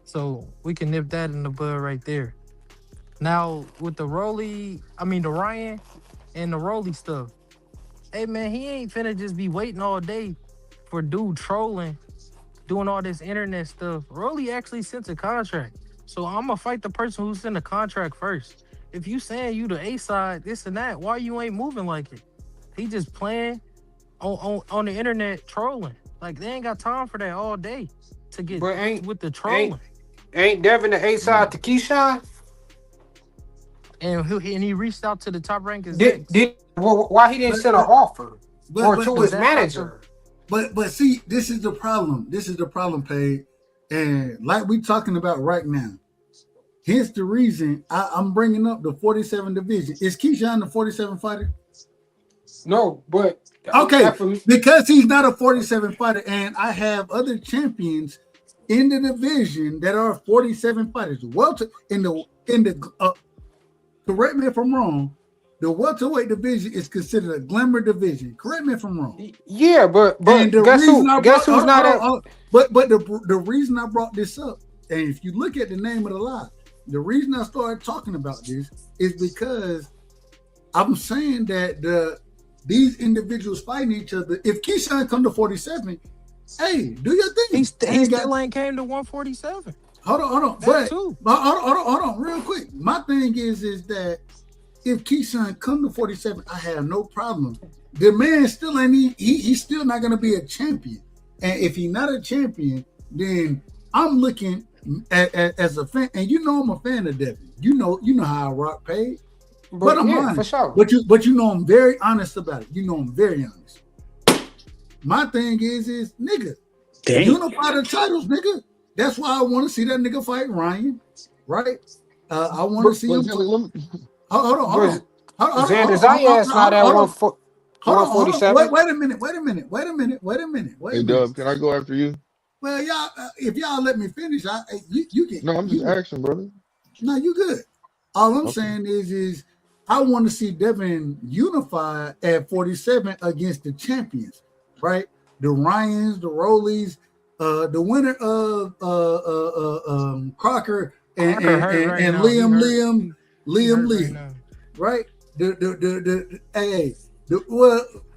So we can nip that in the bud right there. Now with the the Ryan and the Rolly stuff. Hey man, he ain't finna just be waiting all day for dude trolling, doing all this internet stuff. Rolly actually sent a contract. So I'm gonna fight the person who sent a contract first. If you saying you the A side, this and that, why you ain't moving like it? He just playing on the internet trolling. Like they ain't got time for that all day to get But with the ain't trolling. ain't Devin the A side to Keyshawn? And he reached out to the top ranked execs. Why he didn't But send an offer or to his that's not the manager? but see, this is the problem. This is the problem, Paige. And like we talking about right now, here's the reason I'm bringing up the 47 division. Is Keyshawn the 47 fighter? No, but Okay, because he's not a 47 fighter, and I have other champions in the division that are 47 fighters. Welter in the correct me if I'm wrong. The welterweight division is considered a glamour division. Correct me if I'm wrong. Yeah, but And the guess reason who? I Guess brought, who's not at? but the reason I brought this up, and if you look at the name of the live, the reason I started talking about this is because I'm saying that these individuals fighting each other. If Keyshawn come to 47, hey, do your thing. He still ain't came to 147. Hold on. That too. Hold on, real quick. My thing is that if Keyshawn come to 47, I have no problem. The man still ain't he's still not gonna be a champion. And if he's not a champion, then I'm looking as a fan, and you know I'm a fan of Devin. You know how I rock Paige. But I'm honest. For sure. But you know I'm very honest about it. You know I'm very honest. My thing is nigga, unify the titles, nigga. That's why I want to see that nigga fight Ryan, right? I want to see him. Hold on. Xander Zayas not at 147. Wait a minute. Hey, Dub, can I go after you? Well, y'all, if y'all let me finish, you can. No, I'm just asking, brother. No, you good. All I'm saying is I want to see Devin unify at 47 against the champions, right? The Ryans, the Rollies, the winner of Crocker and Liam Lee, right?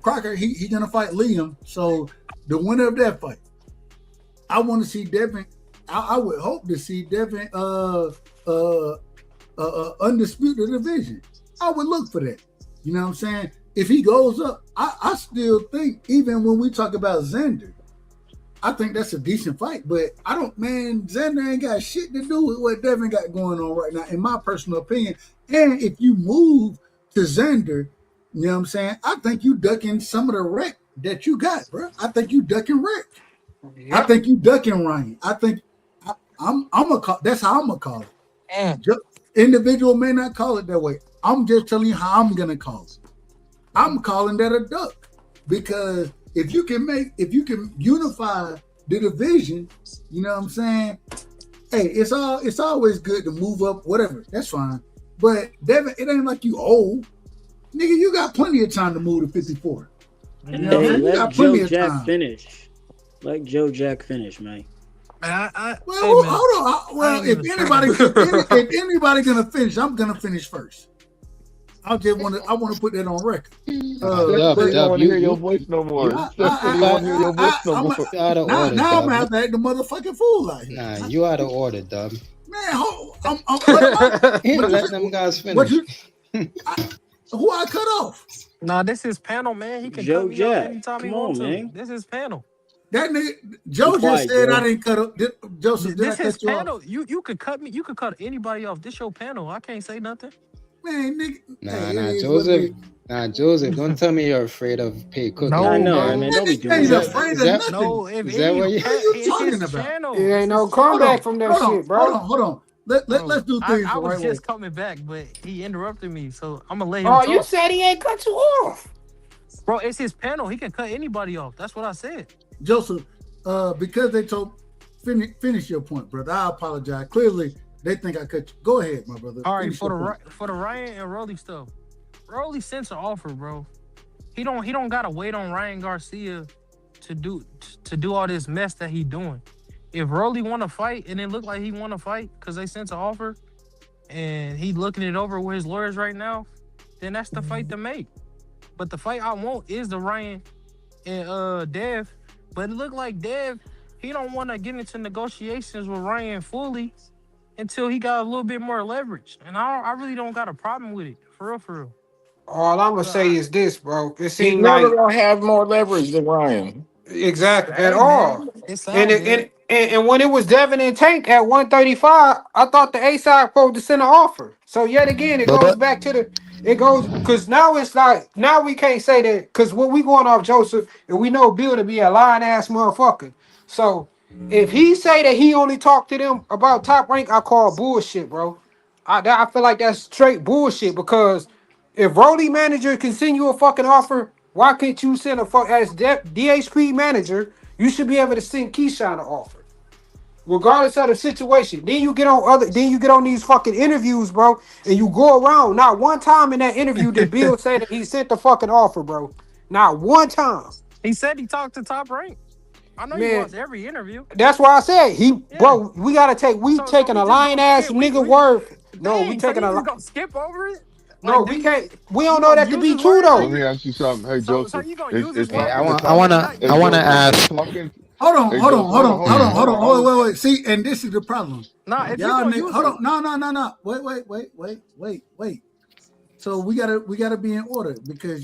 Crocker he gonna fight Liam, so the winner of that fight, I want to see Devin. I would hope to see Devin undisputed division. I would look for that. You know what I'm saying? If he goes up, I still think, even when we talk about Xander, I think that's a decent fight. But Xander ain't got shit to do with what Devin got going on right now, in my personal opinion. And if you move to Xander, you know what I'm saying? I think you ducking some of the wreck that you got, bro. I think you ducking wreck. Yep. I think you ducking Ryan. I think I'm gonna call. That's how I'm gonna call it. Individual may not call it that way. I'm just telling you how I'm gonna call it. I'm calling that a duck, because if you can unify the division, you know what I'm saying? Hey, it's always good to move up, whatever. That's fine. But Devin, it ain't like you old. Nigga, you got plenty of time to move to 54. You know, Hey, you let got Joe plenty of Jack time. finish. Let Joe Jack finish, man. Hold on. If anybody gonna finish, I'm gonna finish first. I want to put that on record. Dub, don't want to hear your voice no more. Now I'm gonna have to act the motherfucking fool out here. Nah, you out of order, Dub. Man, Let them guys finish. Who I cut off? Nah, this is panel, man. He can Joe cut me off Jack. anytime he Come on, wants to. man. This is panel. That nigga Joe just said Joe. I didn't cut up. Joseph, did I This cut is you panel. off? You could cut me. You could cut anybody off. This your panel. I can't say nothing. Man, nigga. Joseph, don't tell me you're afraid of pay cooking. No, I know, bro. man. Don't be doing Ain't that. afraid of nothing. No, if Is that what What are you talking his about? channel. It ain't no comeback from that shit, bro. Hold on. Let's do things I the was right way. just coming back, but he interrupted me, so I'm gonna let him Oh, talk. you said he ain't cut you off. Bro, it's his panel. He can cut anybody off. That's what I said. Joseph, because they told finish your point, brother. I apologize. Clearly, they think I cut you. Go ahead, my brother. All right, Finish your point. for the Ryan and Rolly stuff. Rolly sent an offer, bro. He don't gotta wait on Ryan Garcia to do all this mess that he doing. If Rolly want to fight and it look like he want to fight because they sent an offer, and he looking it over with his lawyers right now, then that's the fight to make. But the fight I want is the Ryan and Dev. But it looked like Dev, he don't want to get into negotiations with Ryan fully until he got a little bit more leverage. And I really don't got a problem with it. For real, for real. All I'm gonna But say is this, bro. It He's seemed never like gonna have more leverage than Ryan. exactly at hey man, all. it And sound it, good. and when it was Devin and Tank at 135, I thought the A side supposed to send an offer. So yet again, it goes But back to the it goes because now it's like now we can't say that because when we going off Joseph and we know Bill to be a lying ass motherfucker. So if he say that he only talked to them about Top Rank, I call bullshit, bro. I feel like that's straight bullshit because if Rolly manager can send you a fucking offer, why can't you send a fuck as DHP manager? You should be able to send Keyshawn an offer, regardless of the situation. Then you get on these fucking interviews, bro, and you go around. Not one time in that interview did Bill say that he sent the fucking offer, bro. Not one time, He said he talked to Top Rank. I know you man. watched every interview. That's why I said Yeah. bro. We So taking we a just lying gonna ass skip. nigga word. No, we Dang. So taking you a just gonna skip over it? no. Like, We do can't. We you don't know gonna that to use be his true word? Let though. me ask you something. Hey So Joseph, you gonna is use his is hey, talk word? is I talk Like, wanna not hey I use wanna his Joseph word? is ask. talking. Hold on, Hey hold on, Joseph, hold hold on, on, hold hold on, on, hold hold on. on. I Oh, was wait. See, and this is the problem. Nah. If you Y'all gonna nigga, use hold his, on. No, no, no, no. Wait. So we gotta be in order because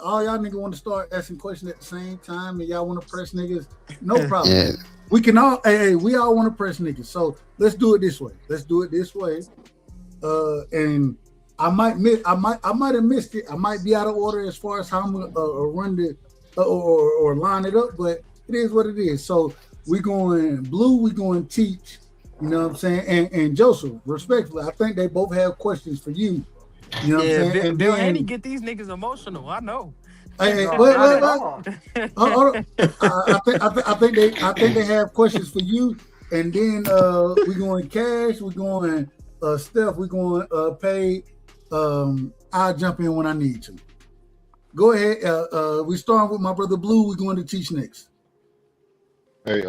all y'all niggas want to start asking questions at the same time and y'all want to press niggas. No problem. Yeah, We can all we all want to press niggas. So let's do it this way. And I might have missed it. I might be out of order as far as how I'm gonna run the or line it up, but it is what it is. So we going blue, we going teach. You know what I'm saying? And Joseph, respectfully, I think they both have questions for you. You know what I'm yeah, saying? Bill, And Bill Haney then get these niggas emotional. I know. No, wait, not wait, at wait. all. I think they have questions for you. And then we going cash, we going Steph, we going pay. I'll jump in when I need to. Go ahead. We starting with my brother Blue. We're going to teach next. hey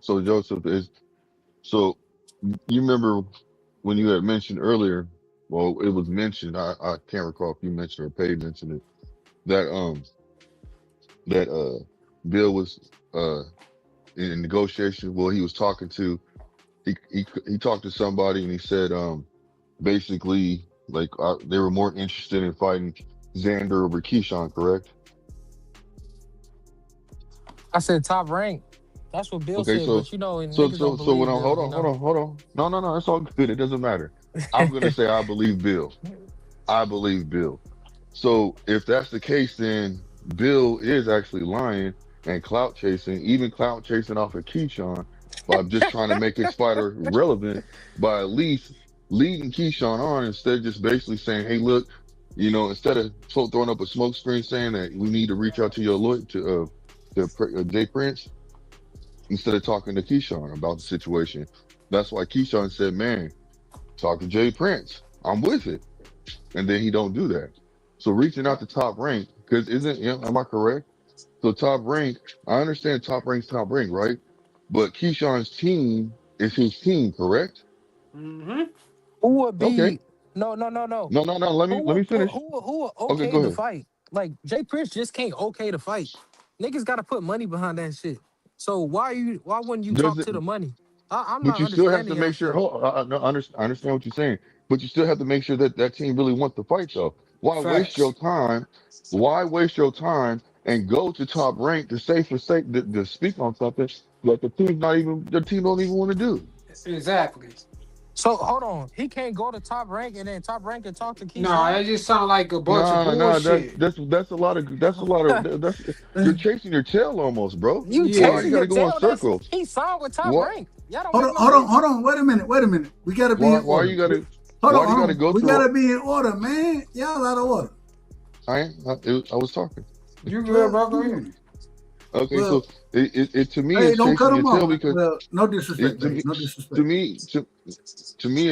so Joseph is so you remember when you had mentioned earlier, well it was mentioned, I can't recall if you mentioned or Paige mentioned it, that that Bill was uh in negotiation. Well, he was talking to he talked to somebody and he said basically like they were more interested in fighting Xander over Keyshawn, correct? I said Top Rank. That's what Bill Okay, said. so But you know, niggas don't when believe I Bill. You know. hold on. No, it's all good. It doesn't matter. I'm gonna say I believe Bill. I believe Bill. So if that's the case, then Bill is actually lying and clout chasing, even clout chasing off of Keyshawn by just trying to make his fighter relevant by at least leading Keyshawn on instead of just basically saying, "Hey, look, instead of throwing up a smoke screen saying that we need to reach out to your lawyer to Jay Prince instead of talking to Keyshawn about the situation." That's why Keyshawn said, "Man, talk to Jay Prince. I'm with it." And then he don't do that. So reaching out to Top Rank, because am I correct? So Top Rank, I understand Top Rank's Top Rank, right? But Keyshawn's team is his team, correct? Mm-hmm. Who would Okay. be? No, no, no, no. No. Let me finish. Who would Okay, okay go the ahead. fight? Like Jay Prince just can't okay the fight. Niggas got to put money behind that shit. So why wouldn't you talk Does it? to the money? I'm But not you still have to understanding your make sure. shit. Hold, no, I understand what you're saying, but you still have to make sure that that team really wants to fight. Though, why waste your Facts. time? Why waste your time and go to Top Rank to say for sake to speak on something that the team don't even want to do? Exactly. So hold on, he can't go to Top Rank and then Top Rank can talk to No, Keyshawn. that just sound like a bunch of No, bullshit. that's a lot of that's you're chasing your tail almost, bro. You Why you Yeah. chasing got your to go in tail? That's circles? he signed with Top What? Rank. Y'all don't Hold make on, no hold on, sense. hold on. Wait a minute. We gotta be in Why order. you got to? Hold on, Why do you got to go We through? gotta be in order, man. Y'all out of order. I was talking. You good, Well, bro? Go ahead. Okay, so well, it to me hey, is don't cut chasing your them tail off. because Well, no it disrespect, to babe. me No to disrespect. me to me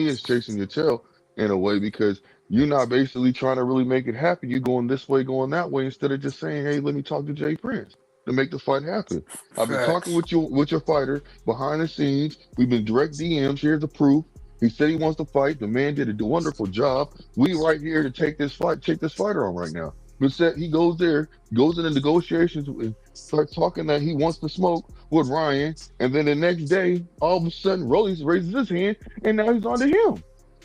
it's chasing your tail in a way because you're not basically trying to really make it happen. You're going this way, going that way instead of just saying, "Hey, let me talk to Jay Prince to make the fight happen." I've been talking Facts. with your fighter behind the scenes. We've been direct DMs. Here's the proof. He said he wants to fight. The man did a wonderful job. We right here to take this fighter on right now. But said he goes there, goes into negotiations, and start talking that he wants to smoke with Ryan, and then the next day, all of a sudden, Rolly raises his hand, and now he's on to him.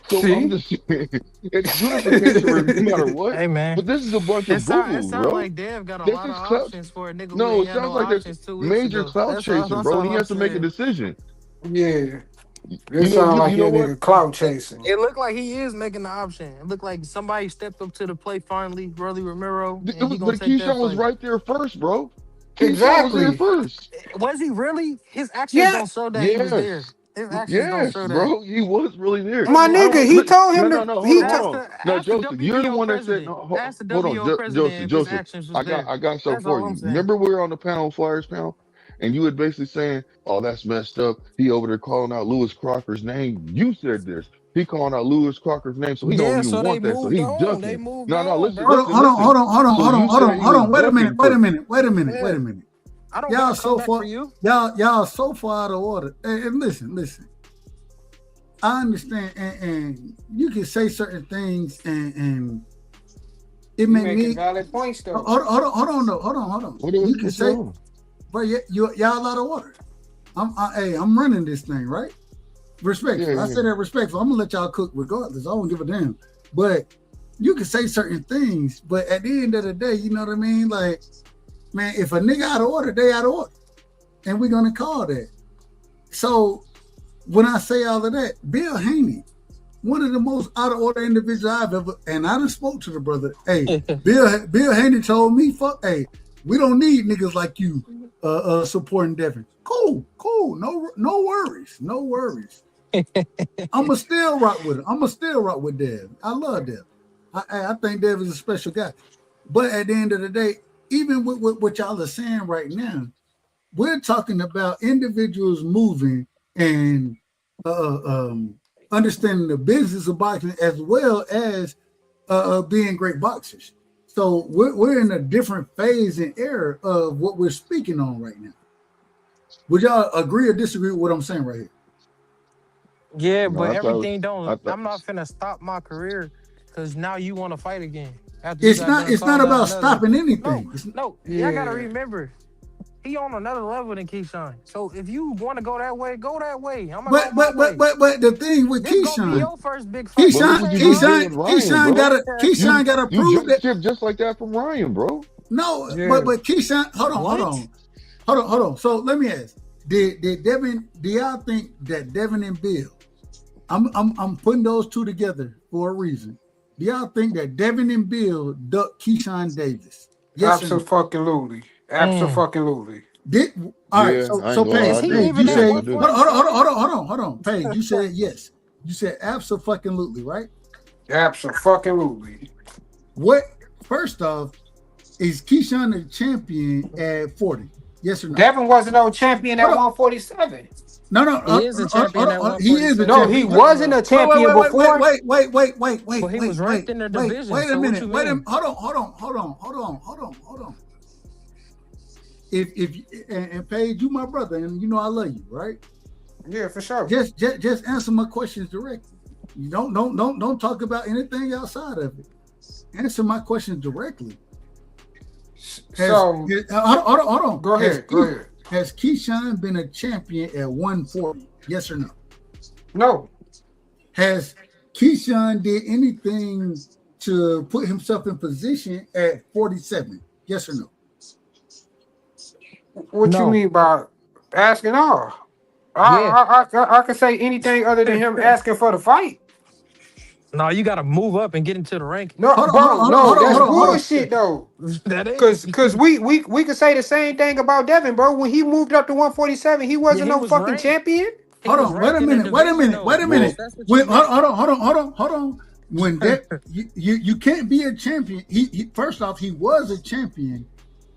So I'm See? just saying, it's unification no matter what. Hey man, But this is a bunch it of sound boo, it sound bro. like Dev got a This lot of is clout. options for a nigga who No, ain't it had no sounds like there's options 2 weeks major ago. clout That's all. chasing, That's bro. all He I'm has to make a saying. decision. Yeah. You This know, sound like you know your what? nigga clout chasing. It looked like he is making the option. It looked like somebody stepped up to the plate finally, Rolly Romero, and he gonna But take that Keyshawn was fight. right there first, bro. Keyshawn was there Exactly. first. Was he really? His actions Yeah. don't show that he was there. Yes. His actions don't Yes, show that. bro. He was really there. Hey My I man, nigga, don't he told no, him no, to no, hold he on, hold told on. No, ask the Joseph, you're the WBO one that said president. no, Ask the hold on, WBO president Joseph, if his Joseph. actions was there. I got something That's for all I'm you. saying. Remember we were on the panel, Flyers panel, and you had basically saying, "Oh, that's messed up." He over there calling out Lewis Crocker's name. You said this. He calling out Lewis Crocker's name, so he don't Yeah, even so they want that. So moved he's on. They ducking. moved No, no, on, listen, bro. Hold on, listen, hold on, listen. hold on, hold on, So hold on, you hold said on, he hold was on. Wait a minute, ducking wait a for minute, wait a minute, wait Yeah. a minute. I don't Y'all want to come so back for far, you. y'all so far out of order. And listen. I understand, and you can say certain things, and it you may making mean. valid points though. Hold on. You can What's say, wrong? but y'all out of order. I'm running this thing, right? Yeah, Respectful. I yeah. say that respectful. I'm gonna let y'all cook regardless. I don't give a damn. But you can say certain things, but at the end of the day, you know what I mean? Like, man, if a nigga out of order, they out of order, and we're gonna call that. So when I say all of that, Bill Haney, one of the most out of order individuals I've ever, and I done spoke to the brother. Hey, Bill Haney told me, fuck, hey, we don't need niggas like you supporting Devin. Cool. No worries. I'ma still rock with him. I'ma still rock with Dev. I love Dev. I think Dev is a special guy. But at the end of the day, even with what y'all are saying right now, we're talking about individuals moving and understanding the business of boxing as well as being great boxers. So we're in a different phase and era of what we're speaking on right now. Would y'all agree or disagree with what I'm saying right here? Yeah, No, but I thought everything don't. I thought I'm not finna stop my career because now you want to fight again after you It's got not. done It's not calling out about another. stopping No, anything. no. Y'all gotta Yeah. remember, he on another level than Keyshawn. So if you want to go that way, go that way. I'm gonna go But my but but way. but but the thing with This gonna be but Keyshawn, your first big fight. but Go look Keyshawn, what you ahead, just bro. did Keyshawn, with Ryan, Keyshawn bro. gotta Keyshawn gotta You prove jumped that. ship just like that from Ryan, bro. No, Yeah. but Keyshawn, What? hold on. So let me ask: Did Devin? Do y'all think that Devin and Bill? I'm putting those two together for a reason. Do y'all think that Devin and Bill ducked Keyshawn Davis? Yes or no? Absolutely. Mm. Absolutely. All right. Yeah, So I ain't so gonna lie, Is I Paige, he do. Paige, you even at said Yes, I do. hold on. Paige, you said yes. You said absolutely, right? Absolutely. What? First off, is Keyshawn the champion at 40? Yes or no? Devin wasn't no champion at Hold on. 147. No. He is a champion at He is a 147. No, What he you champion. talking wasn't a about? champion before. But he was ranked in the division. Wait a So what minute. you Wait a mean? minute. Hold on. If and Paige, you my brother, and you know I love you, right? Yeah, for sure. Just answer my questions directly. You don't talk about anything outside of it. Answer my questions directly. So Hold on. go ahead. Has Keyshawn been a champion at 140? Yes or no? No. Has Keyshawn did anything to put himself in position at 47? Yes or no? What you No. mean by asking all? Yeah. I could say anything other than him asking for the fight. No, you gotta move up and get into the ranking. No, bro, no, that's Hold on. bullshit though. That is. Cause we could say the same thing about Devin, bro. When he moved up to 147, he Yeah, wasn't he no was fucking ranked. champion. He was Wait ranked a in the minute. division though. Well, That's what you Wait, meant. hold on. When that you can't be a champion. He first off, he was a champion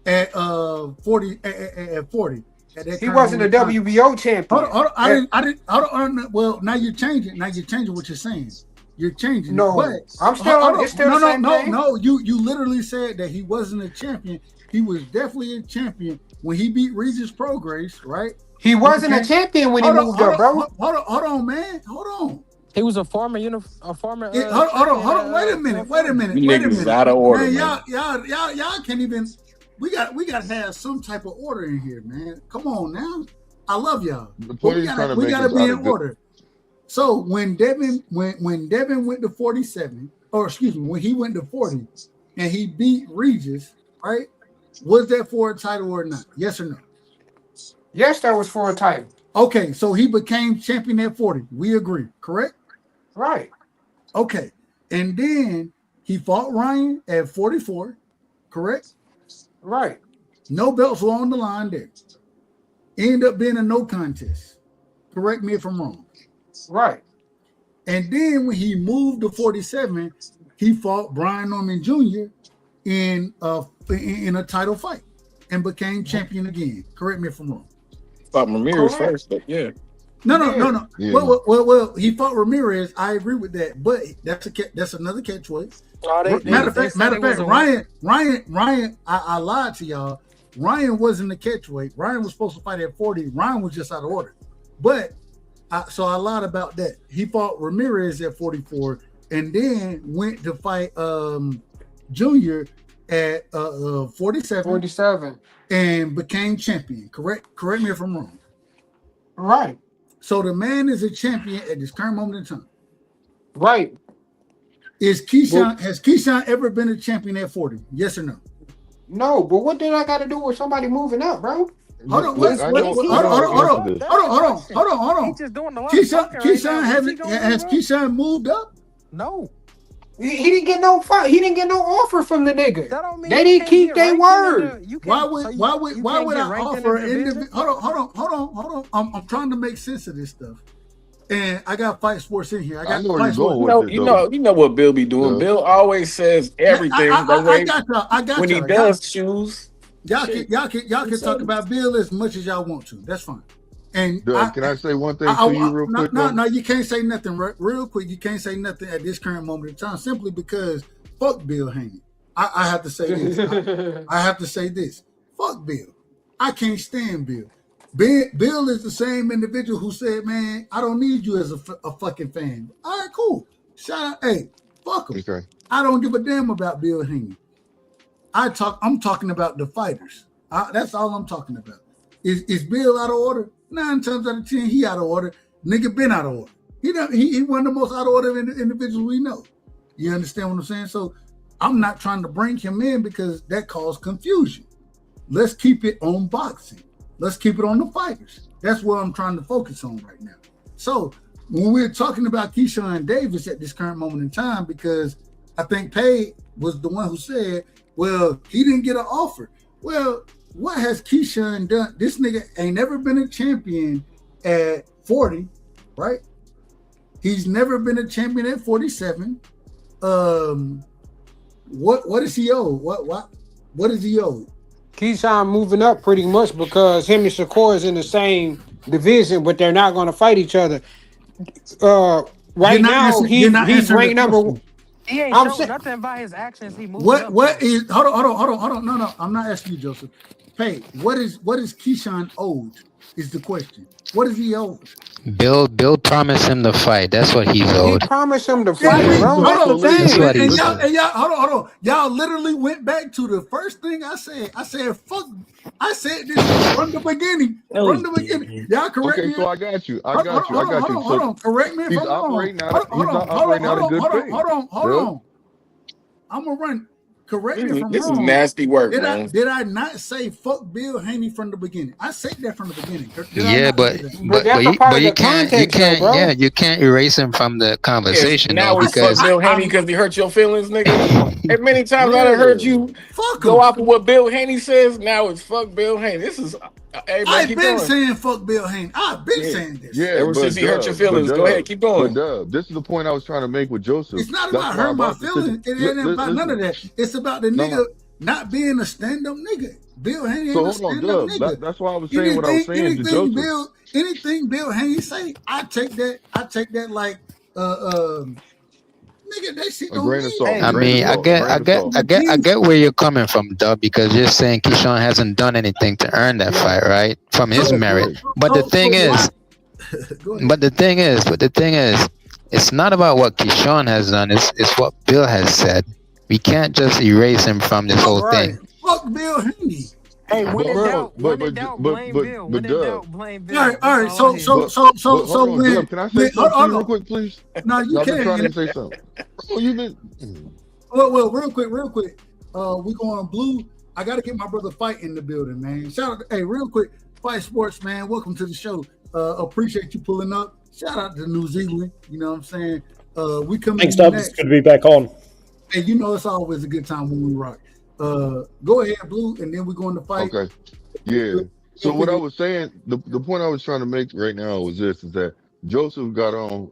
at 40 at 40. At that He time wasn't a WBO champion. I didn't. Well, now you're changing. Now you're changing what you're saying. You're changing it. But I'm still. It's still the same thing. No. You literally said that he wasn't a champion. He was definitely a champion when he beat Regis Prograis, right? He wasn't a champion when he moved up, bro. Hold on, man. Hold on. He was a former Hold on. Wait a minute. You niggas is out of order, man. Y'all can't even. We got to have some type of order in here, man. Come on now. I love y'all. The point we he's trying to we make gotta is be out in of good. order. So when Devin went to 47, or excuse me, when he went to 40 and he beat Regis, right? Was that for a title or not? Yes or no? Yes, that was for a title. Okay, so he became champion at 40. We agree, correct? Right. Okay. And then he fought Ryan at 44, correct? Right. No belts were on the line there. Ended up being a no contest. Correct me if I'm wrong. Right. And then when he moved to 47, he fought Brian Norman Jr. in a title fight and became champion again. Correct me if I'm wrong. Fought Ramirez first, but yeah. No. Yeah. Well, he fought Ramirez. I agree with that, but that's another catchweight. Matter of fact, Ryan. I lied to y'all. Ryan wasn't a catchweight. Ryan was supposed to fight at 40. Ryan was just out of order. But so I lied about that. He fought Ramirez at 44 and then went to fight Junior at 47 and became champion. Correct me if I'm wrong. Right. So the man is a champion at this current moment in time. Right. Has Keyshawn ever been a champion at 40? Yes or no? No, but what did I got to do with somebody moving up, bro? Hold on. Has Keyshawn moved up? No. He didn't get no fight. He didn't get no offer from the nigga. That don't mean they didn't keep their word. Why would I offer an individual? Hold on. I'm trying to make sense of this stuff. And I got Fight Sports in here. I know where you're going with you know what Bill be doing. Bill always says everything I got when he does choose. Y'all can talk about Bill as much as y'all want to. That's fine. And can I say one thing to you real quick? No, you can't say nothing real quick. You can't say nothing at this current moment in time simply because fuck Bill Haney. I have to say this. I have to say this. Fuck Bill. I can't stand Bill. Bill is the same individual who said, man, I don't need you as a fucking fan. All right, cool. Shout out. Hey, fuck him. Okay. I don't give a damn about Bill Haney. I'm talking about the fighters. That's all I'm talking about. Is Bill out of order? 9 times out of 10, he out of order. Nigga been out of order. He one of the most out of order individuals we know. You understand what I'm saying? So I'm not trying to bring him in because that caused confusion. Let's keep it on boxing. Let's keep it on the fighters. That's what I'm trying to focus on right now. So when we're talking about Keyshawn Davis at this current moment in time, because I think Pay was the one who said, well, he didn't get an offer. Well, what has Keyshawn done? This nigga ain't never been a champion at 40, right? He's never been a champion at 47. What is he owed? What is he owed? Keyshawn moving up pretty much because him and Shakur is in the same division, but they're not going to fight each other. Right now, he's ranked number one. He ain't shown nothing by his actions. He moved up. What is? Hold on. No, I'm not asking you, Joseph. Pay. What is Keyshawn owed? Is the question. What is he owed? Bill promised him the fight. That's what he's owed. He promised him the fight, bro. That's what he's owed. Hold on. Y'all literally went back to the first thing I said. I said, fuck. I said this from the beginning. Y'all correct me. Okay, so I got you. I got you. Hold on. Correct me if I'm wrong. He's not operating out a good thing. Hold on. I'm going to run. Correct me if I'm wrong. This is nasty work, man. Did I not say fuck Bill Haney from the beginning? I said that from the beginning. You can't erase him from the conversation. Now it's fuck Bill Haney because he hurt your feelings, nigga. And many times I done heard you go off of what Bill Haney says. Now it's fuck Bill Haney. This is. Hey, I've been saying fuck Bill Haney. I've been saying this. Yeah, ever since he hurt your feelings. Go ahead, keep going. This is the point I was trying to make with Joseph. It's not about hurting my feelings. It ain't about none of that. It's about the nigga not being a stand-up nigga. Bill Haney ain't a stand-up nigga. That's why I was saying what I was saying to Joseph. Anything Bill Haney say, I take that like nigga, that shit don't mean. I mean, I get where you're coming from, Dub, because you're saying Keyshawn hasn't done anything to earn that fight, right? From his merit. But the thing is, it's not about what Keyshawn has done. It's what Bill has said. We can't just erase him from this whole Right. thing. Fuck Bill Haney. Hey, when in doubt, but blame Bill. When in Dub. doubt, blame Bill. All right, That's all all I right. hear. But hold on, When Dub. Can I say something to hold you real on. quick, please? No, you I've been can't. trying to say something. Bro, you've been. Well, real quick. We going blue. I got to get my brother Fight in the building, man. Shout out, hey, real quick, Fight Sports, man. Welcome to the show. Appreciate you pulling up. Shout out to New Zealand. You know what I'm saying? We coming Thanks, in Dubs. next. Good to be back on. Hey, you know it's always a good time when we rock. Go ahead, Blue, and then we're going to fight. Okay. Yeah. So what I was saying, the point I was trying to make right now was this: is that Joseph got on,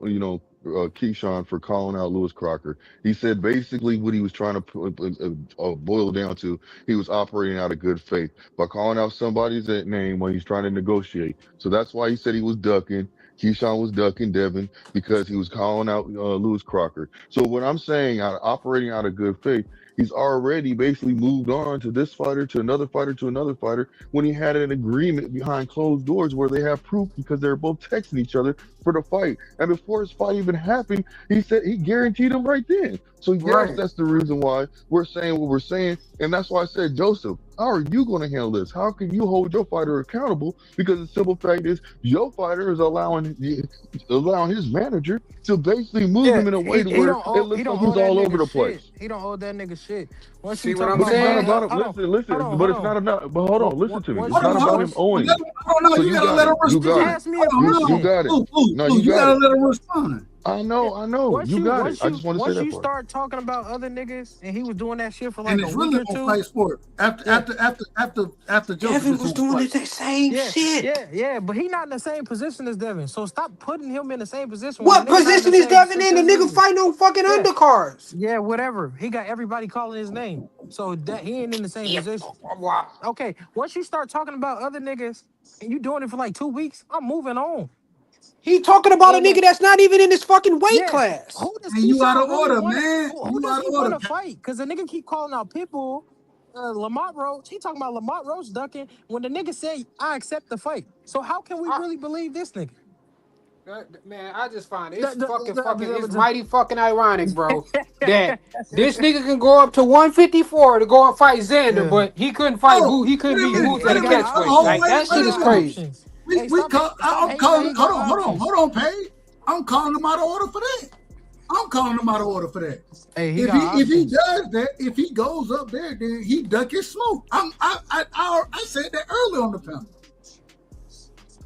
Keyshawn for calling out Lewis Crocker. He said basically what he was trying to boil down to. He was operating out of good faith by calling out somebody's name when he's trying to negotiate. So that's why he said he was ducking. Keyshawn was ducking Devin because he was calling out Lewis Crocker. So what I'm saying, operating out of good faith, he's already basically moved on to this fighter, to another fighter, to another fighter, when he had an agreement behind closed doors where they have proof because they're both texting each other for the fight. And before his fight even happened, he said he guaranteed him right then. So yes, that's the reason why we're saying what we're saying. And that's why I said, Joseph, how are you going to handle this? How can you hold your fighter accountable? Because the simple fact is your fighter is allowing his manager to basically move him in a way to where it looks like he's all over the place. He don't owe that nigga shit. Once See you what talk I'm about saying? It's not about him. Listen, but it's not enough. But hold on, listen to me. It's not about him owing. So you got it. You got it. You got it. No, you gotta got let him respond. I know. You got it. I just want to say that Once you part. start talking about other niggas, and he was doing that shit for like And a it's week really or two. on Fight Sport. After Devin was doing the same shit. Yeah, but he not in the same position as Devin. So stop putting him in the same position. What when the nigga not position the is same Devin in? The position nigga as fighting on fucking undercards. Yeah, whatever. He got everybody calling his name. So that he ain't in the same position. Wow. Okay, once you start talking about other niggas and you doing it for like 2 weeks, I'm moving on. He talking about a nigga that's not even in his fucking weight class. Who does And you out Keyshawn of really order, want? man. Who You does out he of want order. to fight? Because the nigga keep calling out Pitbull, Lamont Roach. He talking about Lamont Roach ducking when the nigga said, I accept the fight. So how can we really believe this nigga? Man, I just find it's it's mighty fucking ironic, bro. That this nigga can go up to 154 to go and fight Xander, but he couldn't fight Booth. He couldn't beat Booth at a catchweight. Like that shit is crazy. I'm calling. Hold on, Paige. I'm calling him out of order for that. Hey, if he does that, if he goes up there, then he duck his smoke. I said that earlier on the panel.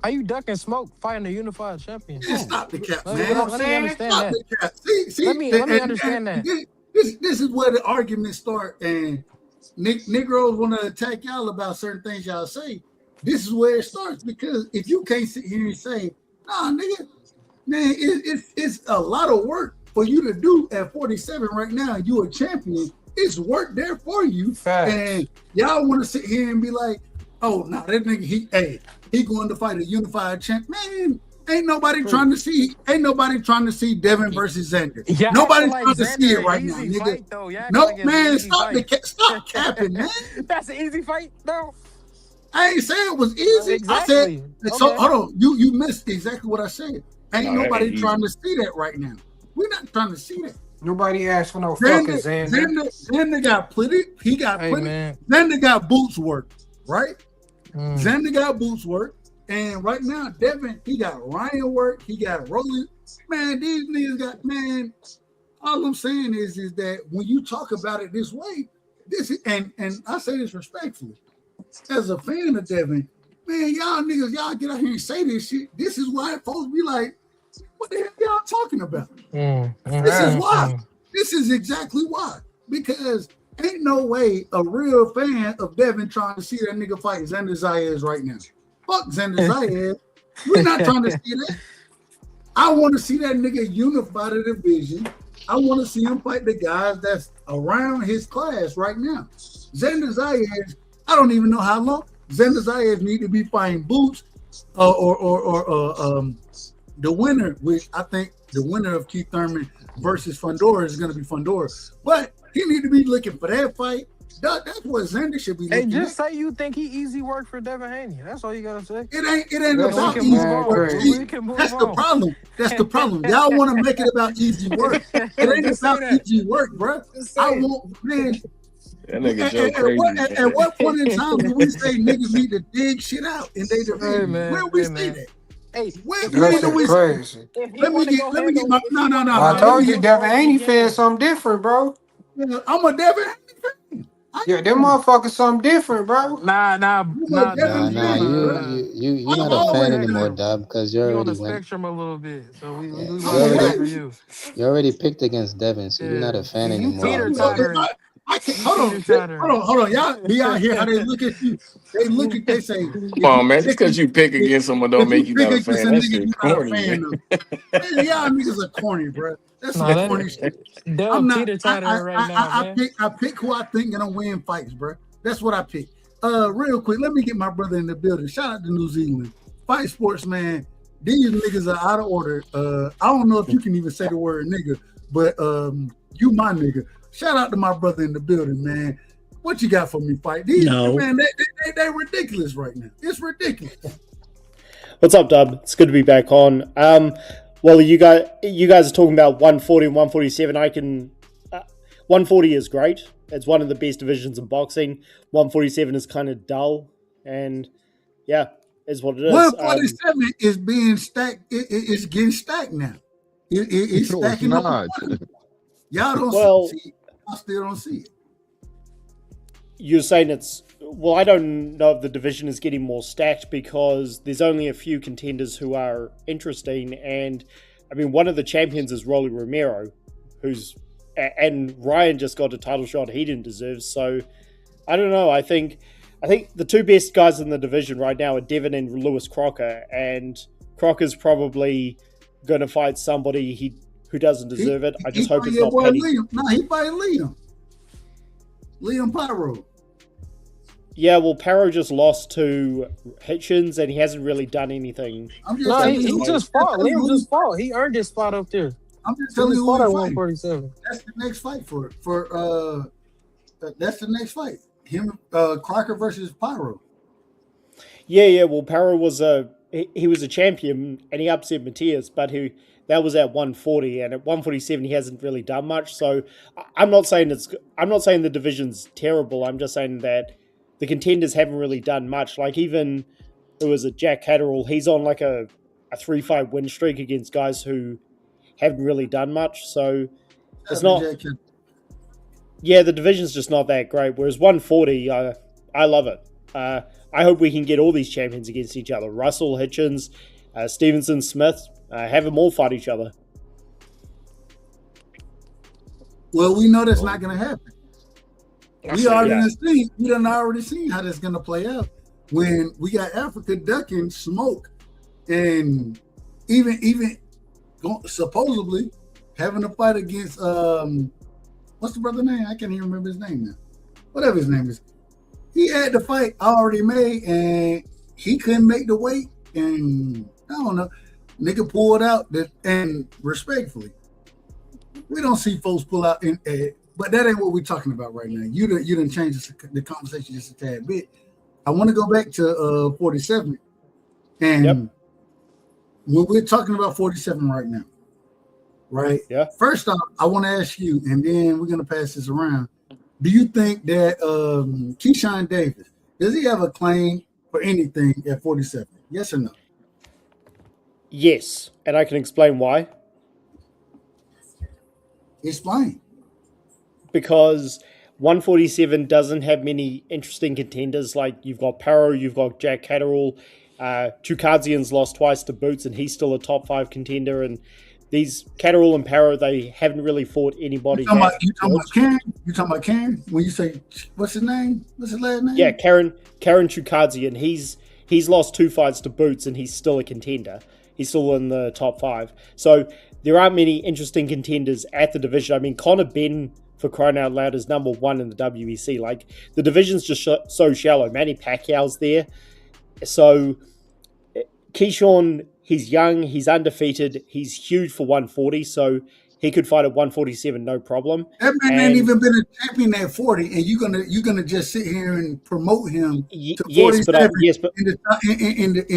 Are you ducking smoke fighting a unified champion? Stop the cap, man. Let me understand Stop that. the cap. See, let me understand that. This is where the arguments start, and Negroes want to attack y'all about certain things y'all say. This is where it starts, because if you can't sit here and say, nah, nigga, man, it's a lot of work for you to do at 47 right now. You a champion. It's work there for you. Facts. And y'all want to sit here and be like, oh, no, that nigga, he going to fight a unified champ. Man, ain't nobody trying to see Devin versus Xander. Yeah, Nobody's like trying to see it Xander right an now, easy nigga. fight, though. No, like man, stop capping, man. That's an easy fight, though. I ain't saying it was easy. Exactly. I said, so hold on, you missed exactly what I said. Ain't nobody trying to see that right now. We're not trying to see that. Nobody asked for no fucking Xander. Xander got plenty. He got plenty. Xander got boots work, right? Xander got boots work. And right now, Devin, he got Ryan work. He got Rolling. Man, these niggas got, man, all I'm saying is that when you talk about it this way, this is, and I say this respectfully, as a fan of Devin, man, y'all get out here and say this shit. This is why folks be like, what the hell y'all talking about? This is why. This is exactly why. Because ain't no way a real fan of Devin trying to see that nigga fight Xander Zayas right now. Fuck Xander Zayas. We're not trying to see that. I want to see that nigga unify the division. I want to see him fight the guys that's around his class right now. Xander Zayas, I don't even know how long. Xander Zayas need to be fighting Boots or the winner, which I think the winner of Keith Thurman versus Fundora is going to be Fundora. But he need to be looking for that fight. That's what Xander should be Hey, looking at. just say you think he easy work for Devin Haney. That's all you gotta say. It ain't That And we about shit can move easy mad work. on. crazy. We can move That's the on. problem. That's the problem. Y'all want to make it about easy work. It ain't Just about say that. easy work, bro. Just I say it. want man. That nigga Joe At crazy. what point in time do we say niggas need to dig shit out in their Hey division? Where man, we hey say man. that? Hey, if he That When do wanna shit we? crazy. if he Let me wanna get. go Let me get handle my. if No, he no, wanna no, go I no. Let handle me told you, get. Devin business, he Haney fed can. something different, bro. I'm a Devin fan. I Yeah, them am. motherfuckers something different, bro. Nah, nah, I'm a nah, Devin Nah, fan, bro. you're I've not a you on the fan always anymore, been. spectrum. Dub, because You on the spectrum a little bit. So yeah, we I'm wasn't a ready what? for you. you already picked against Devin, so you're not Yeah. a fan You anymore, teeter So if bro. tottering. I can't You hold teeter on, tottering. hold on, y'all. Do y'all hear how they look at you? They look at. They say Come if you on, man. Just pick because you pick if, against someone don't if make you you pick not a against fan. a That nigga, shit you're not a corny, fan man. of. Man, y'all niggas are corny, bro. That's some No, corny shit. that I'm Dub not. teeter tottering right now, man. I pick who I think gonna win fights, bro. That's what I pick. Real quick, let me get my brother in the building. Shout out to New Zealand. Fight sports, man. These niggas are out of order. I don't know if you can even say the word nigga, but you my nigga. Shout out to my brother in the building, man. What you got for me, fight? These man, they ridiculous right now. It's ridiculous. What's up, Dub? It's good to be back on. Well, you guys are talking about 140 and 147. 140 is great. It's one of the best divisions in boxing. 147 is kind of dull, and yeah, is what it is. 147 is being stacked. It's getting stacked now. It's No, it's stacking up. not. Y'all don't Well, see it. I still don't see it. You're saying it's well. I don't know if the division is getting more stacked because there's only a few contenders who are interesting, and I mean one of the champions is Rolly Romero, and Ryan just got a title shot he didn't deserve. So I don't know. I think the two best guys in the division right now are Devin and Lewis Crocker, and Crocker's probably going to fight somebody who doesn't deserve it. I just hope it's not Petty. Liam. No, he fighting Liam. Liam Pyro. Yeah, well, Paro just lost to Hitchens, and he hasn't really done anything. I'm just No, telling he you. just fought. Liam just fought. He earned his spot up there. I'm just He telling just you fought who at he fighting. 147. That's the next fight that's the next fight. Him, Crocker versus Pyro. Yeah. Well, Paro was he was a champion, and he upset Matias, but that was at 140, and at 147 he hasn't really done much. So I'm not saying the division's terrible. I'm just saying that the contenders haven't really done much. Like even it was a Jack Catterall. He's on like a 3-5 win streak against guys who haven't really done much. So it's not. Yeah, the division's just not that great. Whereas 140, I love it. I hope we can get all these champions against each other. Russell, Hitchens, Stevenson, Smith, have them all fight each other. Well, we know that's not going to happen. We done already seen how that's going to play out when we got Africa ducking smoke and even supposedly having a fight against what's the brother name? I can't even remember his name now. Whatever his name is. He had the fight already made and he couldn't make the weight, and I don't know. Nigga pulled out and respectfully. We don't see folks pull out but that ain't what we're talking about right now. You didn't change the conversation just a tad bit. I want to go back to 47. And when we're talking about 47 right now, right? Yeah. First off, I want to ask you, and then we're gonna pass this around. Do you think that Keyshawn Davis, does he have a claim for anything at 47? Yes or no? Yes, and I can explain why. Explain. Because 147 doesn't have many interesting contenders. Like you've got Paro, you've got Jack Catterall. Chukadzian's lost twice to Boots, and he's still a top 5 contender. And these Catterall and Paro, they haven't really fought anybody. You talking about Karen? You talking about Karen? When you say what's his name? What's his last name? Yeah, Karen Chukadzian. He's lost 2 fights to Boots, and he's still a contender. He's still in the top 5. So there aren't many interesting contenders at the division. I mean, Conor Benn, for crying out loud, is number 1 in the WEC. Like, the division's just so shallow. Manny Pacquiao's there. So Keyshawn, he's young, he's undefeated, he's huge for 140, so he could fight at 147 no problem. That man ain't And even been a champion at 40, and you're gonna just sit here and promote him to yes, 47 but in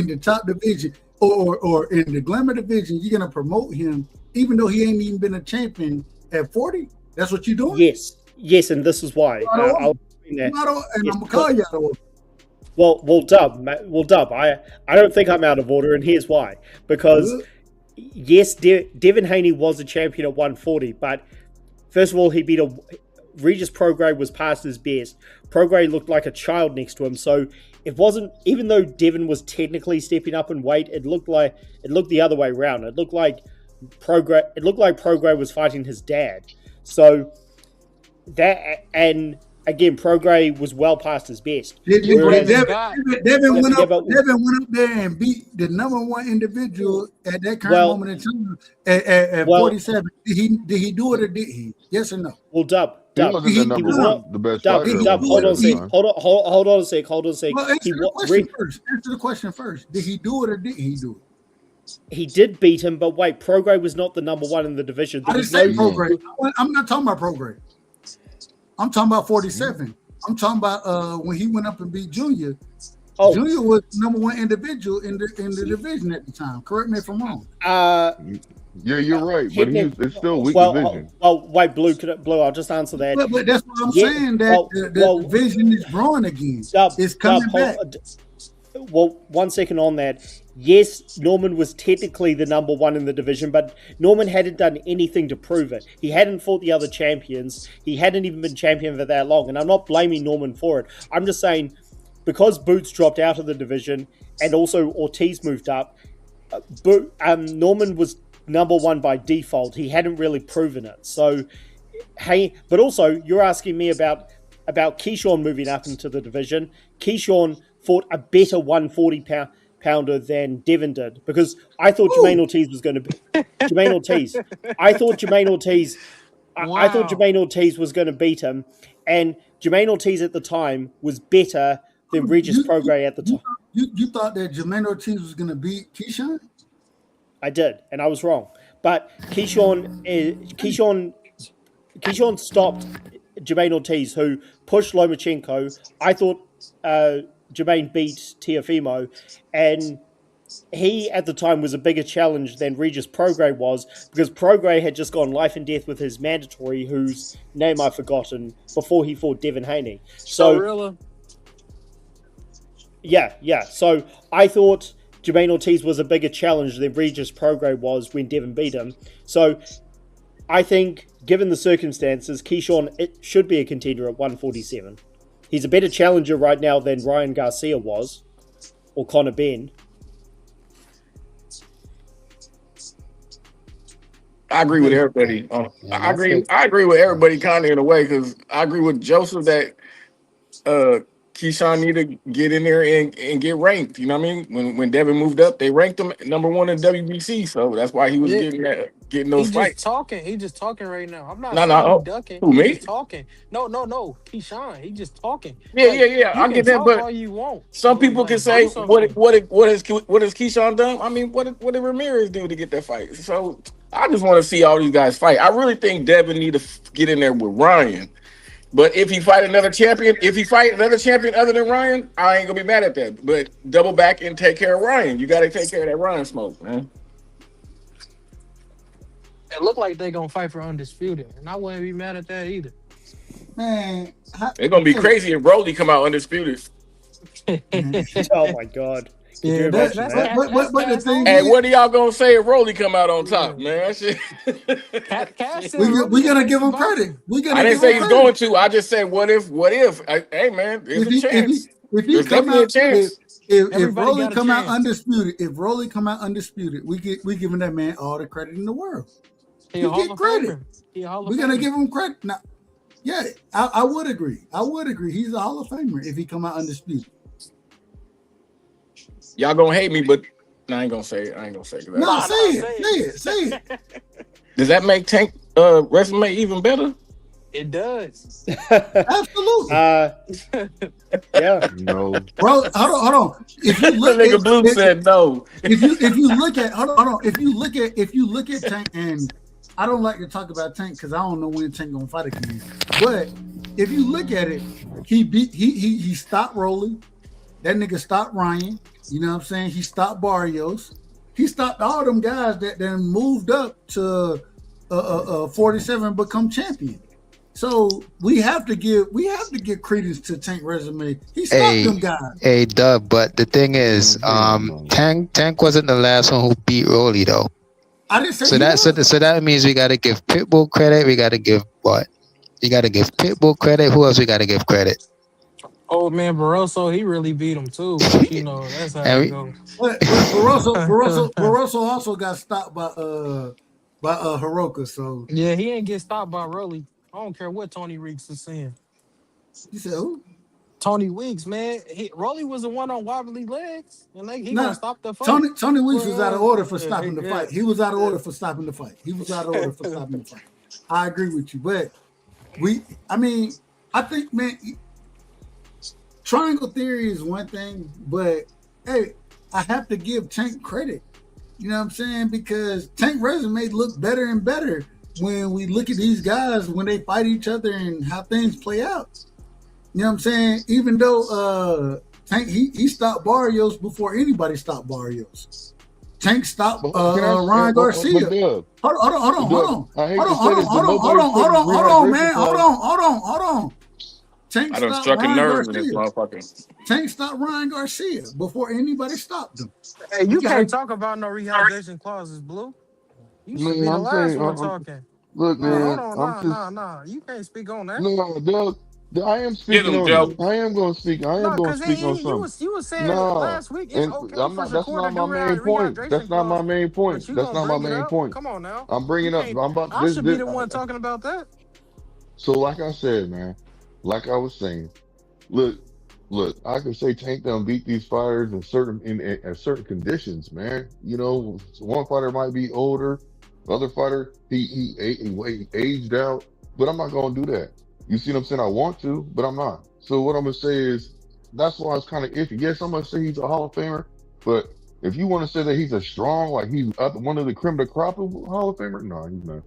the top division or in the glamour division. You're gonna promote him even though he ain't even been a champion at 40. That's what you're doing. Yes, and this is why. I'll explain that. And I'm gonna call you out of order. Well, Dub. I don't think I'm out of order, and here's why. Because yes, Devin Haney was a champion at 140, but first of all, he beat Regis Prograis was past his best. Prograis looked like a child next to him, so it wasn't. Even though Devin was technically stepping up in weight, it looked the other way around. It looked like Prograis was fighting his dad. So that, and again, Prograis was well past his best. Devin went up there and beat the number one individual at that current moment in time at 47. Did he do it or did he? Yes or no? Well, Dub. He wasn't the best fighter. Dub, hold on a sec. Hold on a sec. Well, answer the question first. Did he do it or did he do it? He did beat him, but wait, Prograis was not the number one in the division. I didn't say Prograis. I'm not talking about Prograis. I'm talking about 47. I'm talking about when he went up and beat Junior. Junior was number one individual in the division at the time. Correct me if I'm wrong. Yeah, you're right, but it's still weak division. Wait, Blue, I'll just answer that. But that's what I'm saying. That the division is growing again. It's coming back. Well, 1 second on that. Yes, Norman was technically the number one in the division, but Norman hadn't done anything to prove it. He hadn't fought the other champions. He hadn't even been champion for that long, and I'm not blaming Norman for it. I'm just saying, because Boots dropped out of the division and also Ortiz moved up, Norman was number one by default. He hadn't really proven it. So, hey, but also, you're asking me about Keyshawn moving up into the division. Keyshawn fought a better 140 pounder than Devin did, because I thought Jermaine Ortiz was going to be Jermaine Ortiz. I thought Jermaine Ortiz was going to beat him, and Jermaine Ortiz at the time was better than Regis Prograis at the time. You thought that Jermaine Ortiz was going to beat Keyshawn? I did, and I was wrong. But Keyshawn stopped Jermaine Ortiz, who pushed Lomachenko. I thought Jermaine beat Teofimo, and he at the time was a bigger challenge than Regis Prograis was, because Prograis had just gone life and death with his mandatory, whose name I've forgotten, before he fought Devin Haney. So yeah. So I thought Jermaine Ortiz was a bigger challenge than Regis Prograis was when Devin beat him. So I think, given the circumstances, Keyshawn should be a contender at 147. He's a better challenger right now than Ryan Garcia was, or Conor Benn. I agree with everybody. I agree with everybody kind of in a way, because I agree with Joseph that Keyshawn need to get in there and get ranked. You know what I mean? When Devin moved up, they ranked him number one in WBC, so that's why he was getting those fights. He just talking right now. I'm not ducking. Who, me? He just talking. No. Keyshawn, he just talking. Yeah. I get that, but all you want. Some people can say, what has Keyshawn done? I mean, what did Ramirez do to get that fight? So I just want to see all these guys fight. I really think Devin need to get in there with Ryan. But if he fight another champion other than Ryan, I ain't gonna be mad at that. But double back and take care of Ryan. You got to take care of that Ryan smoke, man. It looked like they gonna fight for undisputed, and I wouldn't be mad at that either. Man, it's gonna be crazy if Broly come out undisputed. Oh my god. Yeah, but the thing hey, what are y'all gonna say if Rolly come out on top, man? We're gonna give him credit. I didn't say he's going to. I just said, what if? Hey, man, there's a chance. There's definitely a chance. If Rolly come out undisputed, we giving that man all the credit in the world. He get credit. We're gonna give him credit. Now, yeah, I would agree. He's a Hall of Famer if he come out undisputed. Y'all gonna hate me, but I ain't gonna say it. No, say it. Does that make Tank resume even better? It does. Absolutely. Yeah. No. Bro, hold on. If you look nigga Blue said no. If you look at Tank and I don't like to talk about Tank because I don't know when Tank gonna fight again. But if you look at it, he stopped Rolly. That nigga stopped Ryan. You know what I'm saying? He stopped Barrios. He stopped all them guys that then moved up to 47 become champion. So we have to give credence to Tank resume. He stopped them guys. Hey, Dub. But the thing is, Tank wasn't the last one who beat Rolly though. I didn't say So he that was. so that means we got to give Pitbull credit. We got to give what? You got to give Pitbull credit. Who else we got to give credit? Old man Barroso, he really beat him too, but you know that's how And it we, goes. But Barroso also got stopped by Hiroka. So Yeah, he ain't get stopped by Rolly. I don't care what Tony Weeks is saying. you said who? Tony Weeks, man, Rolly was the one on wobbly legs, and he gonna Nah, stop the fight. Tony Weeks was out of order for Yeah, stopping the fight. He was out of order for stopping the fight. He was out of order for stopping the fight. I agree with you, but I think, man, triangle theory is one thing, but hey, I have to give Tank credit. You know what I'm saying? Because Tank resume look better and better when we look at these guys when they fight each other and how things play out. You know what I'm saying? Even though Tank he stopped Barrios before anybody stopped Barrios. Tank stopped Ryan Garcia. Hold on, man. Hold on. Tank I done stopped struck a Ryan nerve in this Garcia. motherfucker. Tank stopped Ryan Garcia before anybody stopped him. Hey, you can't talk about no rehydration clauses, Blue. You should be Man, the I'm last saying, one talking. look, No, hold man, on, I'm just nah. You can't speak on that. no, Doug. I am Get speaking him, on it. Joe. I am going to speak. I am No, going to cause speak on you something. was saying No, last week it's and okay for that's Shakur not to do my main point. That's rehydration not my clause, main point. but you That's gonna not my bring it main up? point. Come on now. I'm bringing You up. can't. I'm about I this. should be the one talking about that. So, like I said, man, like I was saying, look, I can say Tank done beat these fighters in certain conditions, man. You know, one fighter might be older, the other fighter he aged out, but I'm not gonna do that. You see what I'm saying? I want to, but I'm not. So what I'm gonna say is that's why it's kind of iffy. Yes, I'm gonna say he's a Hall of Famer, but if you want to say that he's a strong, like he's one of the creme de crop of Hall of Famer, no, he's not.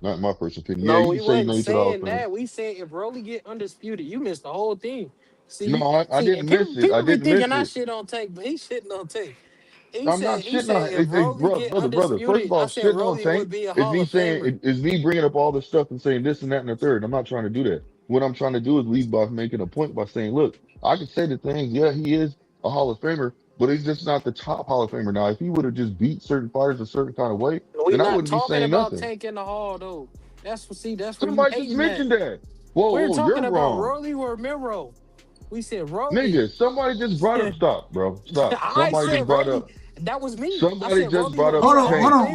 Not my personal opinion. Yeah, No, you can we say he wasn't made it to the Hall of saying Fame. that. We said if Rolly get undisputed, you missed the whole thing. No, I And didn't miss it. I people be didn't miss thinking I it. shit on Tank, but he shitting on Tank. I'm not He shitting said on if Rolly get brother. First of undisputed, I all, said shitting on Rolly Tank would be a is Hall me of saying Famer. is me bringing up all this stuff and saying this and that and the third. I'm not trying to do that. What I'm trying to do is lead by making a point by saying, look, I can say the things. Yeah, he is a Hall of Famer, but he's just not the top Hall of Famer. Now, if he would have just beat certain fighters a certain kind of way, We then I not wouldn't be talking saying about nothing. Tank in the Hall though. That's where you Somebody just hating at. mentioned that. Whoa, We're you're talking about wrong. Rolly or Miro. We said Rolly. Nigga, somebody just brought up. Stop, bro. Stop. I Somebody just said brought Rolly. up. That was me. I Somebody said just Rolly brought would up be a Hold Hall of Tank. Famer.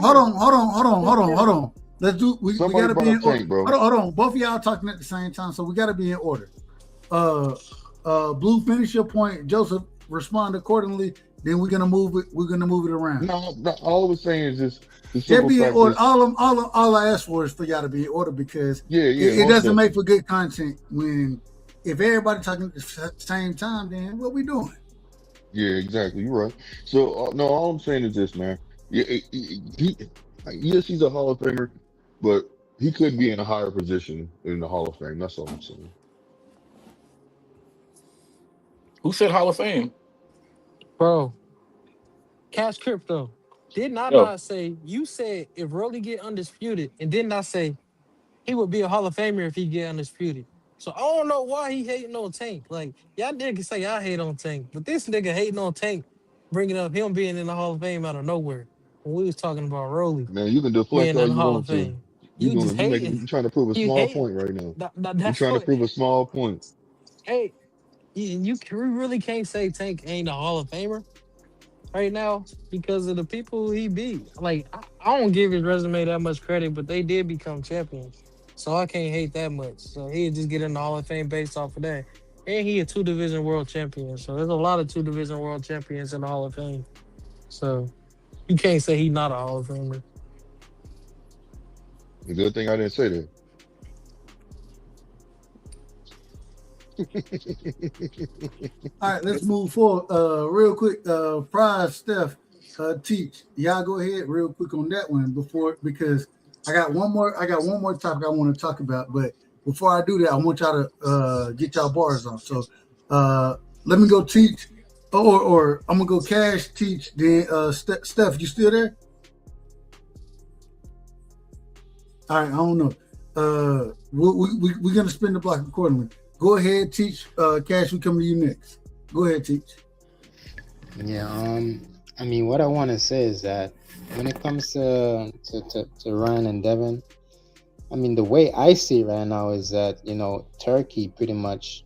on. Let's do. We Somebody gotta brought be in up order. Tank, bro. Hold on. Both of y'all talking at the same time, so we gotta be in order. Blue, finish your point. Joseph, respond accordingly. Then we're gonna move it. We're gonna move it around. No, all I was saying is just the Just simple be in fact order. is, All I ask for is for y'all to be in order because yeah, it most doesn't make definitely. for good content when if everybody talking at the same time. Then what we doing? Yeah, exactly. You're right. So no, all I'm saying is this, man. Yeah, yes, he's a Hall of Famer, but he could be in a higher position in the Hall of Fame. That's all I'm saying. Who said Hall of Fame? Bro, Cash Crypto. Didn't I Yo, not say you said if Rolly get undisputed, and didn't I say he would be a Hall of Famer if he get undisputed? So I don't know why he hating on Tank. Like y'all niggas say I hate on Tank, but this nigga hating on Tank, bringing up him being in the Hall of Fame out of nowhere when we was talking about Rolly Man, you can deflect being all in the you Hall of want to. Fame. You just hating. You're trying to prove a You small hating. point right now. You're That's trying to what. prove a small point. Hey, you really can't say Tank ain't a Hall of Famer right now because of the people he beat. Like I don't give his resume that much credit, but they did become champions, so I can't hate that much. So he'd just get in the Hall of Fame based off of that. And he a 2 division world champion, so there's a lot of 2 division world champions in the Hall of Fame. So you can't say he's not a Hall of Famer. The good thing I didn't say that. All right, let's move forward. Real quick, Prize Steph. Teach, y'all go ahead real quick on that one because I got one more topic I want to talk about, but before I do that, I want y'all to get y'all bars off. So let me go Teach, or I'm gonna go Cash, Teach, then Steph, you still there? All right, I don't know. We're gonna spin the block accordingly. Go ahead, Teach. Cash, we come to you next. Go ahead, Teach. Yeah, I mean, what I want to say is that when it comes to Ryan and Devin, I mean, the way I see it right now is that, Turkey pretty much,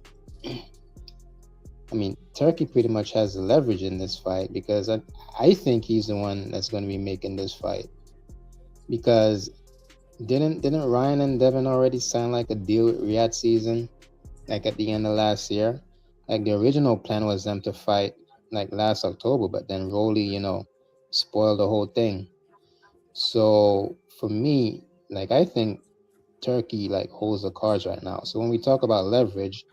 Turkey pretty much has the leverage in this fight because I think he's the one that's going to be making this fight. Because didn't Ryan and Devin already sign like a deal with Riyadh Season, like at the end of last year? Like the original plan was them to fight like last October, but then Rolly, spoiled the whole thing. So for me, like I think Turkey like holds the cards right now. So when we talk about leverage,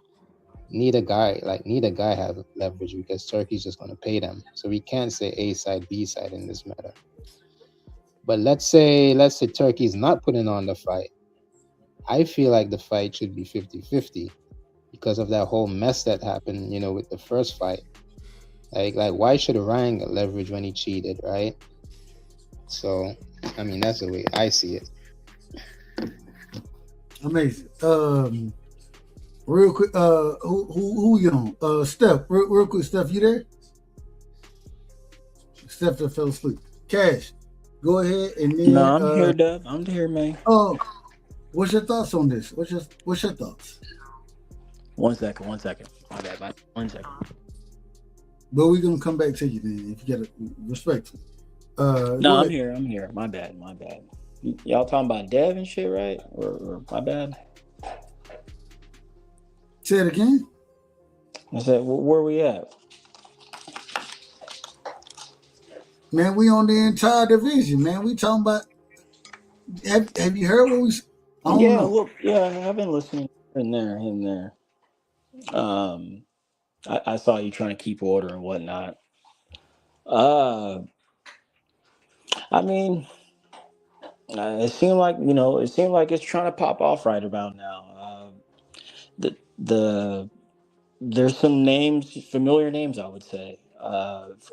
neither guy have leverage because Turkey's just gonna pay them. So we can't say A side, B side in this matter. But let's say Turkey's not putting on the fight. I feel like the fight should be 50-50 because of that whole mess that happened, with the first fight. Like why should Ryan get leverage when he cheated, right? So, I mean, that's the way I see it. Amazing. Real quick, who you on? Steph, real quick, Steph, you there? Steph that fell asleep. Cash, go ahead and then. No, I'm here, Dub. I'm here, man. Oh, what's your thoughts on this? What's your thoughts? 1 second. My bad. 1 second. But we're gonna come back to you then if you get respect. No, I'm here. My bad. Y'all talking about Dev and shit, right? Or my bad. Say it again. I said, where we at? Man, we on the entire division, man. We talking about. Have you heard what we? I don't know. Look, I've been listening here and there. I saw you trying to keep order and whatnot. I mean, it seemed like it's trying to pop off right about now. There's some names, familiar names, I would say,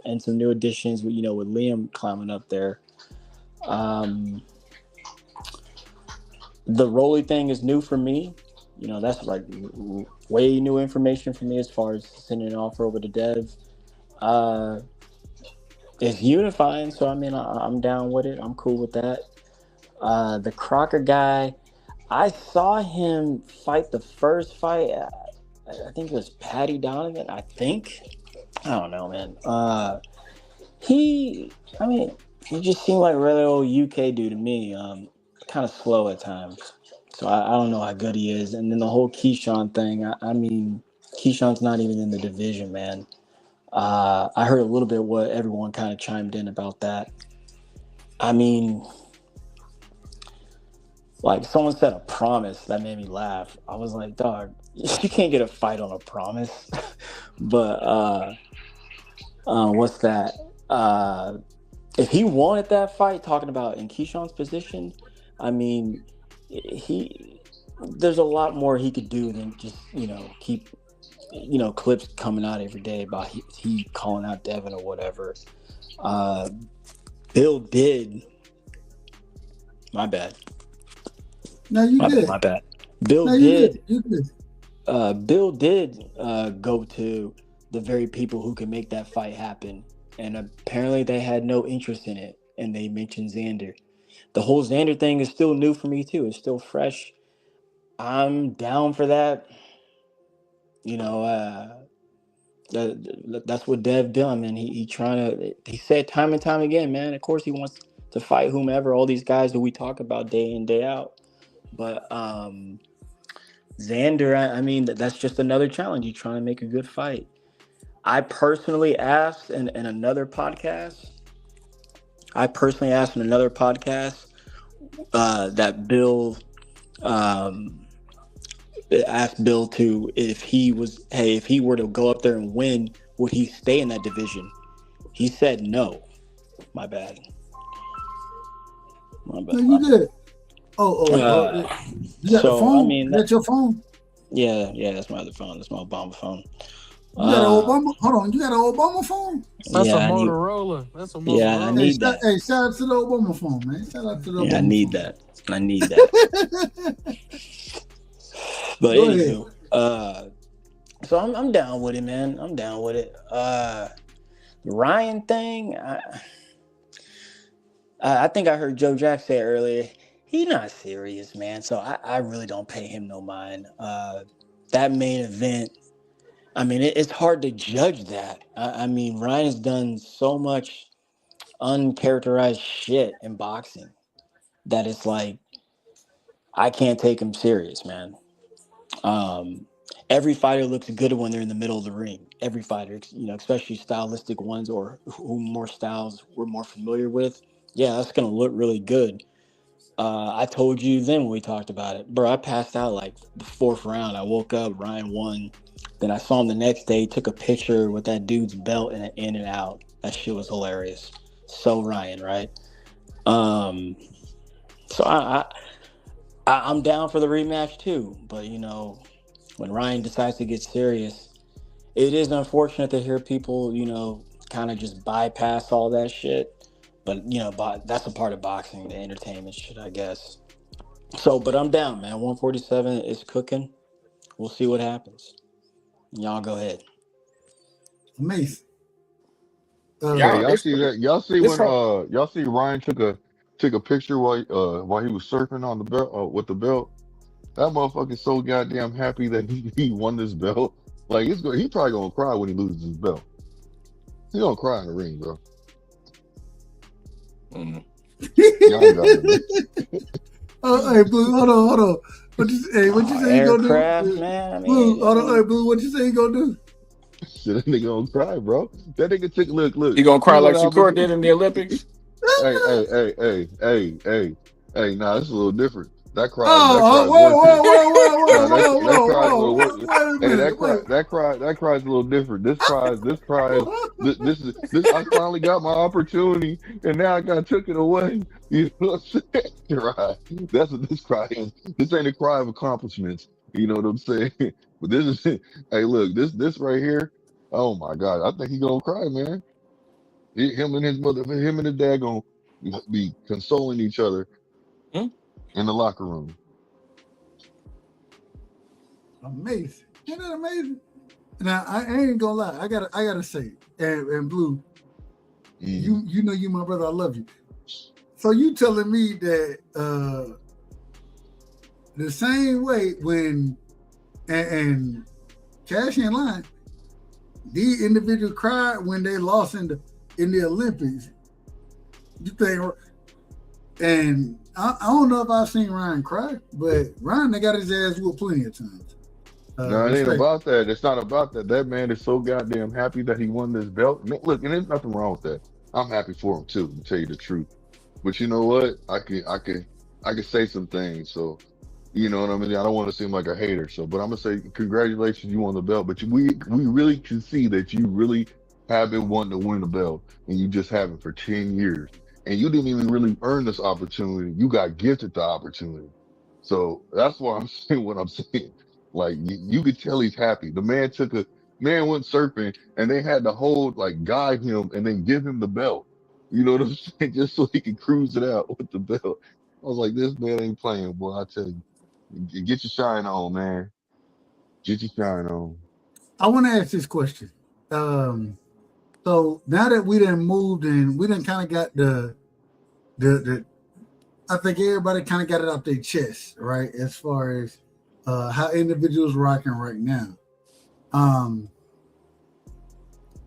and some new additions. With Liam climbing up there. The Rolly thing is new for me. That's like way new information for me as far as sending an offer over to Dev. It's unifying, so I mean, I'm down with it. I'm cool with that. The Crocker guy, I saw him fight the first fight. I think it was Patty Donovan. I don't know, man. He just seemed like a really old UK dude to me. Kind of slow at times. So I don't know how good he is. And then the whole Keyshawn thing, I mean, Keyshawn's not even in the division, man. I heard a little bit what everyone kind of chimed in about that. I mean, like someone said a promise that made me laugh. I was like, dog, you can't get a fight on a promise. But what's that? If he wanted that fight, talking about in Keyshawn's position, I mean, there's a lot more he could do than just keep clips coming out every day about he calling out Devin or whatever. Bill did. My bad. No, you did. My bad. Bill did. You did. Bill did go to the very people who can make that fight happen, and apparently they had no interest in it. And they mentioned Xander. The whole Xander thing is still new for me too. It's still fresh. I'm down for that. That's what Dev done, man. He said time and time again, man. Of course he wants to fight whomever, all these guys that we talk about day in, day out. But Xander, I mean, that's just another challenge. You're trying to make a good fight. I personally asked in another podcast that Bill asked Bill to if he were to go up there and win, would he stay in that division? He said no. My bad. No, you good. Oh. You got the So I phone? mean, That's your phone? yeah, that's my other phone. That's my Obama phone. You got an Obama? Hold on. You got an Obama phone? That's a Yeah, I need. Motorola. That's a Yeah, I Motorola. need that. Hey, shout out to the Obama phone, man. Shout out to the Yeah, I Obama need phone. that. I need that. But Go ahead. anywho, so I'm down with it, man. I'm down with it. The Ryan thing, I think I heard Joe Jack say earlier. He's not serious, man. So I really don't pay him no mind. That main event, I mean, it's hard to judge that. I mean, Ryan has done so much uncharacterized shit in boxing that it's like I can't take him serious, man. Um, every fighter looks good when they're in the middle of the ring. Every fighter, especially stylistic ones or who more styles we're more familiar with. Yeah, that's gonna look really good. I told you then when we talked about it, bro. I passed out like the fourth round. I woke up, Ryan won. Then I saw him the next day. Took a picture with that dude's belt and in and out. That shit was hilarious. So Ryan, right? So I'm down for the rematch too. But when Ryan decides to get serious, it is unfortunate to hear people, kind of just bypass all that shit. But that's a part of boxing, the entertainment shit, I guess. So, but I'm down, man. 147 is cooking. We'll see what happens. Y'all go ahead. Amazing. Hey, Y'all, y'all see that? Y'all see this when whole y'all see Ryan took a picture while he was surfing on the belt with the belt. That motherfucker's so goddamn happy that he won this belt. Like he probably gonna cry when he loses his belt. He gonna cry in the ring, bro. Y'all got it, man. Hey, Blue, hold on. What you say you gonna Aircraft, do? man. I Blue, mean, hold on. Hey, Blue, what you say you gonna do? Shit, that nigga gonna cry, bro. That nigga took look. he gonna He cry went like out. Shakur did in the Olympics. Hey. Nah, this is a little different. That cry is worth it. Nah, that cry is a little worth it. Wait a Hey, minute. Wait. that cry is a little different. This. I finally got my opportunity, and now I got took it away. You know what I'm saying? Right. That's what this cry is. This ain't a cry of accomplishments. You know what I'm saying? But this is. Hey, look, this right here. Oh my God, I think he gonna cry, man. Him and his mother, him and his dad gonna be consoling each other Hmm? in the locker room. Amazing. Isn't that amazing? Now I ain't gonna lie. I gotta say, and Blue, you know you my brother. I love you. So you telling me that the same way when and Cash ain't lying, these individuals cried when they lost in the Olympics. You think? And I don't know if I've seen Ryan cry, but Ryan they got his ass whooped plenty of times. No, it ain't Respect. about that. It's not about that. That man is so goddamn happy that he won this belt. Man, look, and there's nothing wrong with that. I'm happy for him too, to tell you the truth. But you know what? I could say some things. So you know what I mean? I don't want to seem like a hater. So, but I'm gonna say congratulations, you won the belt. But we really can see that you really have been wanting to win the belt, and you just haven't for 10 years. And you didn't even really earn this opportunity. You got gifted the opportunity. So that's why I'm saying what I'm saying. Like you could tell he's happy. The man went surfing, and they had to guide him and then give him the belt. You know what I'm saying? Just so he could cruise it out with the belt. I was like, this man ain't playing, boy. I tell you. Get your shine on, man. Get your shine on. I want to ask this question. So now that we done moved and we done kind of got the I think everybody kind of got it off their chest, right? As far as how individuals rocking right now.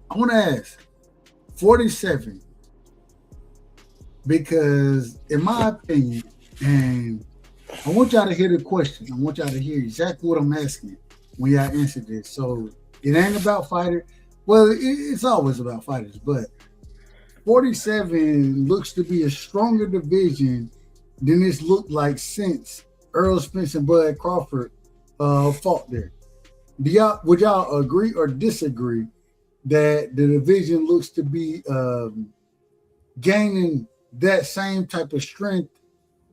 I want to ask 47 because in my opinion, and I want y'all to hear the question. I want y'all to hear exactly what I'm asking when y'all answer this. So it ain't about fighters. Well, it's always about fighters, but 47 looks to be a stronger division than this looked like since Earl Spence and Bud Crawford fought there. Would y'all agree or disagree that the division looks to be gaining that same type of strength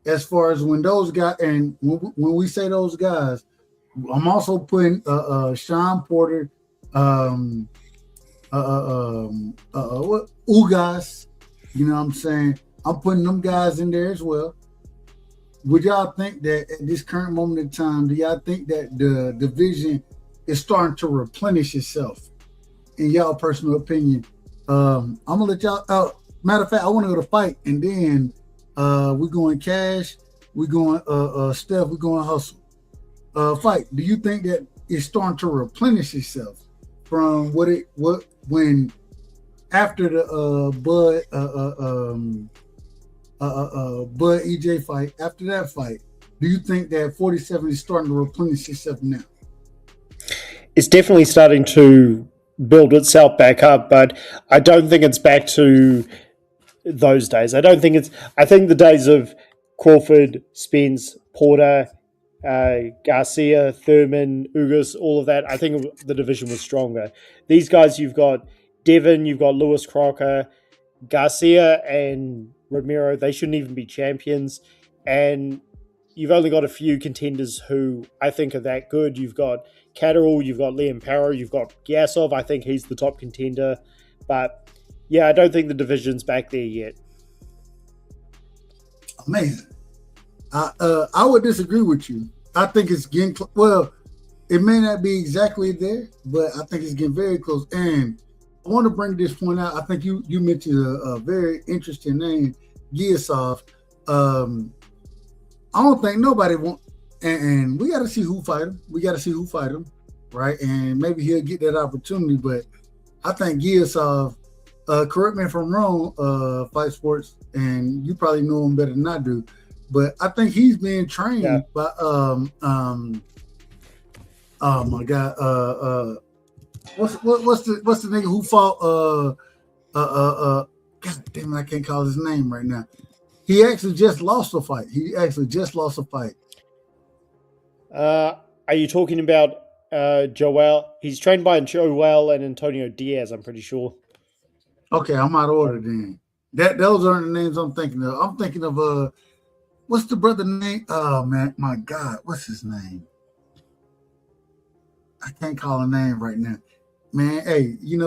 as far as when those guys, and when we say those guys, I'm also putting Sean Porter, what Ugas, you know what I'm saying? I'm putting them guys in there as well. Would y'all think that at this current moment in time, do y'all think that the division is starting to replenish itself? In y'all personal opinion, I'm gonna let y'all. Matter of fact, I want to go to fight, and then we're going cash, we're going Steph, we're going hustle. Fight. Do you think that it's starting to replenish itself from what when after the Bud EJ fight? After that fight, do you think that 47 is starting to replenish itself now? It's definitely starting to build itself back up, but I don't think it's back to those days. I think the days of Crawford, Spence, Porter, Garcia, Thurman, Ugas, all of that, I think the division was stronger. These guys, you've got Devin, you've got Lewis Crocker, Garcia and Romero, they shouldn't even be champions. And you've only got a few contenders who I think are that good. You've got Catterall, you've got Liam Parra, you've got Gasov. I think he's the top contender. But yeah, I don't think the division's back there yet. Amazing. I would disagree with you. I think it's getting well. It may not be exactly there, but I think it's getting very close. And I want to bring this point out. I think you mentioned a very interesting name, Giasov. I don't think nobody want, and we got to see who fight him. We got to see who fight him, right? And maybe he'll get that opportunity. But I think Giasov, correct me if I'm wrong, Fight Sports, and you probably know him better than I do. But I think he's being trained by oh my God, what's the nigga who fought God damn it, I can't call his name right now. He actually just lost a fight. Are you talking about Joel? He's trained by Joel and Antonio Diaz, I'm pretty sure. Okay, I'm out of order then. Those aren't the names I'm thinking of. I'm thinking of what's the brother name? Oh man, my God, what's his name? I can't call a name right now. Man, hey, you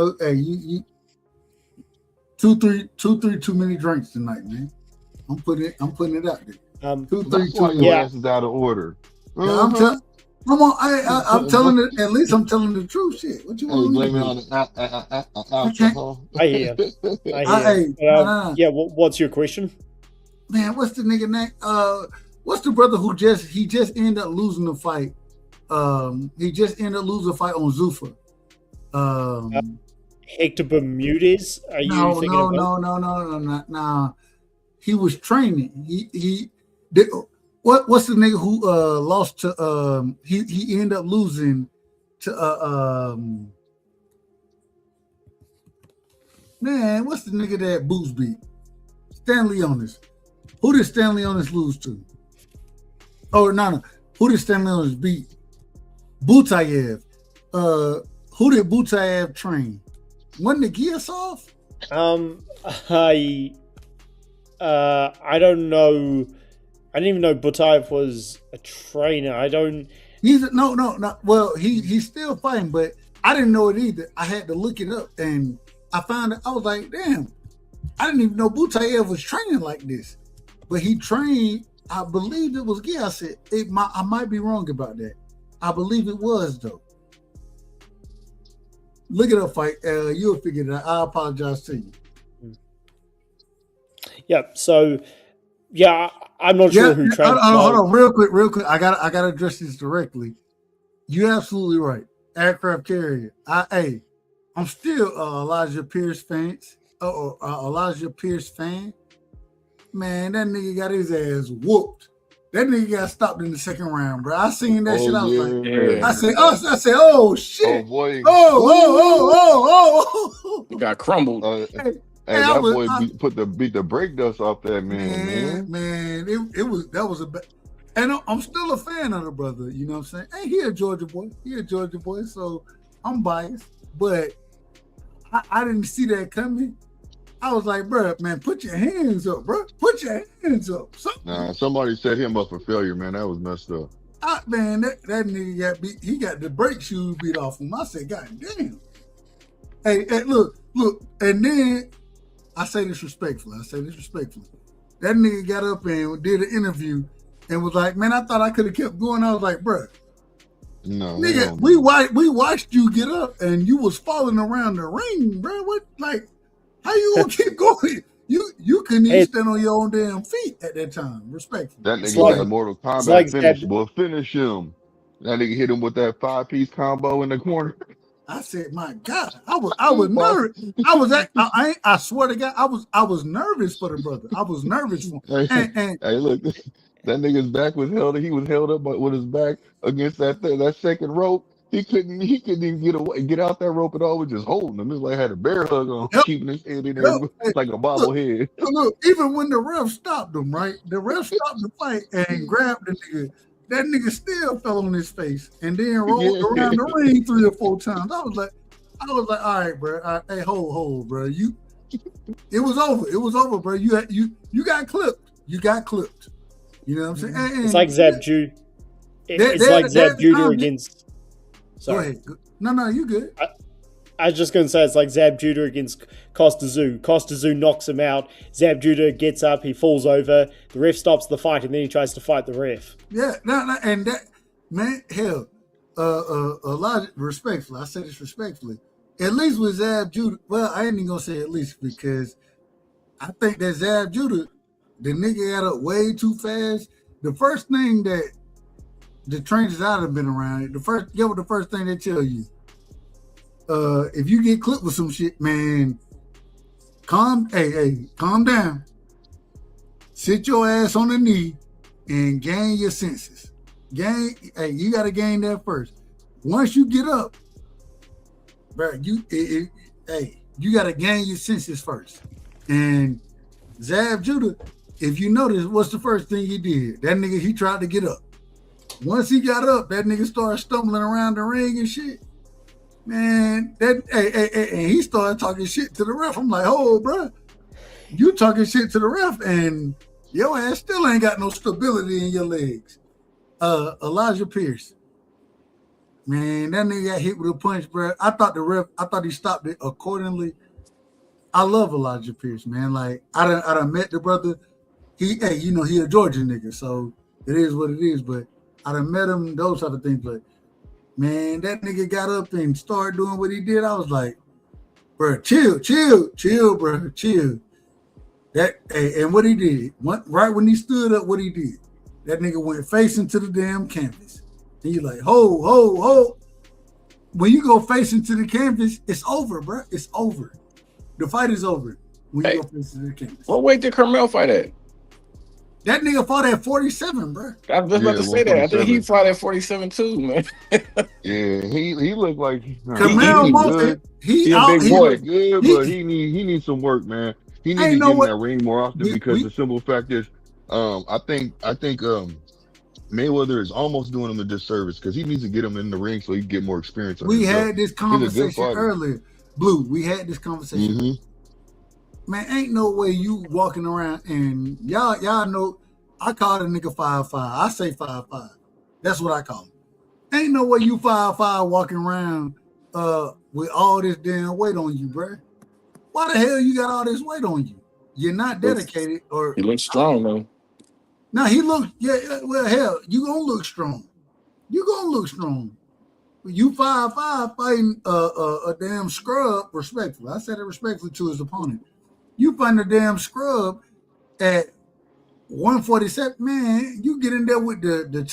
2-3 too many drinks tonight, man. I'm putting it out there. 2-3 That's too why many. your ass is out of order. Yeah, I'm telling it. At least I'm telling the truth. Shit, what you want me to blame it do? on the alcohol. I hear. Yeah. What's your question? Man, what's the nigga name? What's the brother who just ended up losing the fight? He just ended up losing a fight on Zuffa. Hector Bermudez? Are you thinking of no. He was training. He did. What's the nigga who lost to he ended up losing to man, what's the nigga that Boots beat? Stanley Onis. Who did Stanley Onis lose to? Oh no. Who did Stanley Onis beat? Butayev. Who did Butayev train? Wasn't it Giasov? I don't know. I didn't even know Butayev was a trainer. I don't. No. Well, he's still fighting, but I didn't know it either. I had to look it up, and I found it. I was like, damn, I didn't even know Butayev was training like this. But he trained. I believe it was Giasov. I might be wrong about that. I believe it was though. Look it up, fight. You'll figure it out. I apologize to you. Yeah. So, yeah, I'm not sure who trained. Hold on, real quick. I gotta address this directly. You're absolutely right. Aircraft carrier. I'm still Elijah Pierce fan. Elijah Pierce fan. Man, that nigga got his ass whooped. That nigga got stopped in the second round, bro. I seen that shit. I was like, I said, oh shit. Oh boy. Oh. He got crumbled. That boy beat the brake dust off that man. Man, that was a bad. And I'm still a fan of the brother. You know what I'm saying? Hey, he a Georgia boy. So I'm biased, but I didn't see that coming. I was like, bro, man, put your hands up, bro. Put your hands up. Nah, somebody set him up for failure, man. That was messed up. Man, that nigga got beat. He got the brake shoes beat off him. I said, God damn. Hey, look. And then I say this respectfully. That nigga got up and did an interview and was like, man, I thought I could have kept going. I was like, bro, no, nigga, we watched you get up and you was falling around the ring, bro. What, like, how you gonna keep going? You couldn't even stand on your own damn feet at that time, respectfully. That nigga got Mortal Kombat finish, boy. Finish him. That nigga hit him with that 5-piece combo in the corner. I said, my God, I was nervous. I swear to God, I was nervous for the brother. I was nervous for him. Hey, look, that nigga's back was held. He was held up with his back against that second rope. He couldn't even get out that rope at all. Was just holding him. It's like had a bear hug on, keeping his head in there like a bobblehead. Look, even when the ref stopped him, right? The ref stopped the fight and grabbed the nigga. That nigga still fell on his face and then rolled around the ring 3 or 4 times. I was like, all right, bro. Hey, hold, bro. It was over. It was over, bro. You got clipped. You got clipped. You know what I'm saying? It's like Zab Judah. It's like Zab Judah against. Sorry. Go ahead. No, you good. I was just going to say it's like Zab Judah against Costa Zoo. Costa Zoo knocks him out. Zab Judah gets up. He falls over. The ref stops the fight, and then he tries to fight the ref. Yeah, no, and that, man, hell, a lot respectfully. I say this respectfully. At least with Zab Judah, well, I ain't even gonna say at least because I think that Zab Judah, the nigga got up way too fast. The first thing that the trainers I'd have been around, the first thing they tell you. If you get clipped with some shit, man, calm down. Sit your ass on the knee and gain your senses. You gotta gain that first. Once you get up, bro, you gotta gain your senses first. And Zab Judah, if you notice, what's the first thing he did? That nigga, he tried to get up. Once he got up, that nigga started stumbling around the ring and shit. Man, and he started talking shit to the ref. I'm like, oh, bro, you talking shit to the ref, and your ass still ain't got no stability in your legs. Elijah Pierce, man, that nigga got hit with a punch, bro. I thought he stopped it accordingly. I love Elijah Pierce, man. Like, I done met the brother. He a Georgia nigga, so it is what it is. But I done met him, those type of things, but. Man, that nigga got up and started doing what he did. I was like, bro, chill, bro, chill. And what he did, right when he stood up, what he did, that nigga went facing to the damn canvas. And you like, ho. When you go facing to the canvas, it's over, bro. It's over. The fight is over when you go facing to the canvas. What weight did Carmel fight at? That nigga fought at 47, bro. I was just about to say that. I think he fought at 47 too, man. Yeah, he looked like Kamel good. He a big boy. Good, but he needs some work, man. He needs to get in that ring more often because the simple fact is, I think Mayweather is almost doing him a disservice because he needs to get him in the ring so he can get more experience. We had this conversation earlier, Blue. We had this conversation. Mm-hmm. Man, ain't no way you walking around and y'all know I call the nigga 5'5". I say 5'5". That's what I call him. Ain't no way you 5'5" walking around with all this damn weight on you, bro. Why the hell you got all this weight on you? You're not dedicated or he looks strong though. Now he looks well hell, you gonna look strong. You gonna look strong. You 5'5" fighting a damn scrub respectfully. I said it respectfully to his opponent. You find a damn scrub at 147, man. You get in there with the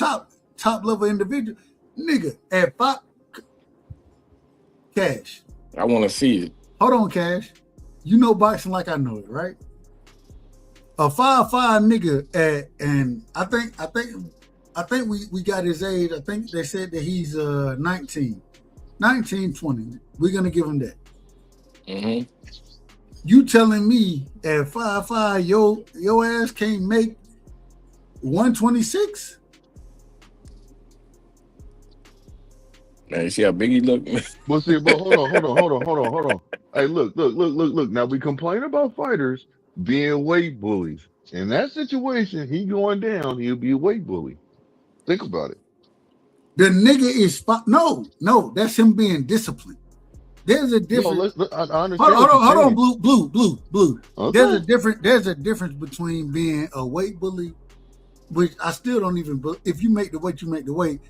top level individual, nigga. At 5, Cash. I want to see it. Hold on, Cash. You know boxing like I know it, right? A 5'5" nigga and I think we got his age. I think they said that he's 19, 20. We're gonna give him that. Mm-hmm. You telling me at 5'5", your ass can't make 126? Man, you see how big he look? But see, but hold on. Hey, look. Now we complain about fighters being weight bullies. In that situation, he going down, he'll be a weight bully. Think about it. The nigga is no, that's him being disciplined. There's a No, difference. I understand what you're Hold on, saying. blue. Okay. There's a difference between being a weight bully, which I still don't even. If you make the weight, you make the weight.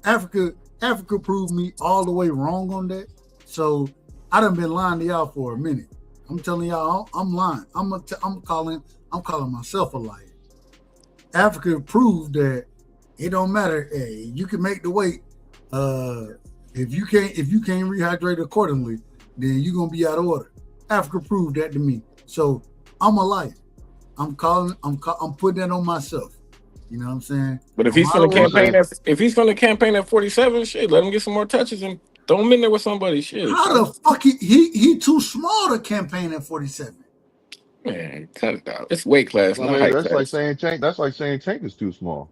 Africa proved me all the way wrong on that. So I done been lying to y'all for a minute. I'm telling y'all, I'm lying. I'm calling myself a liar. Africa proved that it don't matter. Hey, you can make the weight. If you can't rehydrate accordingly, then you're gonna be out of order. Africa proved that to me. So I'm a liar. I'm putting that on myself. You know what I'm saying? But if he's going to campaign at 47, shit, let him get some more touches and throw him in there with somebody. Shit. How the fuck he too small to campaign at 47? Man, cut it out. It's weight class, I not mean, height that's like class. saying Tank. That's like saying Tank is too small.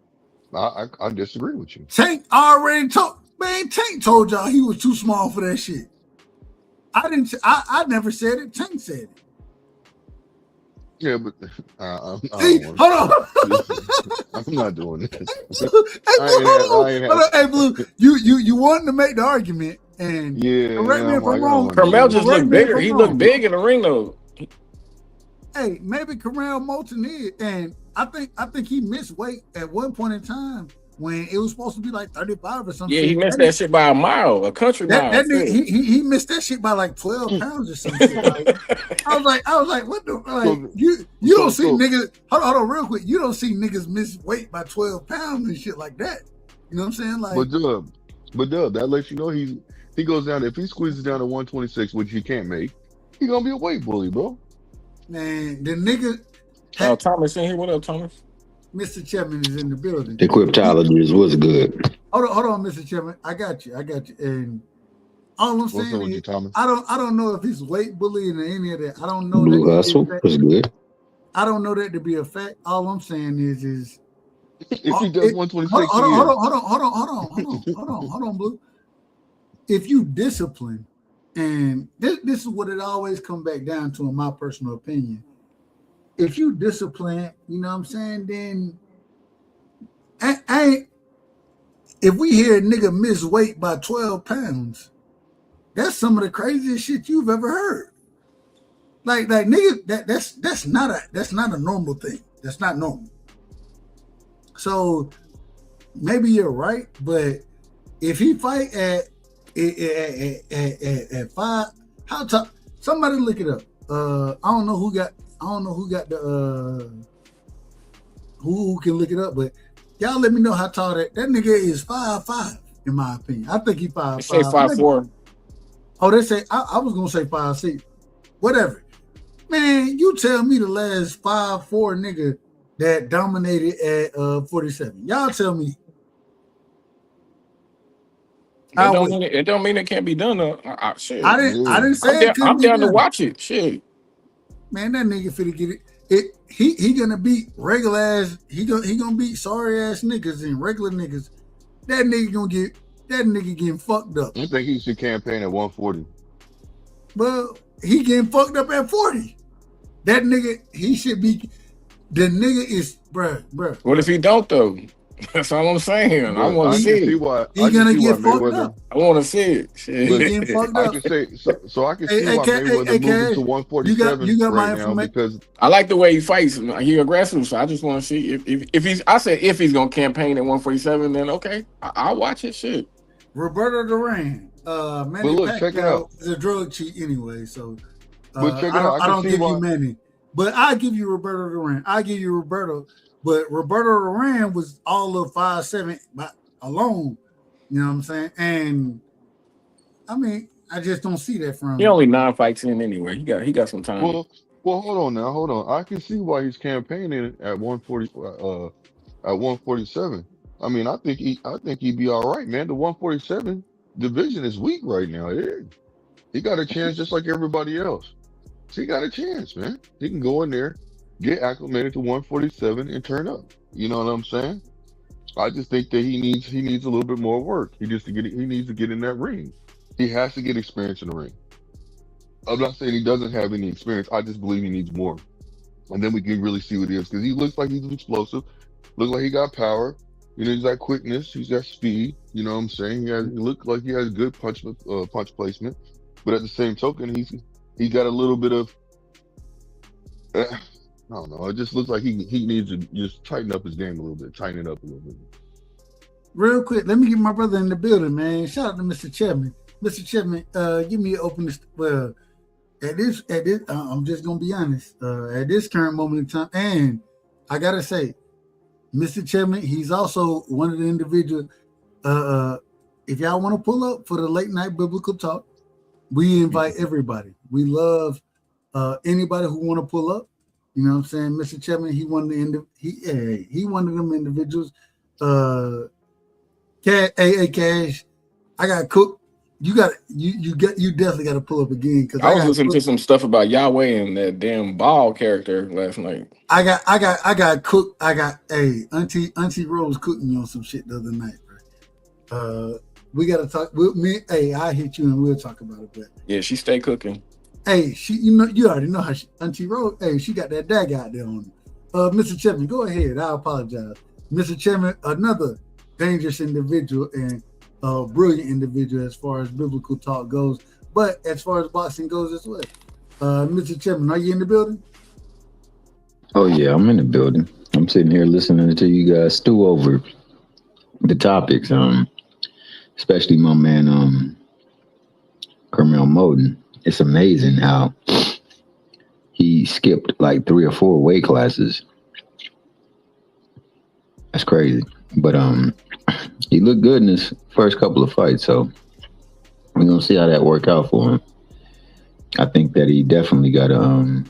I disagree with you. Tank already told Tank told y'all he was too small for that shit. I didn't. I never said it. Tank said it. Yeah, but See, hold on. I'm not doing this. Hey, Blue, you wanted to make the argument, and correct me if I'm wrong. Carmel just looked bigger. He looked big in the ring, though. Hey, maybe Carmel Moulton is, and I think he missed weight at one point in time when it was supposed to be like 35 or something. Yeah, he missed that shit by a mile, a country mile. That nigga, he missed that shit by like 12 pounds or something. Like, I was like, what the like? You don't see niggas. Hold on, real quick. You don't see niggas miss weight by 12 pounds and shit like that. You know what I'm saying? Like, but Dub, that lets you know he goes down. If he squeezes down to 126, which he can't make, he gonna be a weight bully, bro. Man, the nigga. Thomas in here. What up, Thomas? Mr. Chapman is in the building. The cryptologist was good. Hold on, Mr. Chapman. I got you. And all I'm saying is, Thomas? I don't know if he's weight bullying or any of that. I don't know. Blue Hustle was good. I don't know that to be a fact. All I'm saying is if he does 126, hold on, Blue. If you discipline, and this is what it always come back down to, in my personal opinion. If you discipline, you know what I'm saying, then if we hear a nigga miss weight by 12 pounds, that's some of the craziest shit you've ever heard. Like nigga, that's not a normal thing. That's not normal. So maybe you're right, but if he fight at 5, how tough? Somebody look it up. I don't know who got the who can look it up, but y'all let me know how tall that nigga is. 5'5", in my opinion. I think he 5'5". Say 5'4". Oh, they say I was gonna say 5'6". Whatever. Man, you tell me the last 5'4" nigga that dominated at 47. Y'all tell me. It don't mean it can't be done. Shit. I didn't say I'm down to watch it. Shit. Man, that nigga finna get it. He gonna beat regular ass. He gonna beat sorry ass niggas and regular niggas. That nigga getting fucked up. I think he should campaign at 140. Well, he getting fucked up at 40. That nigga, he should be. The nigga is bruh. What if he don't though? That's all I'm saying. Bro, I want to see it. He's gonna get fucked up. I want to see it. Shit. He getting fucked up. I can say so. I can see why Mayweather moving to 147 you got my right now because I like the way he fights. He aggressive, so I just want to see if he's. I said if he's gonna campaign at 147, then okay, I'll watch it. Shit. Roberto Duran, Manny Pacquiao is a drug cheat anyway, so but check it out. I don't give you Manny, but I give you Roberto Duran. I give you Roberto. But Roberto Duran was all of 5'7" alone. You know what I'm saying? And I mean, I just don't see that from him. He only 9 fights in anyway. He got some time. Well, hold on. I can see why he's campaigning at 140 at 147. I mean, I think he'd be all right, man. The 147 division is weak right now. He got a chance just like everybody else. So he got a chance, man. He can go in there, get acclimated to 147 and turn up. You know what I'm saying? I just think that he needs a little bit more work. He needs to get in that ring. He has to get experience in the ring. I'm not saying he doesn't have any experience. I just believe he needs more. And then we can really see what he is because he looks like he's explosive. Looks like he got power. You know, he's got quickness. He's got speed. You know what I'm saying? He looks like he has good punch placement. But at the same token, he's got a little bit of I don't know. It just looks like he needs to just tighten up his game a little bit, tighten it up a little bit. Real quick, let me get my brother in the building, man. Shout out to Mr. Chapman. Mr. Chapman, give me an open. Well, at this, I'm just gonna be honest. At this current moment in time, and I gotta say, Mr. Chapman, he's also one of the individuals. If y'all want to pull up for the late night biblical talk, we invite everybody. We love anybody who want to pull up. You know what I'm saying? Mr. Chapman, he one of them individuals. Cash, I got cooked. You definitely got to pull up again because I was listening to some stuff about Yahweh and that damn ball character last night. I got cooked. Auntie Rose cooked me on some shit the other night, bro. We got to talk. I hit you and we'll talk about it. But yeah, she stay cooking. Hey, you already know how Auntie Rose. Hey, she got that dag out there on her. Mr. Chapman, go ahead. I apologize, Mr. Chapman. Another dangerous individual and brilliant individual as far as biblical talk goes, but as far as boxing goes as well. Mr. Chapman, are you in the building? Oh yeah, I'm in the building. I'm sitting here listening to you guys stew over the topics. Especially my man Carmel Moden. It's amazing how he skipped like 3 or 4 weight classes. That's crazy. But he looked good in his first couple of fights, so we're gonna see how that work out for him. I think that he definitely got a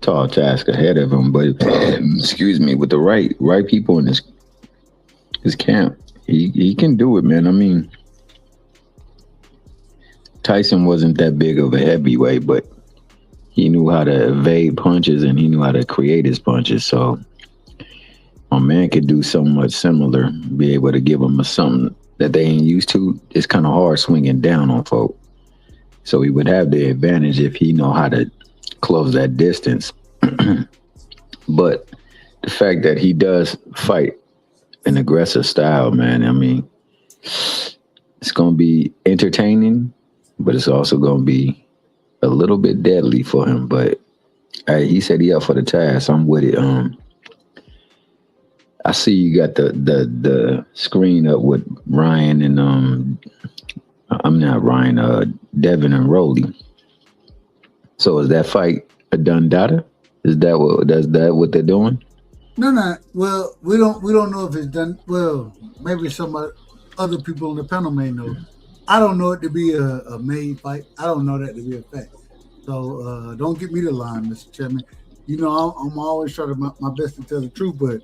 tall task ahead of him, but excuse me, with the right people in his camp, he can do it, man. I mean, Tyson wasn't that big of a heavyweight, but he knew how to evade punches and he knew how to create his punches. So my man could do so much similar, be able to give them something that they ain't used to. It's kind of hard swinging down on folk. So he would have the advantage if he know how to close that distance. But the fact that he does fight an aggressive style, man, I mean, it's going to be entertaining, but it's also going to be a little bit deadly for him. But he said he up for the task. I'm with it. I see you got the screen up with Ryan and I'm not Ryan, Devin and Rolly. So is that fight a done data? Is that what they're doing? No. Well, we don't know if it's done. Well, maybe some other people on the panel may know. I don't know it to be a made fight. I don't know that to be a fact. So don't get me the line, Mr. Chairman. You know, I'm always trying to my best to tell the truth, but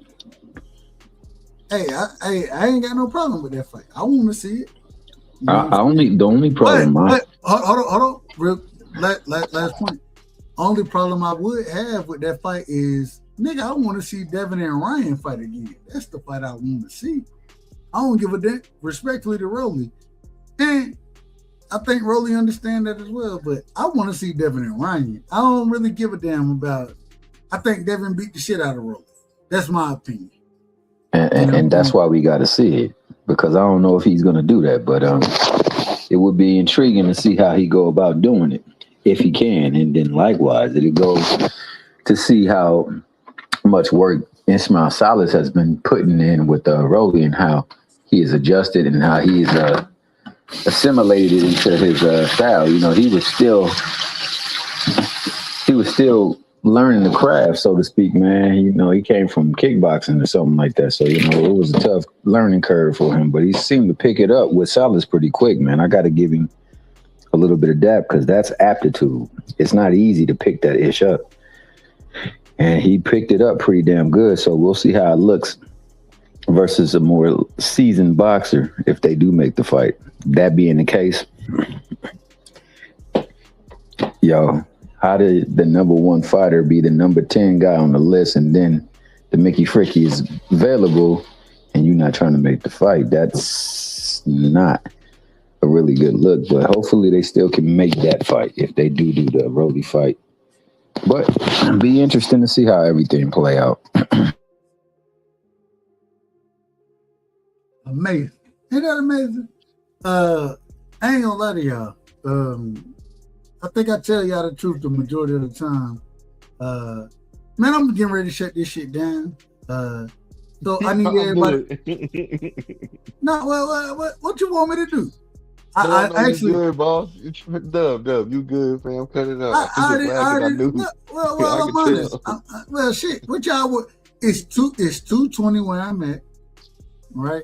hey, I ain't got no problem with that fight. I want to see it. You know the only problem. But hold on. Last point. Only problem I would have with that fight is, nigga, I want to see Devin and Ryan fight again. That's the fight I want to see. I don't give a damn. Respectfully to Rolly, and I think Rolly understand that as well. But I want to see Devin and Ryan. I don't really give a damn about. I think Devin beat the shit out of Rolly. That's my opinion. And that's why we got to see it, because I don't know if he's going to do that, but it would be intriguing to see how he go about doing it, if he can. And then likewise, it goes to see how much work Ismail Salas has been putting in with Rolly and how he is adjusted and how he's assimilated into his style. You know, he was still learning the craft, so to speak, man. You know, he came from kickboxing or something like that. So, you know, it was a tough learning curve for him, but he seemed to pick it up with Salas pretty quick, man. I got to give him a little bit of that because that's aptitude. It's not easy to pick that ish up. And he picked it up pretty damn good. So we'll see how it looks versus a more seasoned boxer if they do make the fight. That being the case, yo, how did the number 1 fighter be the number 10 guy on the list, and then the Mickey Fricky is available and you're not trying to make the fight, that's not a really good look. But hopefully they still can make that fight if they do the Rolly fight. But be interesting to see how everything play out. Amazing. Ain't that amazing? I ain't gonna lie to y'all. I think I tell y'all the truth the majority of the time. Man, I'm getting ready to shut this shit down. So I need everybody. No, well, what you want me to do? I No, you actually, good, boss. Dub, you good, fam. Cut it out. I I'm just already, laughing. I knew. well, I I'm could honest. tell. Well, shit. What y'all would? It's 2:20 where I'm at, right?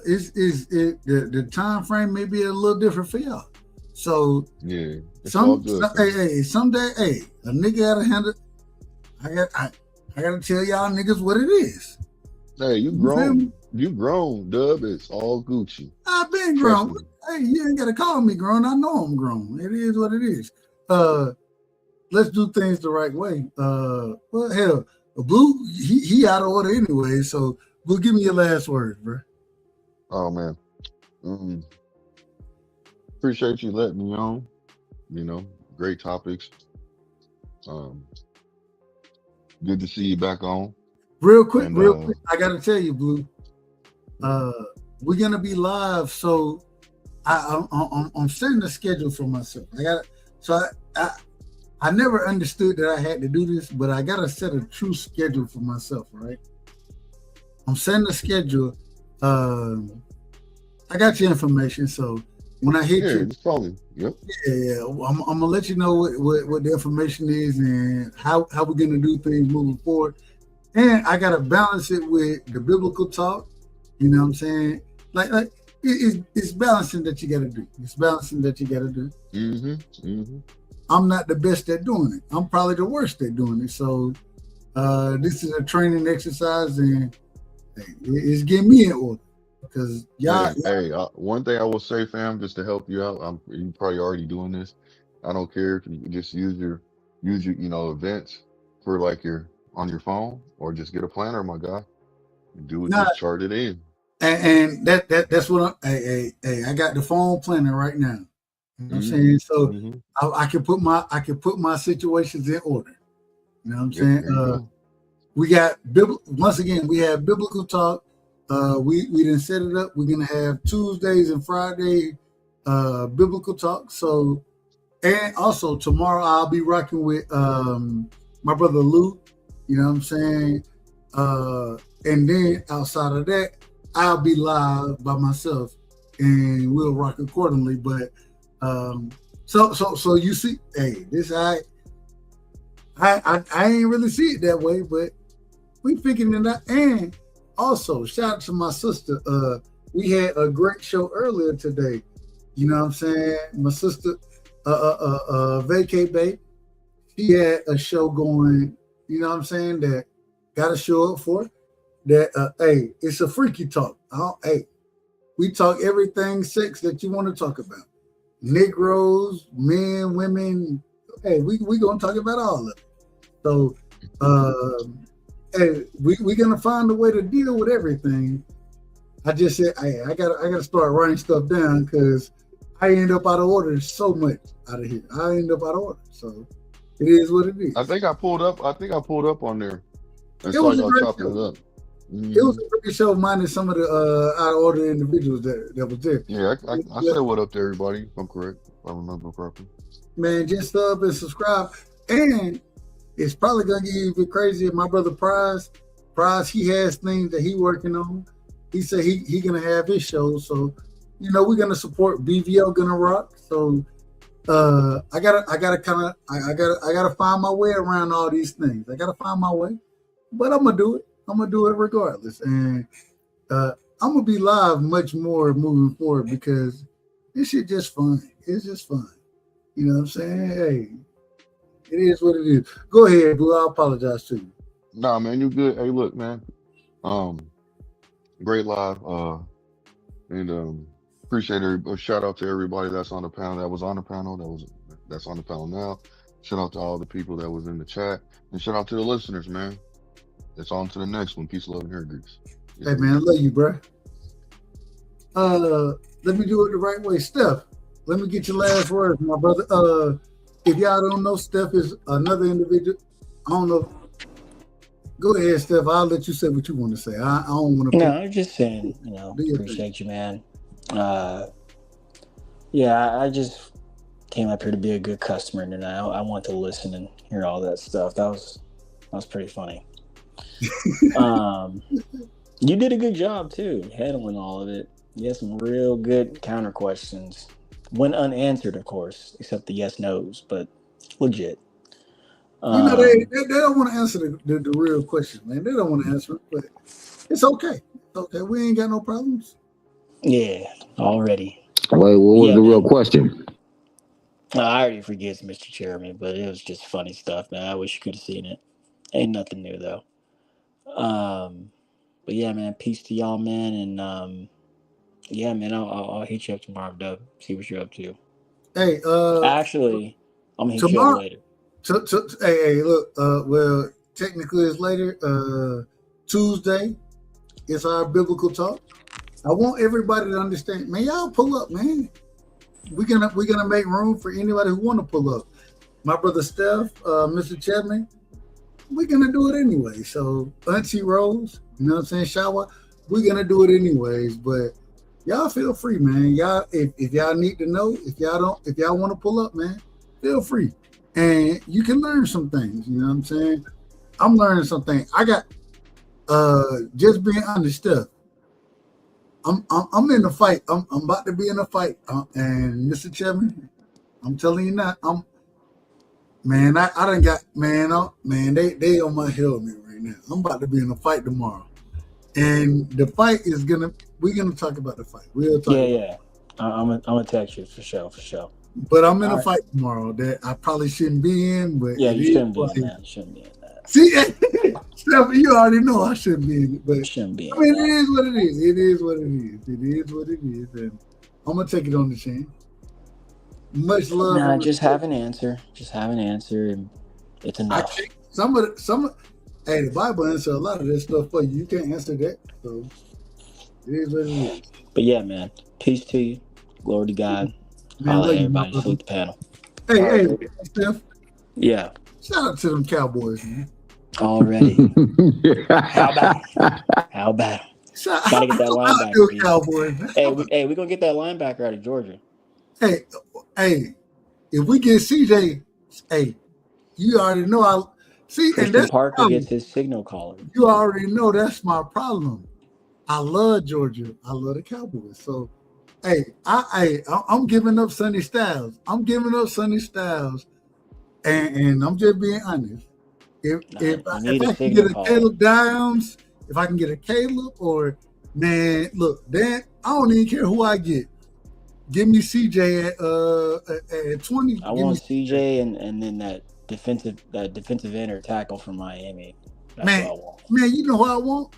Is it the time frame may be a little different for y'all. So Yeah, it's all good, fam. hey, someday, hey, a nigga gotta handle. I gotta tell y'all niggas what it is. Hey, you You feel me? grown. You grown, Dub. It's all Gucci. I've been Trust grown. me. Hey, you ain't gotta call me grown. I know I'm grown. It is what it is. Let's do things the right way. Well, hell, Blue, he out of order anyway. So, Blue, give me your last words, bro. Oh man. Mm, appreciate you letting me on. You know, great topics. Um, good to see you back on. Real quick, And I gotta tell you, Blue. We're gonna be live, so I'm setting a schedule for myself. I never understood that I had to do this, but I gotta set a true schedule for myself, right? I'm setting a schedule. I got your information, so when I hit you, just call me. Yep. yeah, I'm gonna let you know what the information is and how we're gonna do things moving forward. And I gotta balance it with the biblical talk. You know what I'm saying? Like it's balancing that you gotta do. It's balancing that you gotta do. I'm not the best at doing it. I'm probably the worst at doing it. So this is a training exercise, and hey, it's getting me in order because y'all. Hey, one thing I will say, fam, just to help you out, you probably already doing this. I don't care if you just use your, events for like on your phone, or just get a planner, my guy. Do it, Nah, just chart it in. and that's what hey, I got the phone planner right now. You know what I'm saying? So I can put my situations in order. You know what I'm saying? There you go. We got once again we have biblical talk. We didn't set it up. We're gonna have Tuesdays and Friday biblical talk. So, and also tomorrow I'll be rocking with my brother Lou. You know what I'm saying? And then outside of that, I'll be live by myself, and we'll rock accordingly. But so you see, hey, this I ain't really see it that way, but we figuring it out. And also, shout out to my sister. We had a great show earlier today. You know what I'm saying? My sister, Vacay Bay, she had a show going. You know what I'm saying? That got to show up for. That hey, it's a freaky talk. Hey, we talk everything sex that you want to talk about. Negroes, men, women. Hey, we gonna talk about all of it. So, hey, we gonna find a way to deal with everything. I just said, hey, I gotta start writing stuff down because I end up out of order so much out of here. I end up out of order. So it is what it is. I think I pulled up on there and It saw was a y'all great chopping show. it up. It was a great show, minus some of the out of order individuals that was there. Yeah, I said what up to everybody, if I'm correct, if I remember correctly. Man, just sub and subscribe. And it's probably gonna get even crazier. My brother Prize, he has things that he working on. He said he gonna have his show. So, we're gonna support BVO gonna rock. So I gotta find my way around all these things. I gotta find my way. But I'm gonna do it. I'm gonna do it regardless. And I'm gonna be live much more moving forward because this shit just fun. It's just fun. You know what I'm saying? Hey, it is what it is. Go ahead, Blue. I apologize to you. Nah, man, you good. Hey, look, man. Great live. And appreciate it. Shout out to everybody that's on the panel, that was on the panel, that's on the panel now. Shout out to all the people that was in the chat, and shout out to the listeners, man. It's on to the next one. Peace, love, and hair grease. Hey man, I love you, bro. Let me do it the right way, Steph. Let me get your last words, my brother. If y'all don't know, Steph is another individual. I don't know. Go ahead, Steph. I'll let you say what you want to say. I don't want to No, put. I'm just saying, Do your thing. appreciate you, man. Yeah, I just came up here to be a good customer tonight. I want to listen and hear all that stuff. That was pretty funny. You did a good job too, handling all of it. You had some real good counter questions. When unanswered, of course, except the yes nos, but legit. They don't want to answer the real question, man. They don't want to answer it, but it's okay. It's okay. We ain't got no problems. Yeah, already. Wait, what was Yeah, the real man. question? I already forget, Mr. Chairman, but it was just funny stuff, man. I wish you could have seen it. Ain't nothing new though. But yeah, man. Peace to y'all, man, and yeah, man. I'll hit you up tomorrow, Doug. See what you're up to. Hey, Actually, I'm gonna hit you up tomorrow. later. Hey, look. Well, technically it's later. Tuesday is our biblical talk. I want everybody to understand, man. Y'all pull up, man. We're gonna make room for anybody who want to pull up. My brother Steph, Mr. Chapman, we're gonna do it anyway. So Auntie Rose, you know what I'm saying, Shower, we're gonna do it anyways. But y'all feel free, man. Y'all, if y'all need to know, if y'all want to pull up, man, feel free. And you can learn some things, you know what I'm saying? I'm learning something. I got just being honest stuff. I'm in a fight. I'm about to be in a fight. And Mr. Chapman, I'm telling you now, I done got they on my helmet right now. I'm about to be in a fight tomorrow. And the fight is we're gonna talk about the fight. We'll talk about Yeah. I'm gonna text you for sure. But I'm in All a right. fight tomorrow that I probably shouldn't be in, but Yeah, it you is shouldn't be what in it is. that. You shouldn't be in that. See, Steph, you already know I shouldn't be in it, but Shouldn't be I in mean, that. it is what it is. It is what it is. It is what it is, and I'm gonna take it on the chin. Much love Nah, and just respect. have an answer. Just have an answer, and it's I enough. can't. Hey, the Bible answer a lot of that stuff for you. You can't answer that, so it is what it is. But yeah, man. Peace to you. Glory to God. Man, I'll let love you, my everybody brother. sleep the panel. Hey, All right, hey, baby. Steph. Yeah. Shout out to them Cowboys, man. Already. How about it? How about it? Gotta get that How about linebacker, them B. Cowboys, man? We gonna get that linebacker out of Georgia. Hey, if we get CJ, hey, you already know I see, and Christian that's the Parker problem. gets his signal caller. You already know that's my problem. I love Georgia. I love the Cowboys. So, hey, I'm giving up Sonny Styles. I'm giving up Sonny Styles, and I'm just being honest. If Nah, if you I, if need a I can signal get a caller. Caleb Downs, if I can get a Caleb, or man, look, Dan, I don't even care who I get. Give me CJ at 20. I Give me want CJ and then that defensive end or tackle from Miami. That's what man, I want. man. You know who I want?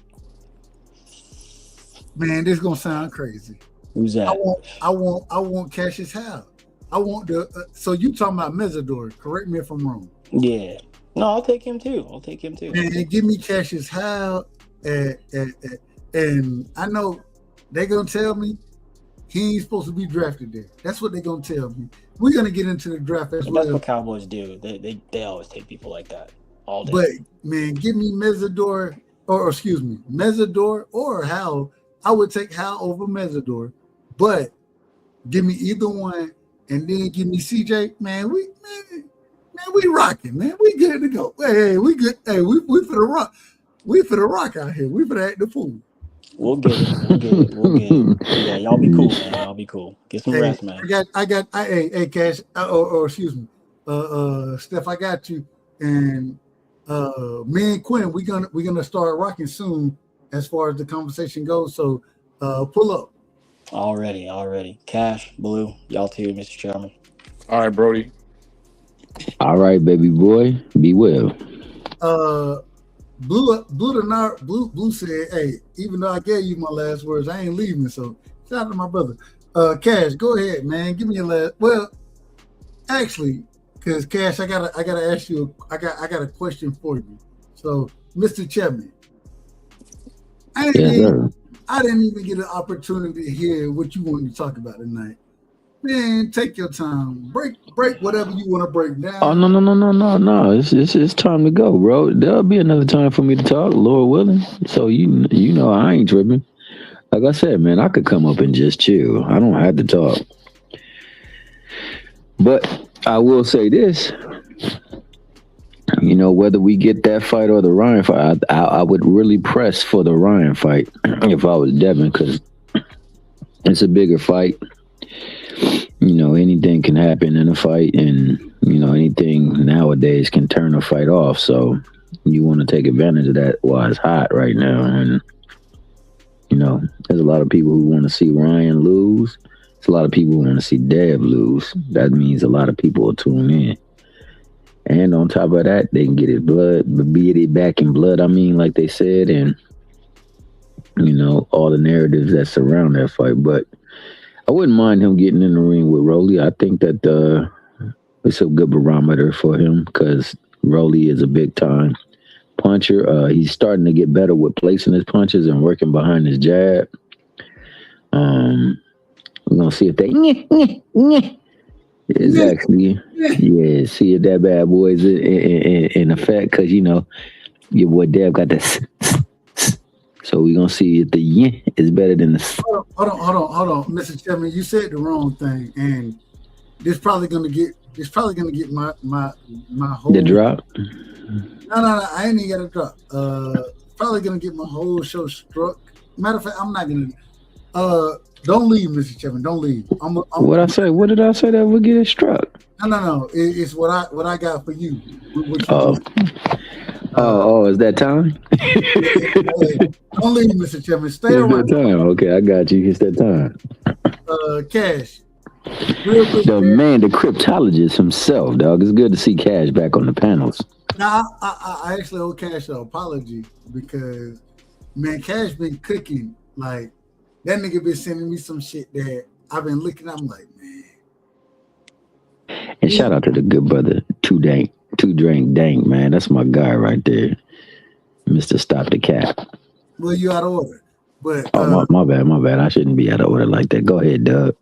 Man, this is gonna sound crazy. Who's that? I want Cassius Howe. I want the. So you talking about Mesidor? Correct me if I'm wrong. Yeah. No, I'll take him too. And give me Cassius Howe, and I know they're gonna tell me he ain't supposed to be drafted there. That's what they're gonna tell me. We're gonna get into the draft as But that's well. what Cowboys do. They always take people like that all But day. man, give me Mesidor or Howe. I would take Howe over Mesidor, but give me either one, and then give me CJ. Man, we rocking, man. We good to go. Hey, we good. Hey, we for the rock. We for the rock out here. We for the act the fool. We'll get it. But yeah, y'all be cool, man. Y'all be cool. Get some Hey, rest, man. hey, Cash, or excuse me, Steph, I got you, and me and Quinn, we're gonna start rocking soon as far as the conversation goes. So, pull up. Already. Cash, Blue, y'all too, Mr. Chairman. All right, Brody. All right, baby boy. Be well. Blue said, "Hey, even though I gave you my last words, I ain't leaving." So, shout out to my brother. Cash, go ahead, man. Give me your last. Well, actually, because Cash, I gotta ask you. I got a question for you. So, Mr. Chapman, I Yes, sir. didn't even get an opportunity to hear what you wanted to talk about tonight. Man, take your time. Break whatever you want to break Oh down. no! It's time to go, bro. There'll be another time for me to talk, Lord willing. So you know I ain't tripping. Like I said, man, I could come up and just chill. I don't have to talk. But I will say this, you know, whether we get that fight or the Ryan fight, I would really press for the Ryan fight if I was Devin, because it's a bigger fight. You know, anything can happen in a fight, and you know, anything nowadays can turn a fight off. So you want to take advantage of that while it's hot right now. And you know, there's a lot of people who want to see Ryan lose. There's a lot of people who want to see Dev lose. That means a lot of people will tune in. And on top of that, they can get his blood, get it back in blood. I mean, like they said, and you know, all the narratives that surround that fight. But I wouldn't mind him getting in the ring with Rolly. I think that it's a good barometer for him because Rolly is a big time puncher. He's starting to get better with placing his punches and working behind his jab. We're gonna see if they is actually see if that bad boy is in effect because you know your boy Dev got this. So we're gonna see if the is better than the. Hold on, Mr. Chairman. You said the wrong thing, and this probably gonna get my whole The drop. No. I ain't even got a drop. Probably gonna get my whole show struck. Matter of fact, I'm not gonna. Don't leave, Mr. Chairman. Don't leave. What I say? What did I say that would get it struck? No. It's what I got for you. Oh, is that time? Don't leave, Mr. Chairman. Stay It's around. that time. Okay, I got you. It's that time. Cash. Real quick, The man, the cryptologist himself, dog. It's good to see Cash back on the panels. Now, I actually owe Cash an apology because, man, Cash been cooking. Like, that nigga been sending me some shit that I've been looking. I'm like, man. And shout out to the good brother, Two Drink Dank, man. That's my guy right there. Mr. Stop the Cap. Well, you out of order. But my bad. I shouldn't be out of order like that. Go ahead, Doug.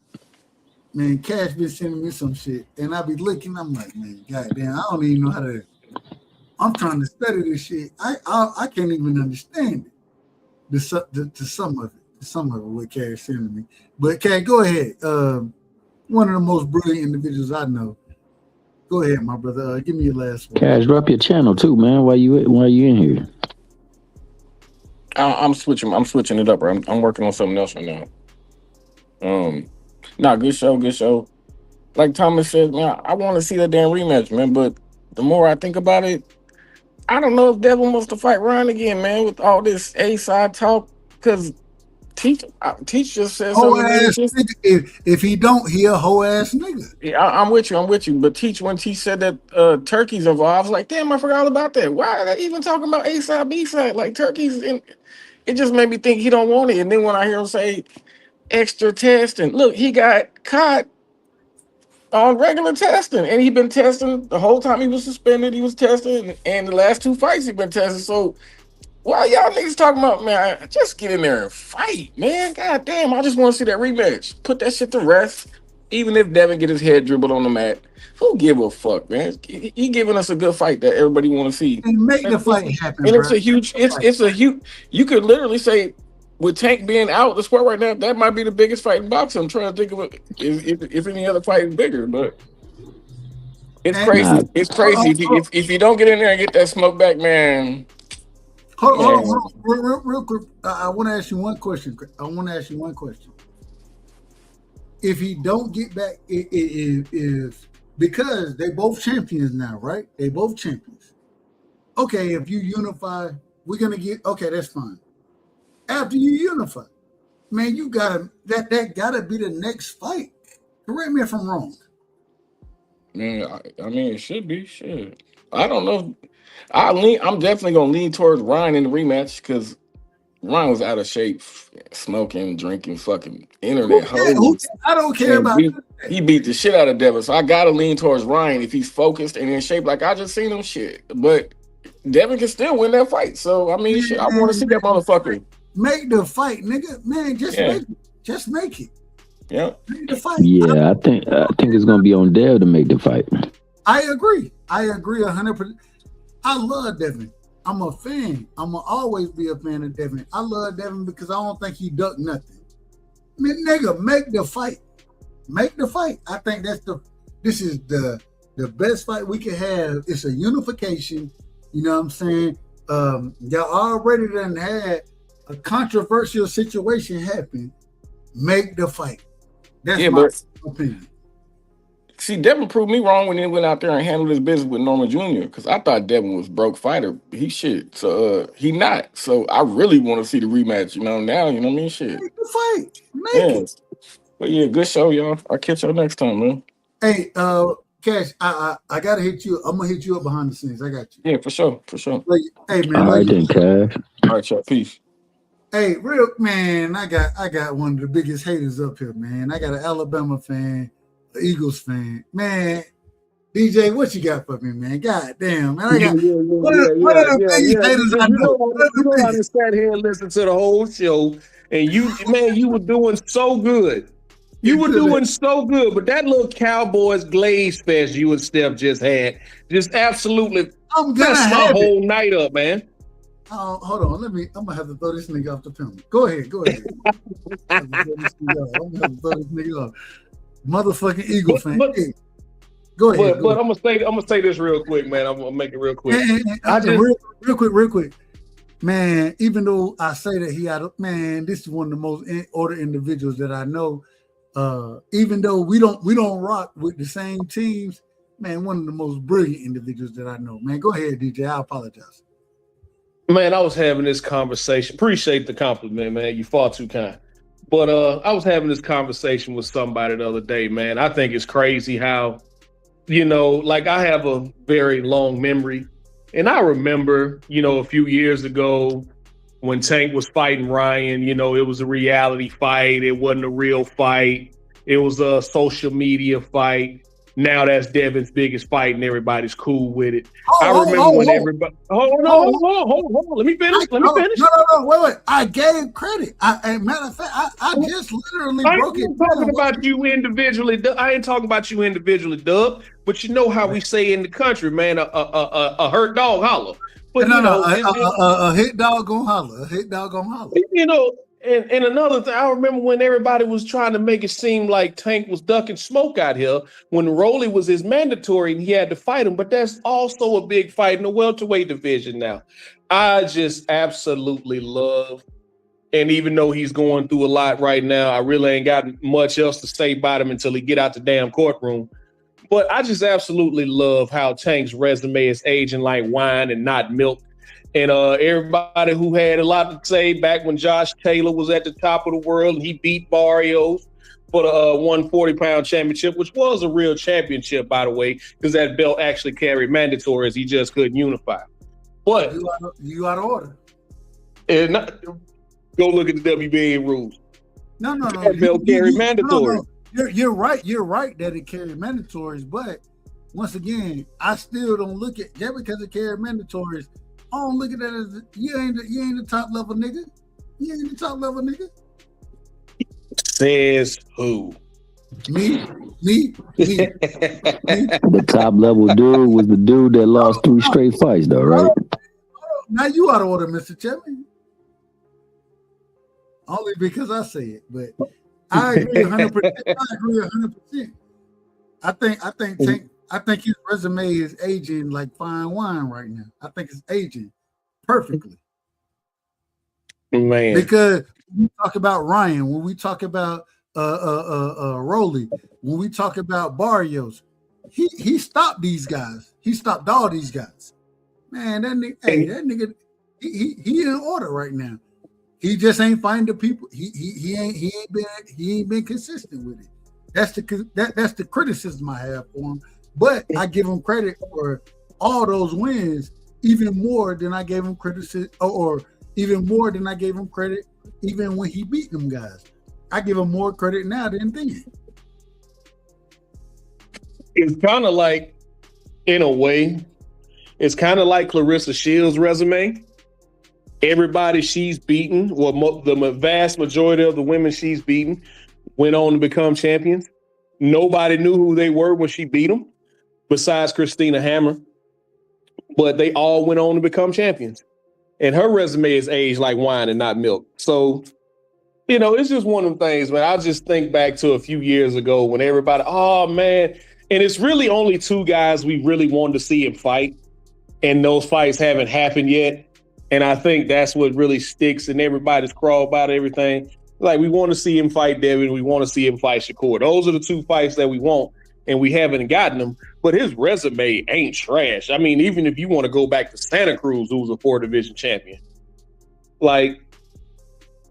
Man, Cash been sending me some shit, and I be looking. I'm like, man, goddamn, I don't even know how to. I'm trying to study this shit. I can't even understand it. The some of it, what Cash sending me. But Cash, go ahead. One of the most brilliant individuals I know. Go ahead, my brother. Give me your last one. Cash, drop your channel too, man. Why you in here? I'm switching it up, bro. I'm working on something else right now. Good show. Like Thomas said, man, I want to see that damn rematch, man. But the more I think about it, I don't know if Devin wants to fight Ryan again, man, with all this A-side talk. Because Teach just said something. If he don't, he a whole ass nigga. Yeah, I'm with you. But when Teach said that turkeys involved, I was like, damn, I forgot all about that. Why are they even talking about A-side, B-side? Like turkeys, and it just made me think he don't want it. And then when I hear him say extra testing, look, he got caught on regular testing, and he been testing the whole time he was suspended. He was testing, and the last 2 fights he been testing. So why y'all niggas talking about, man? Just get in there and fight, man. God damn, I just want to see that rematch. Put that shit to rest. Even if Devin get his head dribbled on the mat, who give a fuck, man? He giving us a good fight that everybody want to see. And make the fight happen. And it's a huge. It's a huge. You could literally say, with Tank being out of the sport right now, that might be the biggest fight in boxing. I'm trying to think of it if any other fight is bigger, but it's crazy. It's crazy if you don't get in there and get that smoke back, man. Hold on. Real quick. I want to ask you one question. If he don't get back, if because they both champions now, right? They both champions. Okay, if you unify, we're gonna get that's fine. After you unify, man, you gotta that gotta be the next fight. Correct me if I'm wrong. Man, I mean, it should be. Shit. I don't know. I'm definitely gonna lean towards Ryan in the rematch because Ryan was out of shape, smoking, drinking, fucking internet hoes. I don't care about he beat the shit out of Devin, so I gotta lean towards Ryan if he's focused and in shape. Like I just seen him shit, but Devin can still win that fight. So I mean, shit, I want to see that motherfucker. make the fight, nigga. Man, just Yeah. make it. Just make it. Yep. Make the fight. Yeah, I think it's gonna be on Dev to make the fight. I agree 100%. I love Devin. I'm a fan. I'm gonna always be a fan of Devin. I love Devin because I don't think he ducked nothing. I mean, nigga, make the fight. Make the fight. I think this is the best fight we can have. It's a unification. You know what I'm saying? Y'all already done had a controversial situation happen. Make the fight. That's my opinion. See, Devin proved me wrong when he went out there and handled his business with Norman Jr. because I thought Devin was broke fighter. He shit. So he not. So I really want to see the rematch, you know, now, you know what I mean? Shit. Make the fight. Make it. But yeah, good show, y'all. I'll catch y'all next time, man. Hey, Cash, I gotta hit you. I'm gonna hit you up behind the scenes. I got you. Yeah, for sure. Hey man. All right then, Cash. All right, y'all. Peace. Hey, real man, I got one of the biggest haters up here, man. I got an Alabama fan, an Eagles fan. Man, DJ, what you got for me, man? God damn, man. I got one of the biggest haters I know. You don't understand here and listen to the whole show. And you were doing so good. You were doing so good, but that little Cowboys glaze fest you and Steph just had just absolutely messed my whole night up, man. Hold on. I'm gonna have to throw this nigga off the panel. Go ahead. I'm gonna have to throw this nigga off. Motherfucking Eagle fan. Hey, go ahead. But I'm gonna say this real quick, man. I'm gonna make it real quick. Real quick. Man, even though I say that this is one of the most in-order individuals that I know. Even though we don't rock with the same teams, man, one of the most brilliant individuals that I know. Man, go ahead, DJ. I apologize. Man, I was having this conversation. Appreciate the compliment, man. You far too kind. But I was having this conversation with somebody the other day, man. I think it's crazy how, like I have a very long memory. And I remember, a few years ago when Tank was fighting Ryan, it was a reality fight. It wasn't a real fight. It was a social media fight. Now that's Devin's biggest fight, and everybody's cool with it. I remember when everybody. Hold on. Let me finish. No, wait. I gave credit. Matter of fact, I just literally broke it. I ain't talking about you individually, Dub. But you know how we say in the country, man, a hurt dog holler. But a hit dog gonna holler. A hit dog gonna holler. And another thing, I remember when everybody was trying to make it seem like Tank was ducking smoke out here when Rolly was his mandatory and he had to fight him. But that's also a big fight in the welterweight division now. I just absolutely love, and even though he's going through a lot right now, I really ain't got much else to say about him until he get out the damn courtroom. But I just absolutely love how Tank's resume is aging like wine and not milk. And everybody who had a lot to say back when Josh Taylor was at the top of the world and he beat Barrios for the 140-pound championship, which was a real championship, by the way, because that belt actually carried mandatories. He just couldn't unify. But you out of order. And go look at the WBA rules. No. That belt carried mandatory. No. You're right. You're right that it carried mandatories, but once again, I still don't look at that because it carried mandatories. I don't look at that as you ain't the top level nigga. You ain't the top level nigga. Says who? Me. The top level dude was the dude that lost 3 straight fights, though, right? Now you out of order, Mr. Chapman. Only because I say it, but I agree 100%. I think his resume is aging like fine wine right now. I think it's aging perfectly. Man. Because when we talk about Ryan, when we talk about Rolly, when we talk about Barrios, he stopped these guys. He stopped all these guys. Man, that nigga, he in order right now. He just ain't finding the people. He ain't been consistent with it. That's the criticism I have for him. But I give him credit for all those wins, even more than I gave him criticism, or even more than I gave him credit, even when he beat them guys. I give him more credit now than then. It's kind of like, in a way, it's kind of like Clarissa Shields' resume. Everybody she's beaten, the vast majority of the women she's beaten, went on to become champions. Nobody knew who they were when she beat them, besides Christina Hammer. But they all went on to become champions. And her resume is aged like wine and not milk. So, it's just one of them things, man. I just think back to a few years ago when everybody, oh, man. And it's really only two guys we really wanted to see him fight. And those fights haven't happened yet. And I think that's what really sticks in everybody's craw about everything. Like, we want to see him fight Devin. We want to see him fight Shakur. Those are the two fights that we want, and we haven't gotten them. But his resume ain't trash. I mean, even if you want to go back to Santa Cruz, who was a 4-division champion. Like,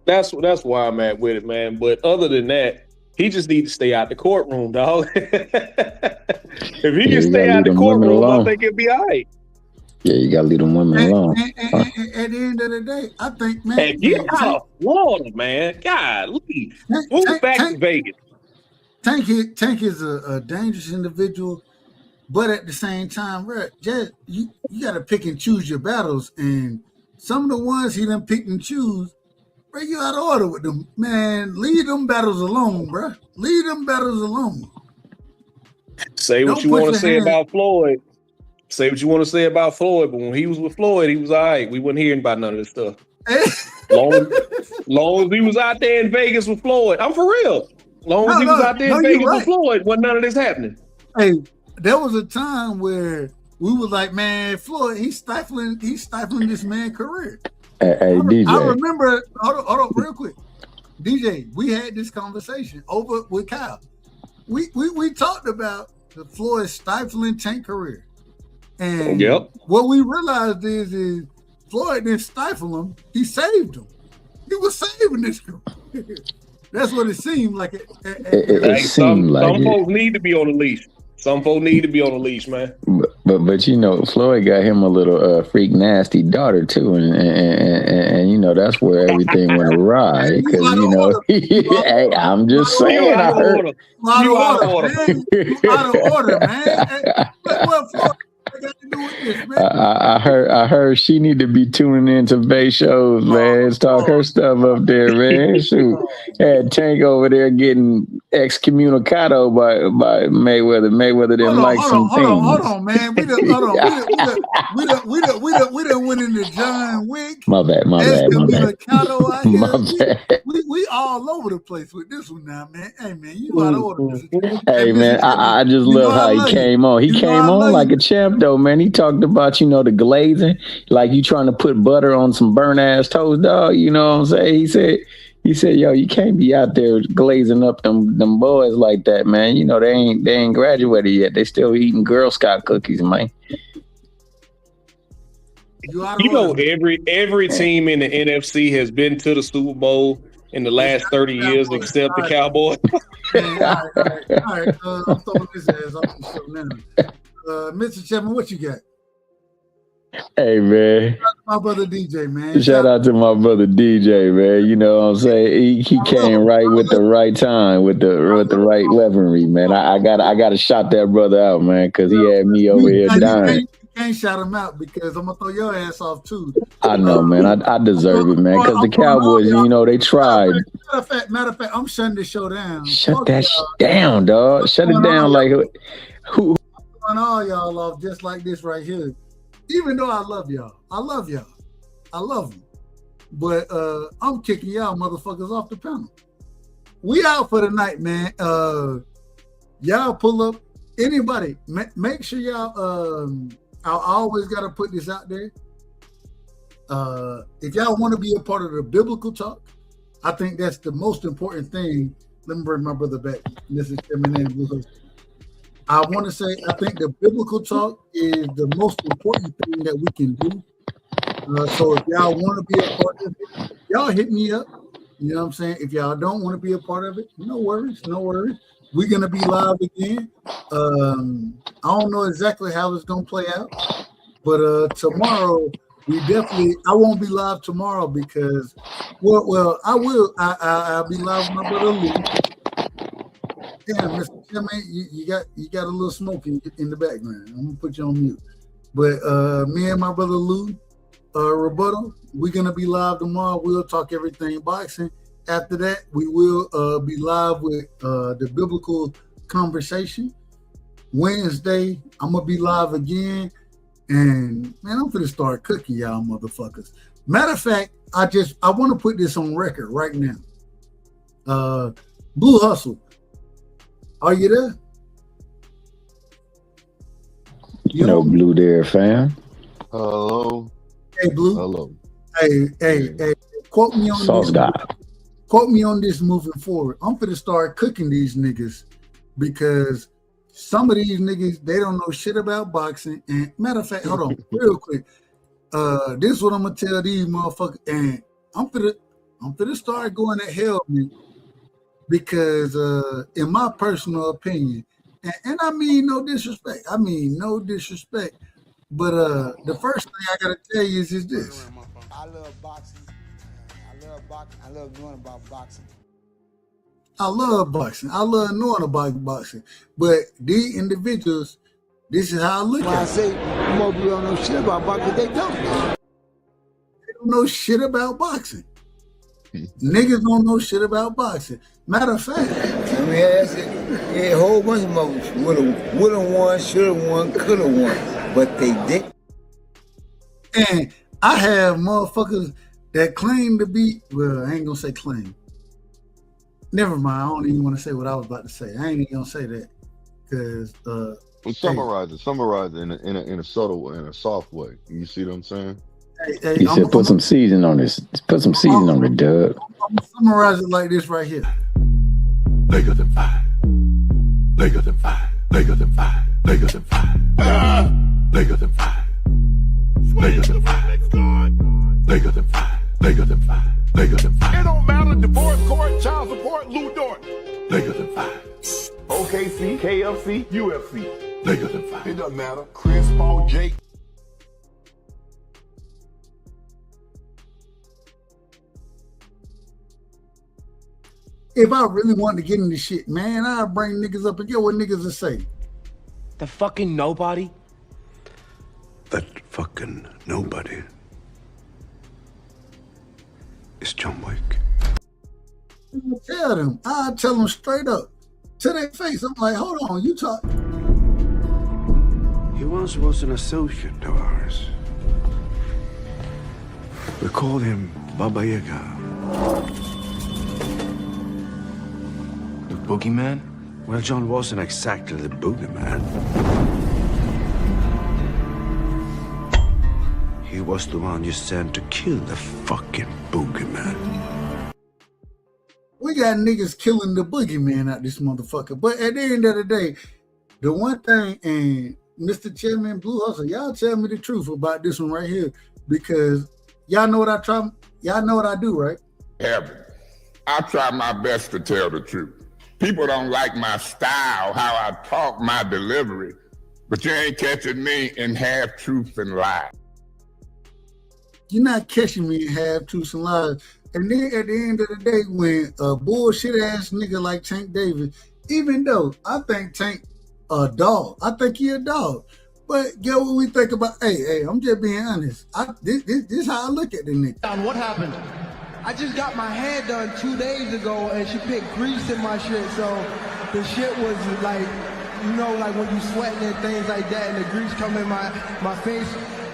that's why I'm at with it, man. But other than that, he just needs to stay out the courtroom, dog. If he can stay out the courtroom, I think it'll be all right. Yeah, you gotta leave them women alone. And at the end of the day, I think, man, hey, get out of Florida, man. God, move back to Vegas. Tank is a dangerous individual, but at the same time, right, just you got to pick and choose your battles. And some of the ones he done pick and choose, bro, you out of order with them, man. Leave them battles alone, bro. Leave them battles alone. Say what you want to say about Floyd. Say what you want to say about Floyd, but when he was with Floyd, he was all right. We wasn't hearing about none of this stuff. long as he was out there in Vegas with Floyd, I'm for real. Long as he was out there in Vegas with Floyd, wasn't none of this happening. Hey, there was a time where we was like, man, Floyd, he's stifling this man's career. Hey, DJ. I remember, hold on, real quick. DJ, we had this conversation over with Kyle. We talked about the Floyd stifling Tank career. And what we realized is Floyd didn't stifle him. He saved him. He was saving this career. That's what it seemed like. Some folks need to be on the leash. Some folks need to be on the leash, man. But Floyd got him a little freak nasty daughter too, and that's where everything went awry. Because hey, I'm just saying, I heard you out of order, man. What Floyd got to do with this, man? I heard she need to be tuning into Bay shows, man. Talk her stuff up there, man. Shoot, had Tank over there getting excommunicado by Mayweather. Mayweather didn't like some things. Hold on, man. We done went into John Wick. My bad. We all over the place with this one now, man. Hey, man, you out of order. Hey, man, I just love how he came on. He came on like a champ, though, man. He talked about, the glazing, like you trying to put butter on some burnt ass toast, dog. You know what I'm saying? He said, yo, you can't be out there glazing up them boys like that, man. They ain't graduated yet. They still eating Girl Scout cookies, man. Every team in the NFC has been to the Super Bowl in the last 30 years, except the Cowboys. All right. I'm throwing this ass off the show now. Mr. Chapman, what you got? Hey, man. Shout out to my brother DJ, man. Shout out to my brother DJ, man. You know what I'm saying? He came right with the right time, with the right weaponry, man. I gotta shout that brother out, man, because he had me over here dying. You can't shout him out because I'm gonna throw your ass off too. I know, man. I deserve it, man, because the Cowboys, they tried. Matter of fact, I'm shutting this show down. Shut that down, dog. Shut it down, like who? I'm throwing all y'all off just like this right here. Even though I love y'all. I love them. But I'm kicking y'all motherfuckers off the panel. We out for the night, man. Y'all pull up. Anybody, make sure y'all, I always got to put this out there. If y'all want to be a part of the biblical talk, I think that's the most important thing. Let me bring my brother back. This is Eminem. I want to say, I think the biblical talk is the most important thing that we can do. So if y'all want to be a part of it, y'all hit me up. You know what I'm saying? If y'all don't want to be a part of it, no worries. We're going to be live again. I don't know exactly how it's going to play out, but tomorrow, I won't be live tomorrow because, I will. I'll be live with my brother Lou. Damn, Mr. Chairman, you got a little smoke in the background. I'm gonna put you on mute. But me and my brother Lou Rebuttal, we're gonna be live tomorrow. We'll talk everything boxing. After that, we will be live with the biblical conversation. Wednesday, I'm gonna be live again, and man, I'm gonna start cooking y'all motherfuckers. Matter of fact, I want to put this on record right now. Blue Hustle, are you there? You know, Blue there, fam. Hello. Hey, Blue. Hello. Hey. Quote me on Sauce this. God. Quote me on this moving forward. I'm gonna start cooking these niggas because some of these niggas, they don't know shit about boxing. And matter of fact, hold on, real quick. This is what I'm gonna tell these motherfuckers, and I'm finna start going to hell, man, because in my personal opinion, and I mean no disrespect, but the first thing I gotta tell you is this. I love boxing. I love knowing about boxing. I love boxing. I love knowing about boxing. But these individuals, this is how I look When I at it. say more people don't know shit about boxing, they don't. They don't know shit about boxing. Niggas don't know shit about boxing. Matter of fact, I mean, a whole bunch of motherfuckers would've won, should've won, could've won, but they didn't. and I have motherfuckers that claim to be, well, I ain't gonna say claim. Never mind, I don't even want to say what I was about to say. I ain't even gonna say that. Because Well, summarize it in a subtle, in a soft way. You see what I'm saying? He said, "Put some seasoning on this. Put some seasoning on the dub." I'm gonna summarize it like this right here. Bigger than five. Bigger than five. Bigger than five. Bigger than five. Bigger than five. Bigger than five. Bigger than five. Bigger than five. Bigger than five. It don't matter. Divorce court, child support, Lou Dort. Bigger than five. OKC, KFC, UFC. Bigger than five. It doesn't matter. Chris Paul, Jake. If I really wanted to get into shit, man, I'd bring niggas up and get what niggas will say. The fucking nobody? That fucking nobody is John Wick. I tell them straight up to their face. I'm like, hold on, you talk. He once was an associate of ours. We called him Baba Yaga. The boogeyman? Well, John wasn't exactly the boogeyman. He was the one you sent to kill the fucking boogeyman. We got niggas killing the boogeyman out this motherfucker. But at the end of the day, the one thing, and Mr. Chairman Blue Hustle, y'all tell me the truth about this one right here, because y'all know what I do, right? Evan, I try my best to tell the truth. People don't like my style, how I talk, my delivery, but you ain't catching me in half truth and lies. You're not catching me in half truths and lies. And then at the end of the day, when a bullshit ass nigga like Tank Davis, even though I think Tank a dog, I think he a dog. But get what we think about. Hey, I'm just being honest. This is how I look at the nigga. What happened? I just got my hair done 2 days ago, and she put grease in my shit, so the shit was like, you know, like when you sweating and things like that, and the grease come in my face,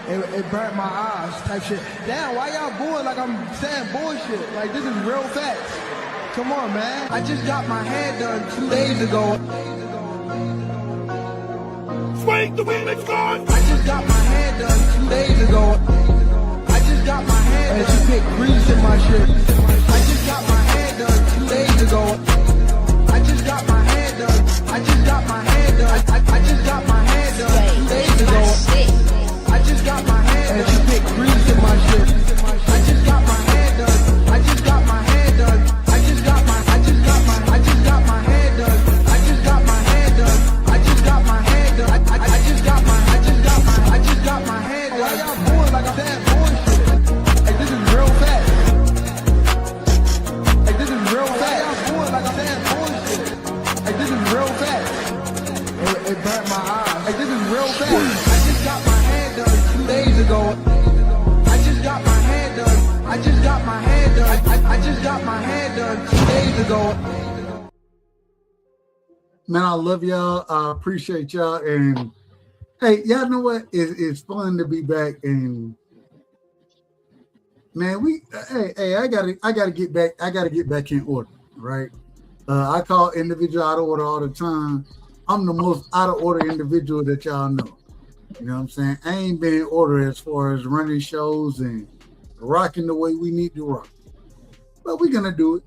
it burnt my eyes type shit. Damn, why y'all booing like I'm saying bullshit? Like, this is real facts. Come on, man. I just got my hair done 2 days ago. Swing the Phoenix Guard! I just got my hair done 2 days ago. I just got my hair done. And she put grease in my shit. I just got my hair done 2 days ago. I just got my hair done. I just got my hair done. I just got my hair done 2 days ago. I just got my hair done. And she put grease in my shit. I just got my hair done. I just got my hair done. I just got my hair done. I just got my hair done. I just got my hair done. I just got my hair done. Why y'all booing like I'm that bullshit? Like, this is real fast. ago. Man, I love y'all. I appreciate y'all. And hey, y'all know what? It's fun to be back. And man, I gotta get back. I gotta get back in order, right? I call individual out of order all the time. I'm the most out of order individual that y'all know. You know what I'm saying? I ain't been in order as far as running shows and rocking the way we need to rock. But we're gonna do it.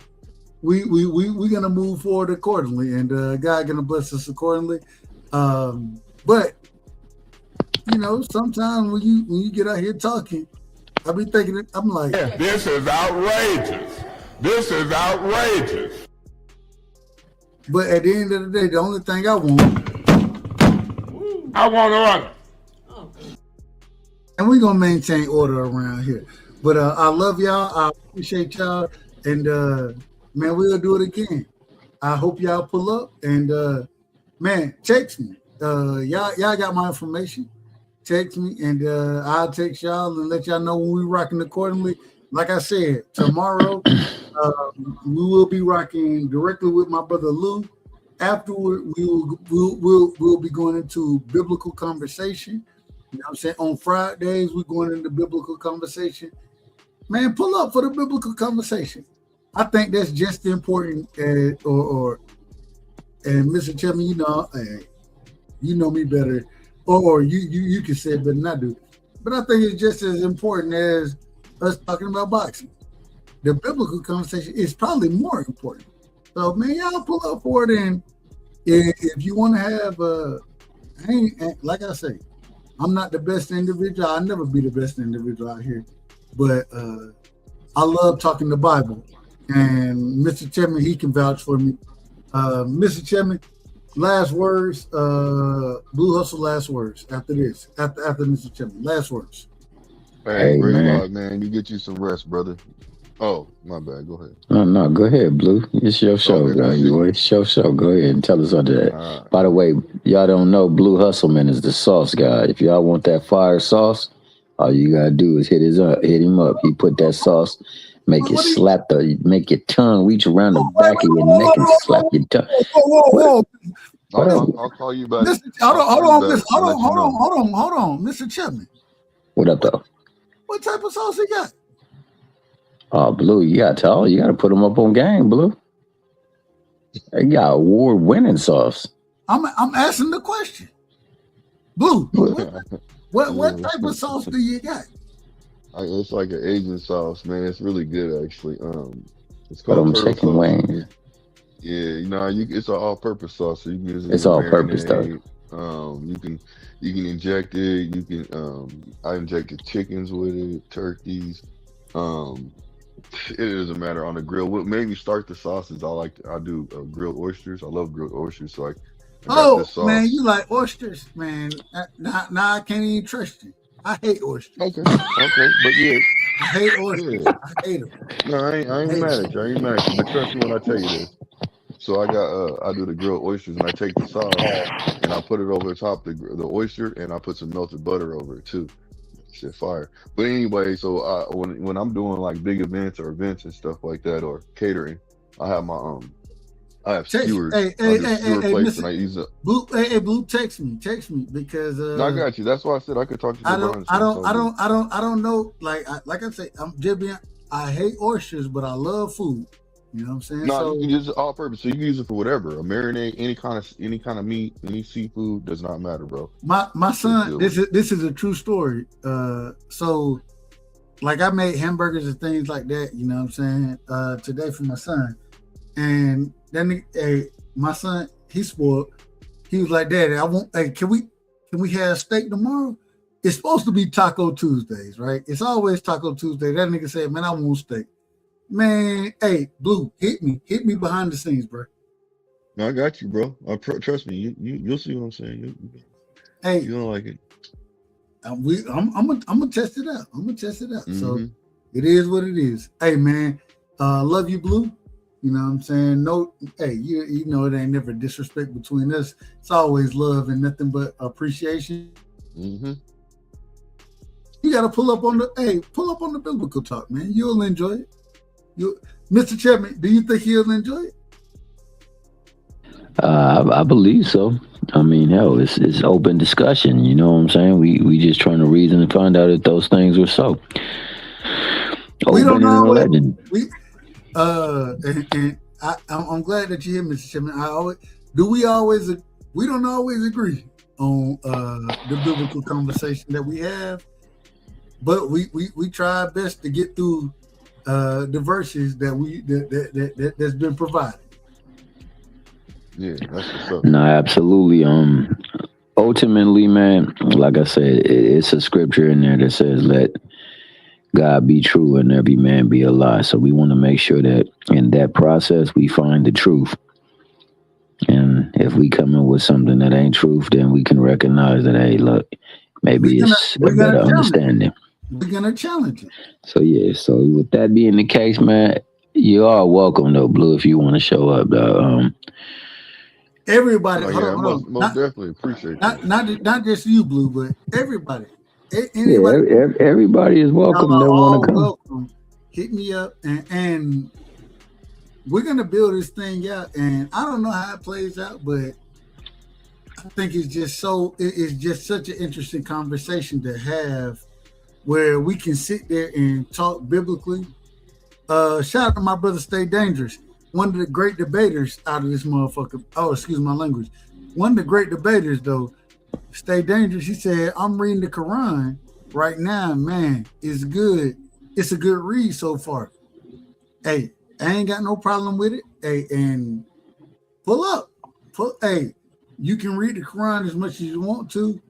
We're gonna move forward accordingly, and God gonna bless us accordingly. But you know, sometimes when you get out here talking, I be thinking, I'm like, this is outrageous. This is outrageous. But at the end of the day, the only thing I want to run. And we're gonna maintain order around here. But I love y'all. I appreciate y'all, and man, we'll do it again. I hope y'all pull up and man, text me. Y'all got my information. Text me, and I'll text y'all and let y'all know when we rocking accordingly. Like I said, tomorrow we will be rocking directly with my brother Lou. Afterward, we'll be going into biblical conversation. You know what I'm saying? On Fridays, we're going into biblical conversation. Man, pull up for the biblical conversation. I think that's just as important as, and Mr. Chapman, you know me better, or you can say it better than I do. But I think it's just as important as us talking about boxing. The biblical conversation is probably more important. So, man, y'all pull up for it. And if you want to have, like I say, I'm not the best individual. I'll never be the best individual out here. But I love talking the Bible. And Mr. Chapman, he can vouch for me. Mr. Chapman, last words, Blue Hustle last words after this, after Mr. Chapman, last words. Hey, man, you get you some rest, brother. Oh, my bad. Go ahead. No, go ahead, Blue. It's your show, It's your show. Go ahead and tell us under that. By the way, y'all don't know, Blue Hustleman is the sauce guy. If y'all want that fire sauce, all you gotta do is hit him up. He put that sauce, make your tongue reach around the back of your neck and slap your tongue. Whoa. I'll call you back. Hold on, Mr. Chapman. What up, though? What type of sauce he got? Oh, Blue, you gotta put them up on game, Blue. They got award-winning sauce. I'm asking the question. Blue, what type of sauce do you got? It's like an Asian sauce, man. It's really good, actually. It's called chicken wings. Yeah, it's an all-purpose sauce, so you can use it. It's all-purpose stuff. You can inject it. You can. I injected chickens with it, turkeys. It doesn't matter on the grill. What made me start the sauces? I do grilled oysters. I love grilled oysters. So I got this sauce. Man, you like oysters, man. Now I can't even trust you. I hate oysters. Okay, but yeah, I hate oysters. Yeah. I hate them. No, I ain't mad at you. But trust me when I tell you this. So I do the grilled oysters, and I take the sauce and I put it over the top the oyster, and I put some melted butter over it too. Shit fire. But anyway, so when I'm doing like big events or events and stuff like that, or catering, I have my I have skewers. Plates, and I use it. Blue, text me because no, I got you. That's why I said I could talk to you. I don't know. Like I say, I'm just being. I hate oysters, but I love food. You know what I'm saying? No, you can use it all purpose. So you can use it for whatever. A marinade, any kind of meat, any seafood, does not matter, bro. My son, this is a true story. So like I made hamburgers and things like that, you know what I'm saying? Today for my son. And then my son, he's spoiled. He was like, Daddy, can we have steak tomorrow? It's supposed to be Taco Tuesdays, right? It's always Taco Tuesday. That nigga said, man, I want steak. Man, hey, Blue, hit me behind the scenes, bro. No, I got you, bro. Trust me, you'll see what I'm saying. Hey, you don't like it. I'm gonna test it out. Mm-hmm. So it is what it is. Hey, man, love you, Blue. You know what I'm saying? No, hey, you know it ain't never disrespect between us. It's always love and nothing but appreciation. Mm-hmm. You gotta pull up on the biblical talk, man. You'll enjoy it. Mr. Chapman, do you think he'll enjoy it? I believe so. I mean, hell, it's open discussion. You know what I'm saying? We just trying to reason and find out if those things were so. We don't Open and a always legend. I'm glad that you're here, Mr. Chapman. We don't always agree on the biblical conversation that we have, but we try our best to get through the verses that's been provided. Yeah, that's what's up. No, absolutely. Ultimately, man, like I said, it's a scripture in there that says, "Let God be true and every man be a lie." So we want to make sure that in that process we find the truth. And if we come in with something that ain't truth, then we can recognize that, hey, look, maybe it's a better understanding. We're gonna challenge it. So yeah, so with that being the case, man, you are welcome though, Blue, if you want to show up, though. Everybody, Oh, hold yeah, on, most definitely appreciate that. not just you, Blue, but everybody. Yeah, everybody is welcome Y'all are that want all to come. welcome. Hit me up, and we're gonna build this thing out. And I don't know how it plays out, but I think it's just such an interesting conversation to have, where we can sit there and talk biblically. Shout out to my brother Stay Dangerous, one of the great debaters out of this motherfucker. Oh, excuse my language. One of the great debaters, though, Stay Dangerous. He said, "I'm reading the Quran right now, man. It's good. It's a good read so far. Hey, I ain't got no problem with it. Hey, and pull up. Hey, you can read the Quran as much as you want to.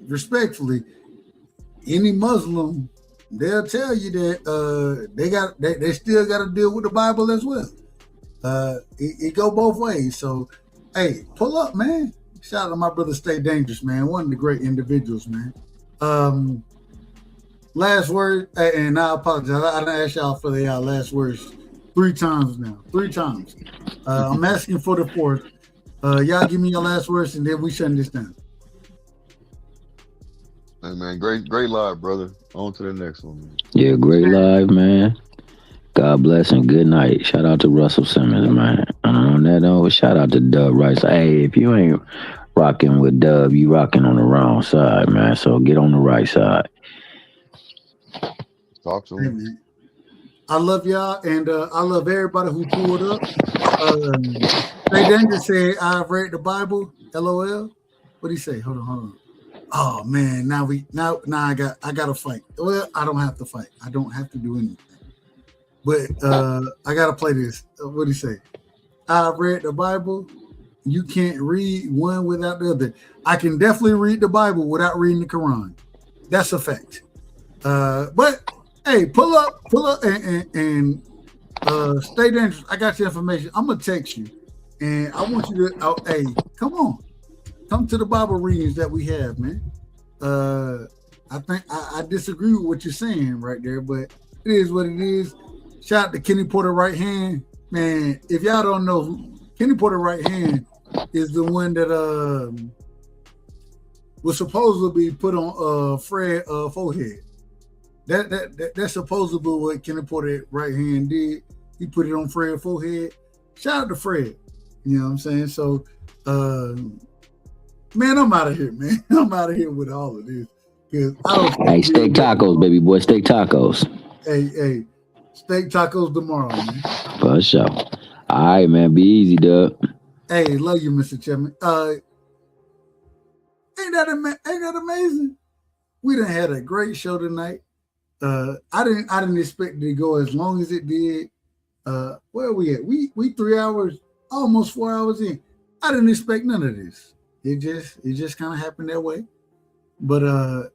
Respectfully, any Muslim, they'll tell you that they still got to deal with the Bible as well. It go both ways. So, hey, pull up, man. Shout out to my brother Stay Dangerous, man. One of the great individuals, man. Last word, and I apologize. I done asked y'all for the last words 3 times now. 3 times. I'm asking for the 4th. Y'all give me your last words, and then we shutting this down. Hey, man, great live, brother. On to the next one, man. Yeah, great live, man. God bless and good night. Shout out to Russell Simmons, man. And on that note, shout out to Dub Rice. Hey, if you ain't rocking with Dub, you rocking on the wrong side, man. So get on the right side. Talk to him. Hey, I love y'all, and I love everybody who pulled up. Stay Dangerous said, "I've read the Bible." LOL. What do you say? Hold on. Oh man, now I got to fight. Well, I don't have to fight. I don't have to do anything. But I gotta play this. What do you say? I've read the Bible. You can't read one without the other. I can definitely read the Bible without reading the Quran. That's a fact. But hey, pull up, and Stay Dangerous. I got your information. I'm gonna text you, and I want you to. Hey, come to the Bible readings that we have, man. I think I disagree with what you're saying right there, but it is what it is. Shout out to Kenny Porter Right Hand, man. If y'all don't know, Kenny Porter Right Hand is the one that was supposed to be put on Fred forehead. That's supposedly what Kenny Porter Right Hand did. He put it on Fred forehead. Shout out to Fred. You know what I'm saying? So, man, I'm out of here, man. I'm out of here with all of this. Hey, steak tacos, baby boy. Steak tacos. Hey, steak tacos tomorrow, man. For sure. All right, man. Be easy, Doug. Hey, love you, Mr. Chapman. Ain't that amazing? We done had a great show tonight. I didn't expect it to go as long as it did. Where are we at? We 3 hours, almost 4 hours in. I didn't expect none of this. It just kind of happened that way. But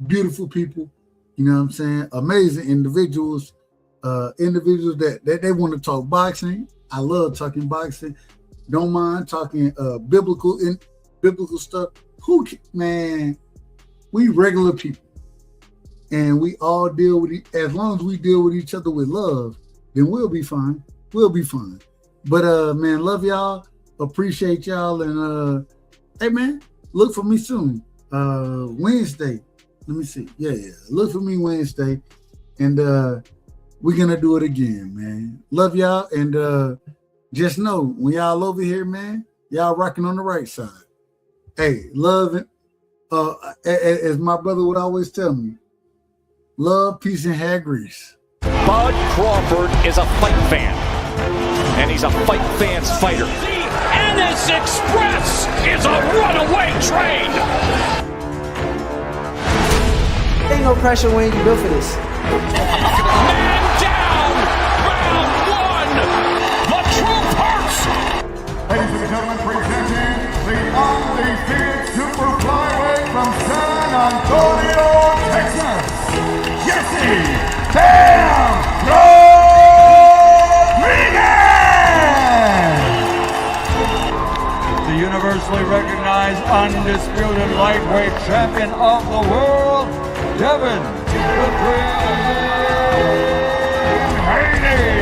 beautiful people, you know what I'm saying? Amazing individuals, individuals that they want to talk boxing. I love talking boxing. Don't mind talking biblical stuff. Man, we regular people. And we all deal with as long as we deal with each other with love, then we'll be fine. We'll be fine. But man, love y'all. Appreciate y'all. And hey man, look for me soon. Wednesday. Let me see. Yeah. Look for me Wednesday. and we're gonna do it again, man. Love y'all, and just know when y'all over here, man, y'all rocking on the right side. Hey, love it. As my brother would always tell me, love, peace, and hair grease. Bud Crawford is a fight fan, and he's a fight fan's fighter. The Ennis Express is a runaway train. Ain't no pressure when you built for this. Man down, round one. The truth hurts. Ladies and gentlemen, presenting the undefeated super flyweight from San Antonio, Texas, Jesse Bam Rodriguez! The universally recognized undisputed lightweight champion of the world, Devin the Dream Haney!